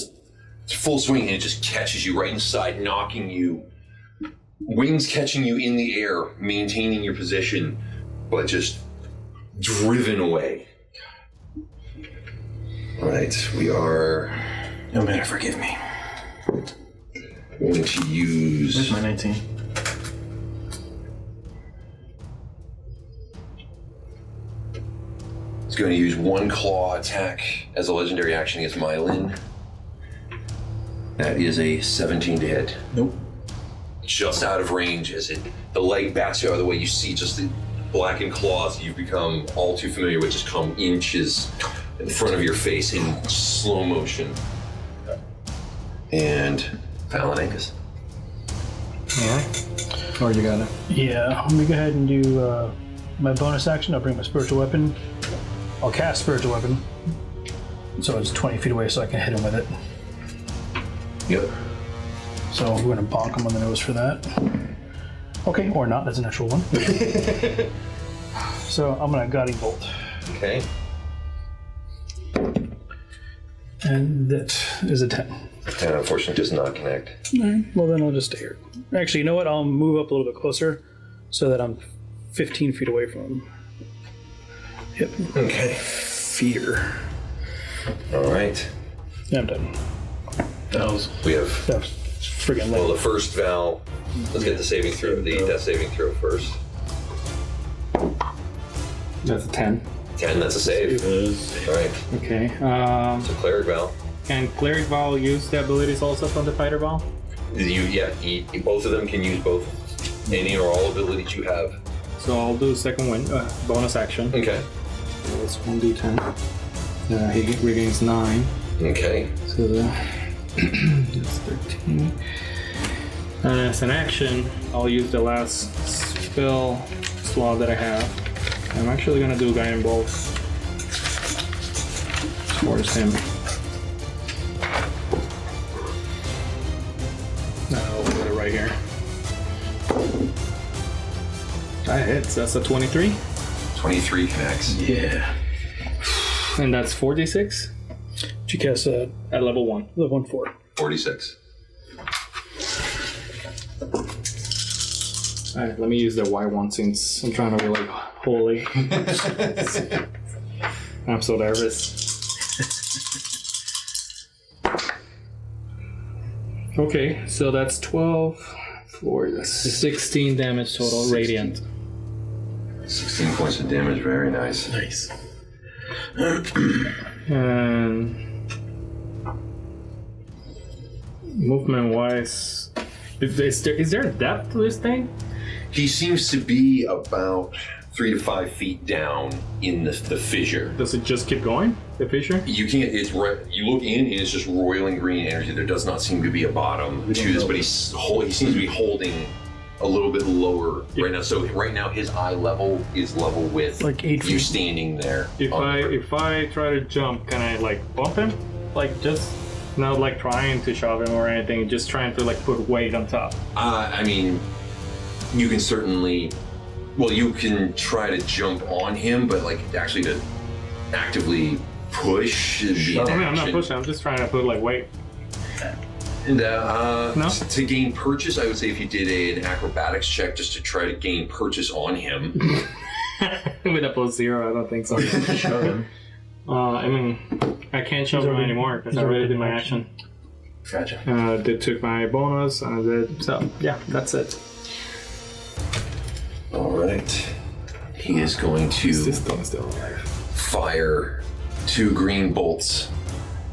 Speaker 2: swing, and it just catches you right inside, knocking you, wings catching you in the air, maintaining your position, but just driven away. All right, we are...
Speaker 6: No matter, forgive me.
Speaker 2: Going to use...
Speaker 6: Where's my 19?
Speaker 2: It's going to use one claw attack as a legendary action against Meilin. That is a 17 to hit.
Speaker 6: Nope.
Speaker 2: Just out of range as the leg bats you out of the way. You see just the blackened claws you've become all too familiar with just come inches in front of your face in slow motion. And Angus.
Speaker 7: Alright. Or you got it.
Speaker 5: Yeah, let me go ahead and do my bonus action. I'll bring my spiritual weapon. I'll cast spiritual weapon. So it's 20 feet away so I can hit him with it.
Speaker 2: Yep.
Speaker 5: So we're going to bonk him on the nose for that. Okay, or not, that's an actual one. So I'm going to guiding bolt.
Speaker 2: Okay.
Speaker 5: And that is a 10.
Speaker 2: And unfortunately does not connect.
Speaker 5: Alright, well then I'll just stay here. Actually, you know what? I'll move up a little bit closer so that I'm 15 feet away from him. Yep.
Speaker 2: Okay.
Speaker 5: fear.
Speaker 3: All right.
Speaker 5: Yeah, I'm done. That was friggin'
Speaker 3: Well,
Speaker 5: late.
Speaker 3: the first Val. Let's get the saving throw. The death saving throw first.
Speaker 7: That's a 10.
Speaker 3: 10. That's a save. All right.
Speaker 7: Okay.
Speaker 3: So cleric Val.
Speaker 7: Can Cleric Val use the abilities also from the Fighter Val?
Speaker 3: Both of them can use both any or all abilities you have.
Speaker 7: So I'll do second win, bonus action.
Speaker 3: Okay.
Speaker 7: So that's 1d10. He regains 9.
Speaker 3: Okay.
Speaker 7: So that's 13. And as an action, I'll use the last spell slot that I have. I'm actually gonna do Guiding Bolts towards him. I'll put it right here. That hits. That's a 23.
Speaker 3: 23 connects.
Speaker 6: Yeah.
Speaker 7: And that's 4d6
Speaker 5: Did you cast
Speaker 7: at level 1.
Speaker 5: level 1 4?
Speaker 3: 46.
Speaker 7: Alright, let me use the Y1 since I'm trying to be like holy. I'm so nervous. Okay, so that's 12 for 16 damage total,
Speaker 3: 16.
Speaker 7: radiant.
Speaker 3: 16 points of damage. Very nice.
Speaker 6: Nice.
Speaker 7: And movement wise, is there a depth to this thing?
Speaker 3: He seems to be about 3 to 5 feet down in the fissure.
Speaker 7: Does it just keep going, the fissure?
Speaker 3: You can't. You look in, and it's just roiling green energy. There does not seem to be a bottom to this, but he seems to be holding a little bit lower right now. So right now, his eye level is level with
Speaker 5: Like 8
Speaker 3: you
Speaker 5: feet.
Speaker 3: standing there.
Speaker 7: If I try to jump, can I like bump him? Like just not like trying to shove him or anything, just trying to like put weight on top.
Speaker 3: I mean, you can certainly. Well, you can try to jump on him, but like actually to actively push the
Speaker 7: I mean, I'm not pushing. I'm just trying to put like weight.
Speaker 3: And,
Speaker 7: No?
Speaker 3: To gain purchase, I would say if you did an acrobatics check just to try to gain purchase on him.
Speaker 7: With a +0, I don't think so.
Speaker 6: Shove him.
Speaker 7: I mean, I can't shove him anymore because I already did my action.
Speaker 6: Gotcha.
Speaker 7: They took my bonus and I did. So yeah, that's it.
Speaker 3: All right. He is going to
Speaker 7: This thing's still alive.
Speaker 3: fire 2 green bolts,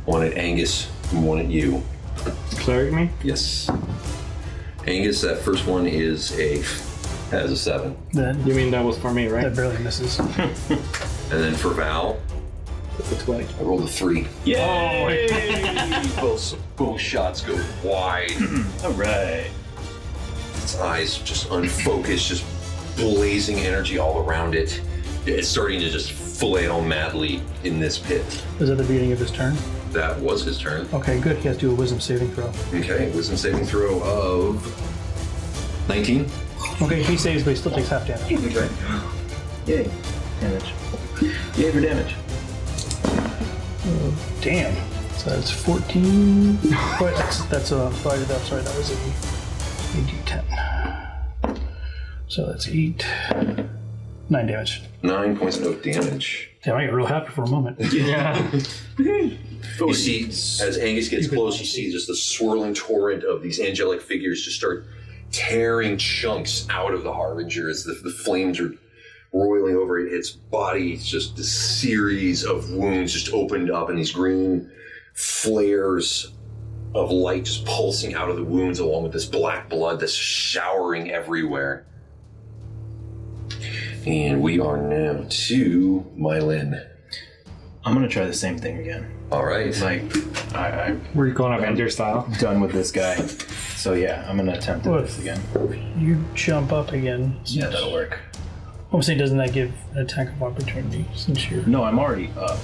Speaker 3: one at Angus and one at you.
Speaker 7: Cleric me?
Speaker 3: Yes. Angus, that first one has a 7.
Speaker 5: Then
Speaker 7: You mean that was for me, right?
Speaker 5: that barely misses.
Speaker 3: And then for Val,
Speaker 7: That's a 20.
Speaker 3: I rolled a 3.
Speaker 6: Yay!
Speaker 3: Both shots go wide.
Speaker 6: All right.
Speaker 3: Its eyes just unfocused, just blazing energy all around it. It's starting to just flail madly in this pit.
Speaker 5: Is that the beginning of his turn?
Speaker 3: That was his turn.
Speaker 5: Okay, good. He has to do a wisdom saving throw.
Speaker 3: Okay, wisdom saving throw of 19.
Speaker 5: Okay, he saves, but he still takes half damage.
Speaker 3: Okay.
Speaker 6: Yay. Damage. Yay for damage.
Speaker 5: Damn. So that's 14. Wait, that's a. Sorry, that was a d10. So that's 8. 9 damage.
Speaker 3: 9 points of damage.
Speaker 5: Damn, I get real happy for a moment.
Speaker 7: Yeah.
Speaker 3: You see, as Angus gets close, you see just the swirling torrent of these angelic figures just start tearing chunks out of the Harbinger as the flames are roiling over it. Its body, it's just a series of wounds just opened up, and these green flares of light just pulsing out of the wounds, along with this black blood that's showering everywhere. And we are now to Meilin.
Speaker 6: I'm gonna try the same thing again.
Speaker 3: All right.
Speaker 6: Like,
Speaker 7: Were you going Avenger style?
Speaker 6: I'm done with this guy. So yeah, I'm gonna attempt
Speaker 5: What?
Speaker 6: this again.
Speaker 5: You jump up again.
Speaker 6: Yeah, that'll work.
Speaker 5: I'm saying, doesn't that give an attack of opportunity since you're.
Speaker 6: No, I'm already up.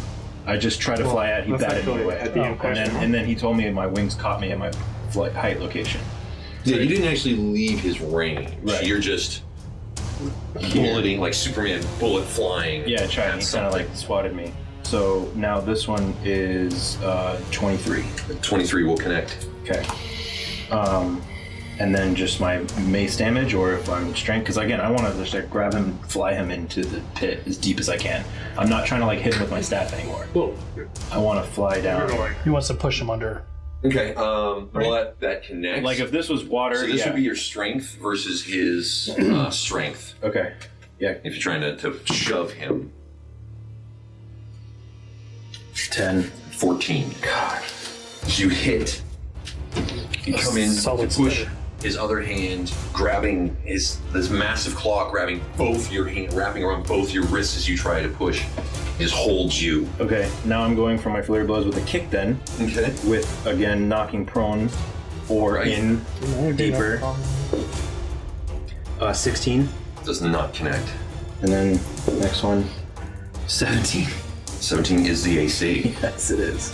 Speaker 6: I just tried to fly out. He
Speaker 7: that's
Speaker 6: batted me
Speaker 7: actually
Speaker 6: away,
Speaker 7: at the end question.
Speaker 6: and then he told me my wings caught me at my flight height location.
Speaker 3: Yeah, you didn't actually leave his range.
Speaker 6: Right.
Speaker 3: You're just bulleting, like Superman bullet flying.
Speaker 6: Yeah, tried. He kind of like swatted me. So now this one is 23.
Speaker 3: 23 will connect.
Speaker 6: Okay. and then just my mace damage, or if I'm strength, because again, I want to just like grab him, fly him into the pit as deep as I can. I'm not trying to like hit him with my staff anymore.
Speaker 7: Well,
Speaker 6: I want to fly down.
Speaker 5: He wants to push him under.
Speaker 3: Okay, well, that connects.
Speaker 6: Like if this was water,
Speaker 3: so this would be your strength versus his strength.
Speaker 6: Okay. Yeah.
Speaker 3: If you're trying to shove him.
Speaker 6: 10.
Speaker 3: 14. God. You hit. You come in,
Speaker 5: Solid
Speaker 3: to push
Speaker 5: spider.
Speaker 3: his other hand, grabbing this massive claw, grabbing both your hand, wrapping around both your wrists as you try to push. Just holds you.
Speaker 6: Okay, now I'm going for my flurry blows with a kick then.
Speaker 3: Okay.
Speaker 6: With, again, knocking prone or
Speaker 3: Right.
Speaker 6: in deeper. 16.
Speaker 3: Does not connect.
Speaker 6: And then next one, 17.
Speaker 3: 17 is the AC.
Speaker 6: Yes, it is.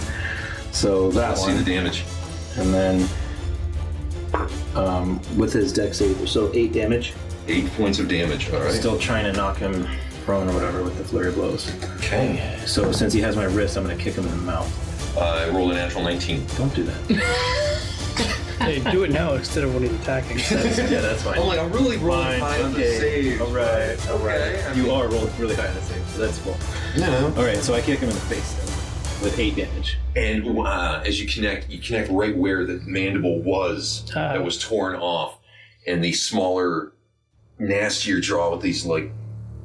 Speaker 6: So that
Speaker 3: Let's
Speaker 6: one.
Speaker 3: see the damage.
Speaker 6: And then with his dex save, so 8 damage.
Speaker 3: 8 points of damage. All right.
Speaker 6: Still trying to knock him prone or whatever with the flurry blows.
Speaker 3: Okay.
Speaker 6: So since he has my wrist, I'm going to kick him in the mouth.
Speaker 3: I rolled a natural 19.
Speaker 6: Don't do that.
Speaker 5: Hey, do it now instead of when he's attacking.
Speaker 6: Yeah, that's fine.
Speaker 3: I'm really rolling
Speaker 6: Fine,
Speaker 3: high on the
Speaker 6: okay.
Speaker 3: save.
Speaker 6: All right.
Speaker 3: Okay. I
Speaker 6: You
Speaker 3: mean,
Speaker 6: are rolling really high on the save, so that's cool.
Speaker 3: Yeah.
Speaker 6: All right, so I kick him in the face then, with 8 damage.
Speaker 3: And as you connect right where the mandible was that was torn off, and the smaller, nastier jaw with these like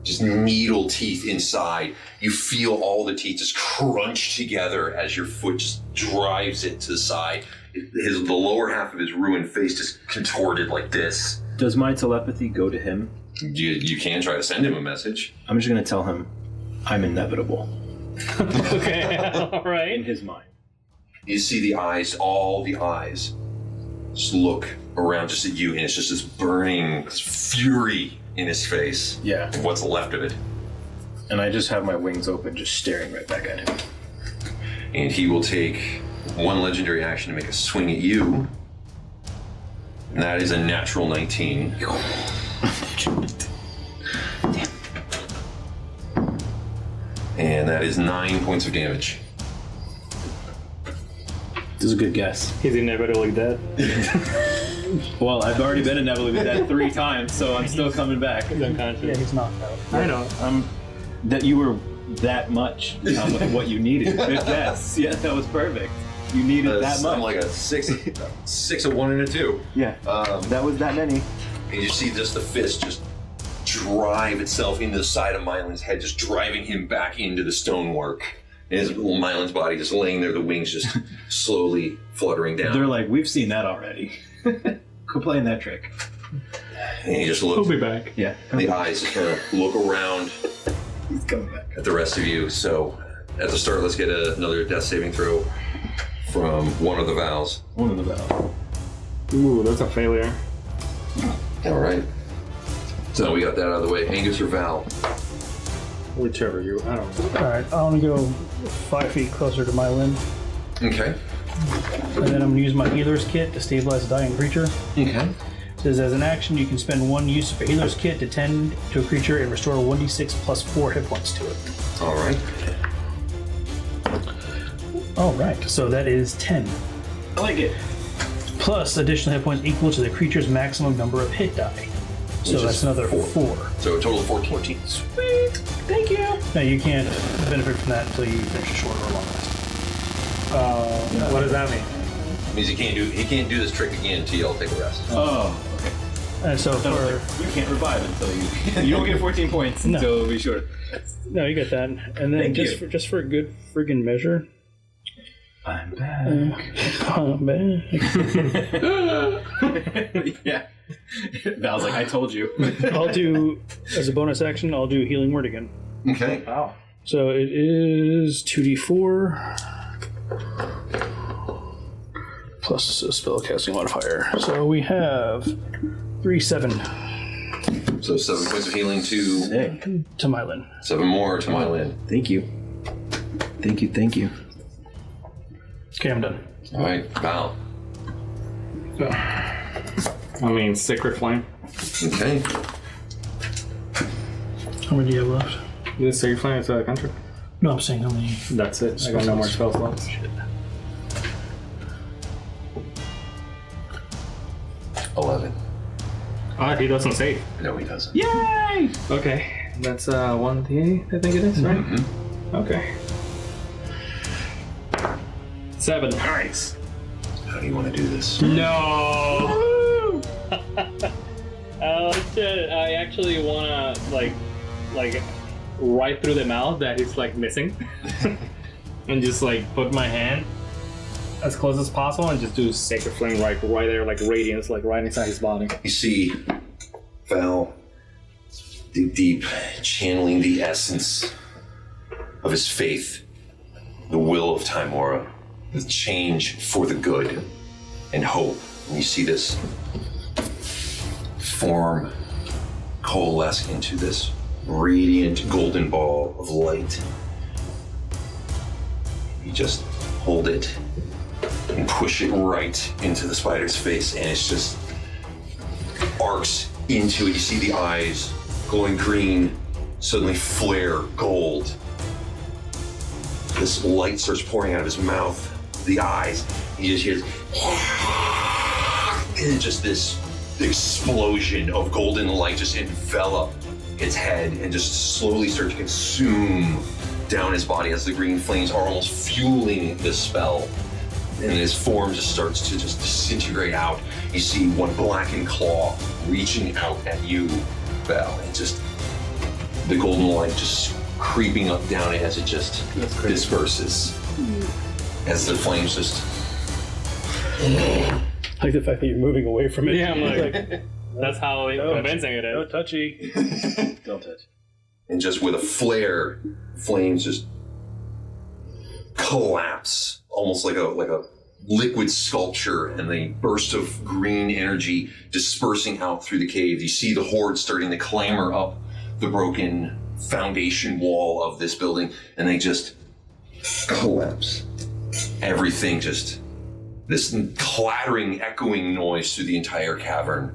Speaker 3: just needle teeth inside. You feel all the teeth just crunch together as your foot just drives it to the side. The lower half of his ruined face just contorted like this.
Speaker 6: Does my telepathy go to him?
Speaker 3: You can try to send him a message.
Speaker 6: I'm just going to tell him I'm inevitable
Speaker 5: Okay, all
Speaker 6: in
Speaker 5: right.
Speaker 6: his mind.
Speaker 3: You see the eyes, all the eyes, just look around just at you, and it's just this burning fury in his face.
Speaker 6: Yeah.
Speaker 3: What's left of it.
Speaker 6: And I just have my wings open, just staring right back at him.
Speaker 3: And he will take one legendary action to make a swing at you. And that is a natural 19. And that is 9 points of damage.
Speaker 6: This is a good guess.
Speaker 7: he's inevitably dead.
Speaker 6: Well, I've already been inevitably dead 3 times, so I'm still coming back.
Speaker 7: He's unconscious.
Speaker 5: Yeah, he's knocked out.
Speaker 7: I know.
Speaker 6: That you were that much what you needed. Good guess. Yeah, that was perfect. You needed that much.
Speaker 3: I'm like a 6, a 1, and a 2.
Speaker 6: Yeah, that was that many.
Speaker 3: And you see just the fist just drive itself into the side of Meilin's head, just driving him back into the stonework. And his little Meilin's body just laying there, the wings just slowly fluttering down.
Speaker 6: They're like, we've seen that already. Quit playing that trick.
Speaker 3: And he just
Speaker 7: He'll
Speaker 3: looks,
Speaker 7: be back.
Speaker 6: Yeah,
Speaker 3: the eyes just kind of look around
Speaker 6: he's coming back.
Speaker 3: at the rest of you. So at the start, let's get another death saving throw from one of the Vals.
Speaker 6: One of the battle.
Speaker 7: Ooh, that's a failure.
Speaker 3: All right. So we got that out of the way. Angus or Val?
Speaker 7: Whichever you. I don't know.
Speaker 5: All right, I want to go 5 feet closer to Meilin,
Speaker 3: Okay.
Speaker 5: and then I'm going to use my healer's kit to stabilize a dying creature.
Speaker 3: Okay.
Speaker 5: It says, as an action, you can spend 1 use of a healer's kit to tend to a creature and restore 1d6 plus 4 hit points to it.
Speaker 3: All right.
Speaker 5: All right, so that is 10.
Speaker 6: I like it.
Speaker 5: Plus additional hit points equal to the creature's maximum number of hit die. So
Speaker 3: Which
Speaker 5: that's
Speaker 3: is
Speaker 5: another 4.
Speaker 3: So a total of 14.
Speaker 5: Sweet! Thank you! Now you can't benefit from that until you finish a short or long rest.
Speaker 7: What does that mean?
Speaker 3: Means he can't do this trick again until y'all take a rest.
Speaker 6: Oh, okay.
Speaker 5: And so for...
Speaker 6: You can't revive until you don't get 14 points
Speaker 5: No.
Speaker 6: until we short.
Speaker 5: No, you get that. And then
Speaker 6: Thank
Speaker 5: just
Speaker 6: you.
Speaker 5: for good friggin' measure...
Speaker 6: I'm back. Yeah. Val's like, I told you.
Speaker 5: I'll do, as a bonus action, I'll do Healing Word again.
Speaker 3: Okay.
Speaker 7: Wow.
Speaker 5: So it is 2d4 plus a spellcasting modifier. So we have 7
Speaker 3: So 7 points of healing to
Speaker 6: Hey,
Speaker 5: to Meilin.
Speaker 3: 7 more to Meilin.
Speaker 6: thank you. Thank you, thank you.
Speaker 5: Okay, I'm done.
Speaker 3: All right, Val.
Speaker 7: I mean, Sacred Flame.
Speaker 3: Okay.
Speaker 5: How many do you have left?
Speaker 7: The Sacred Flame is a country.
Speaker 5: No, I'm saying how many.
Speaker 7: That's it. I got no more spell slots.
Speaker 5: Shit.
Speaker 3: 11.
Speaker 7: He doesn't save.
Speaker 3: No, he doesn't.
Speaker 7: Yay! Okay, that's 1d8, I think it is, right?
Speaker 3: Mm-hmm.
Speaker 7: Okay. 7.
Speaker 3: Nice. How do you want to do this?
Speaker 7: No! Oh shit, I actually wanna, like, right through the mouth that he's, like, missing. And just, like, put my hand as close as possible and just do Sacred Flame right there, like, radiance, like, right inside his body.
Speaker 3: You see Val deep channeling the essence of his faith, the will of Timora, the change for the good and hope. And you see this form coalesce into this radiant golden ball of light. You just hold it and push it right into the spider's face, and it's just arcs into it. You see the eyes glowing green, suddenly flare gold. This light starts pouring out of his mouth, the eyes. You just hear, and just this explosion of golden light just envelop its head and just slowly start to consume down his body as the green flames are almost fueling this spell. And his form just starts to just disintegrate out. You see one blackened claw reaching out at you, Val, and just the golden light just creeping up down it as it just disperses. As the flames just...
Speaker 5: I like the fact that you're moving away from it.
Speaker 7: Yeah, I'm like, that's how convincing it
Speaker 5: No
Speaker 7: is.
Speaker 5: touchy. Don't touch.
Speaker 3: And just with a flare, flames just collapse, almost like a liquid sculpture, and a burst of green energy dispersing out through the cave. You see the horde starting to clamber up the broken foundation wall of this building, and they just collapse. Everything just, this clattering, echoing noise through the entire cavern.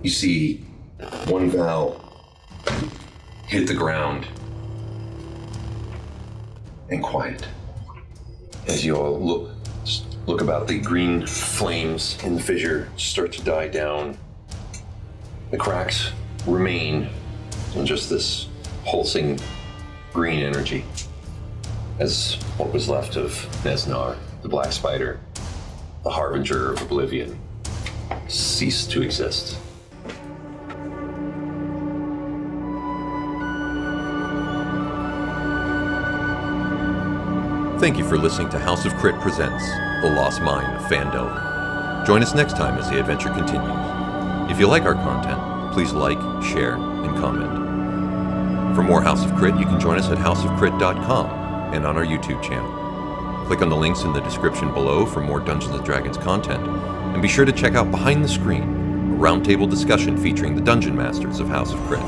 Speaker 3: You see one Val hit the ground, and quiet. As you all look about, the green flames in the fissure start to die down. The cracks remain in just this pulsing green energy as what was left of Nesnar, the Black Spider, the Harbinger of Oblivion, ceased to exist.
Speaker 2: Thank you for listening to House of Crit Presents The Lost Mine of Phandlever. Join us next time as the adventure continues. If you like our content, please like, share, and comment. For more House of Crit, you can join us at houseofcrit.com and on our YouTube channel. Click on the links in the description below for more Dungeons & Dragons content, and be sure to check out Behind the Screen, a roundtable discussion featuring the Dungeon Masters of House of Crit.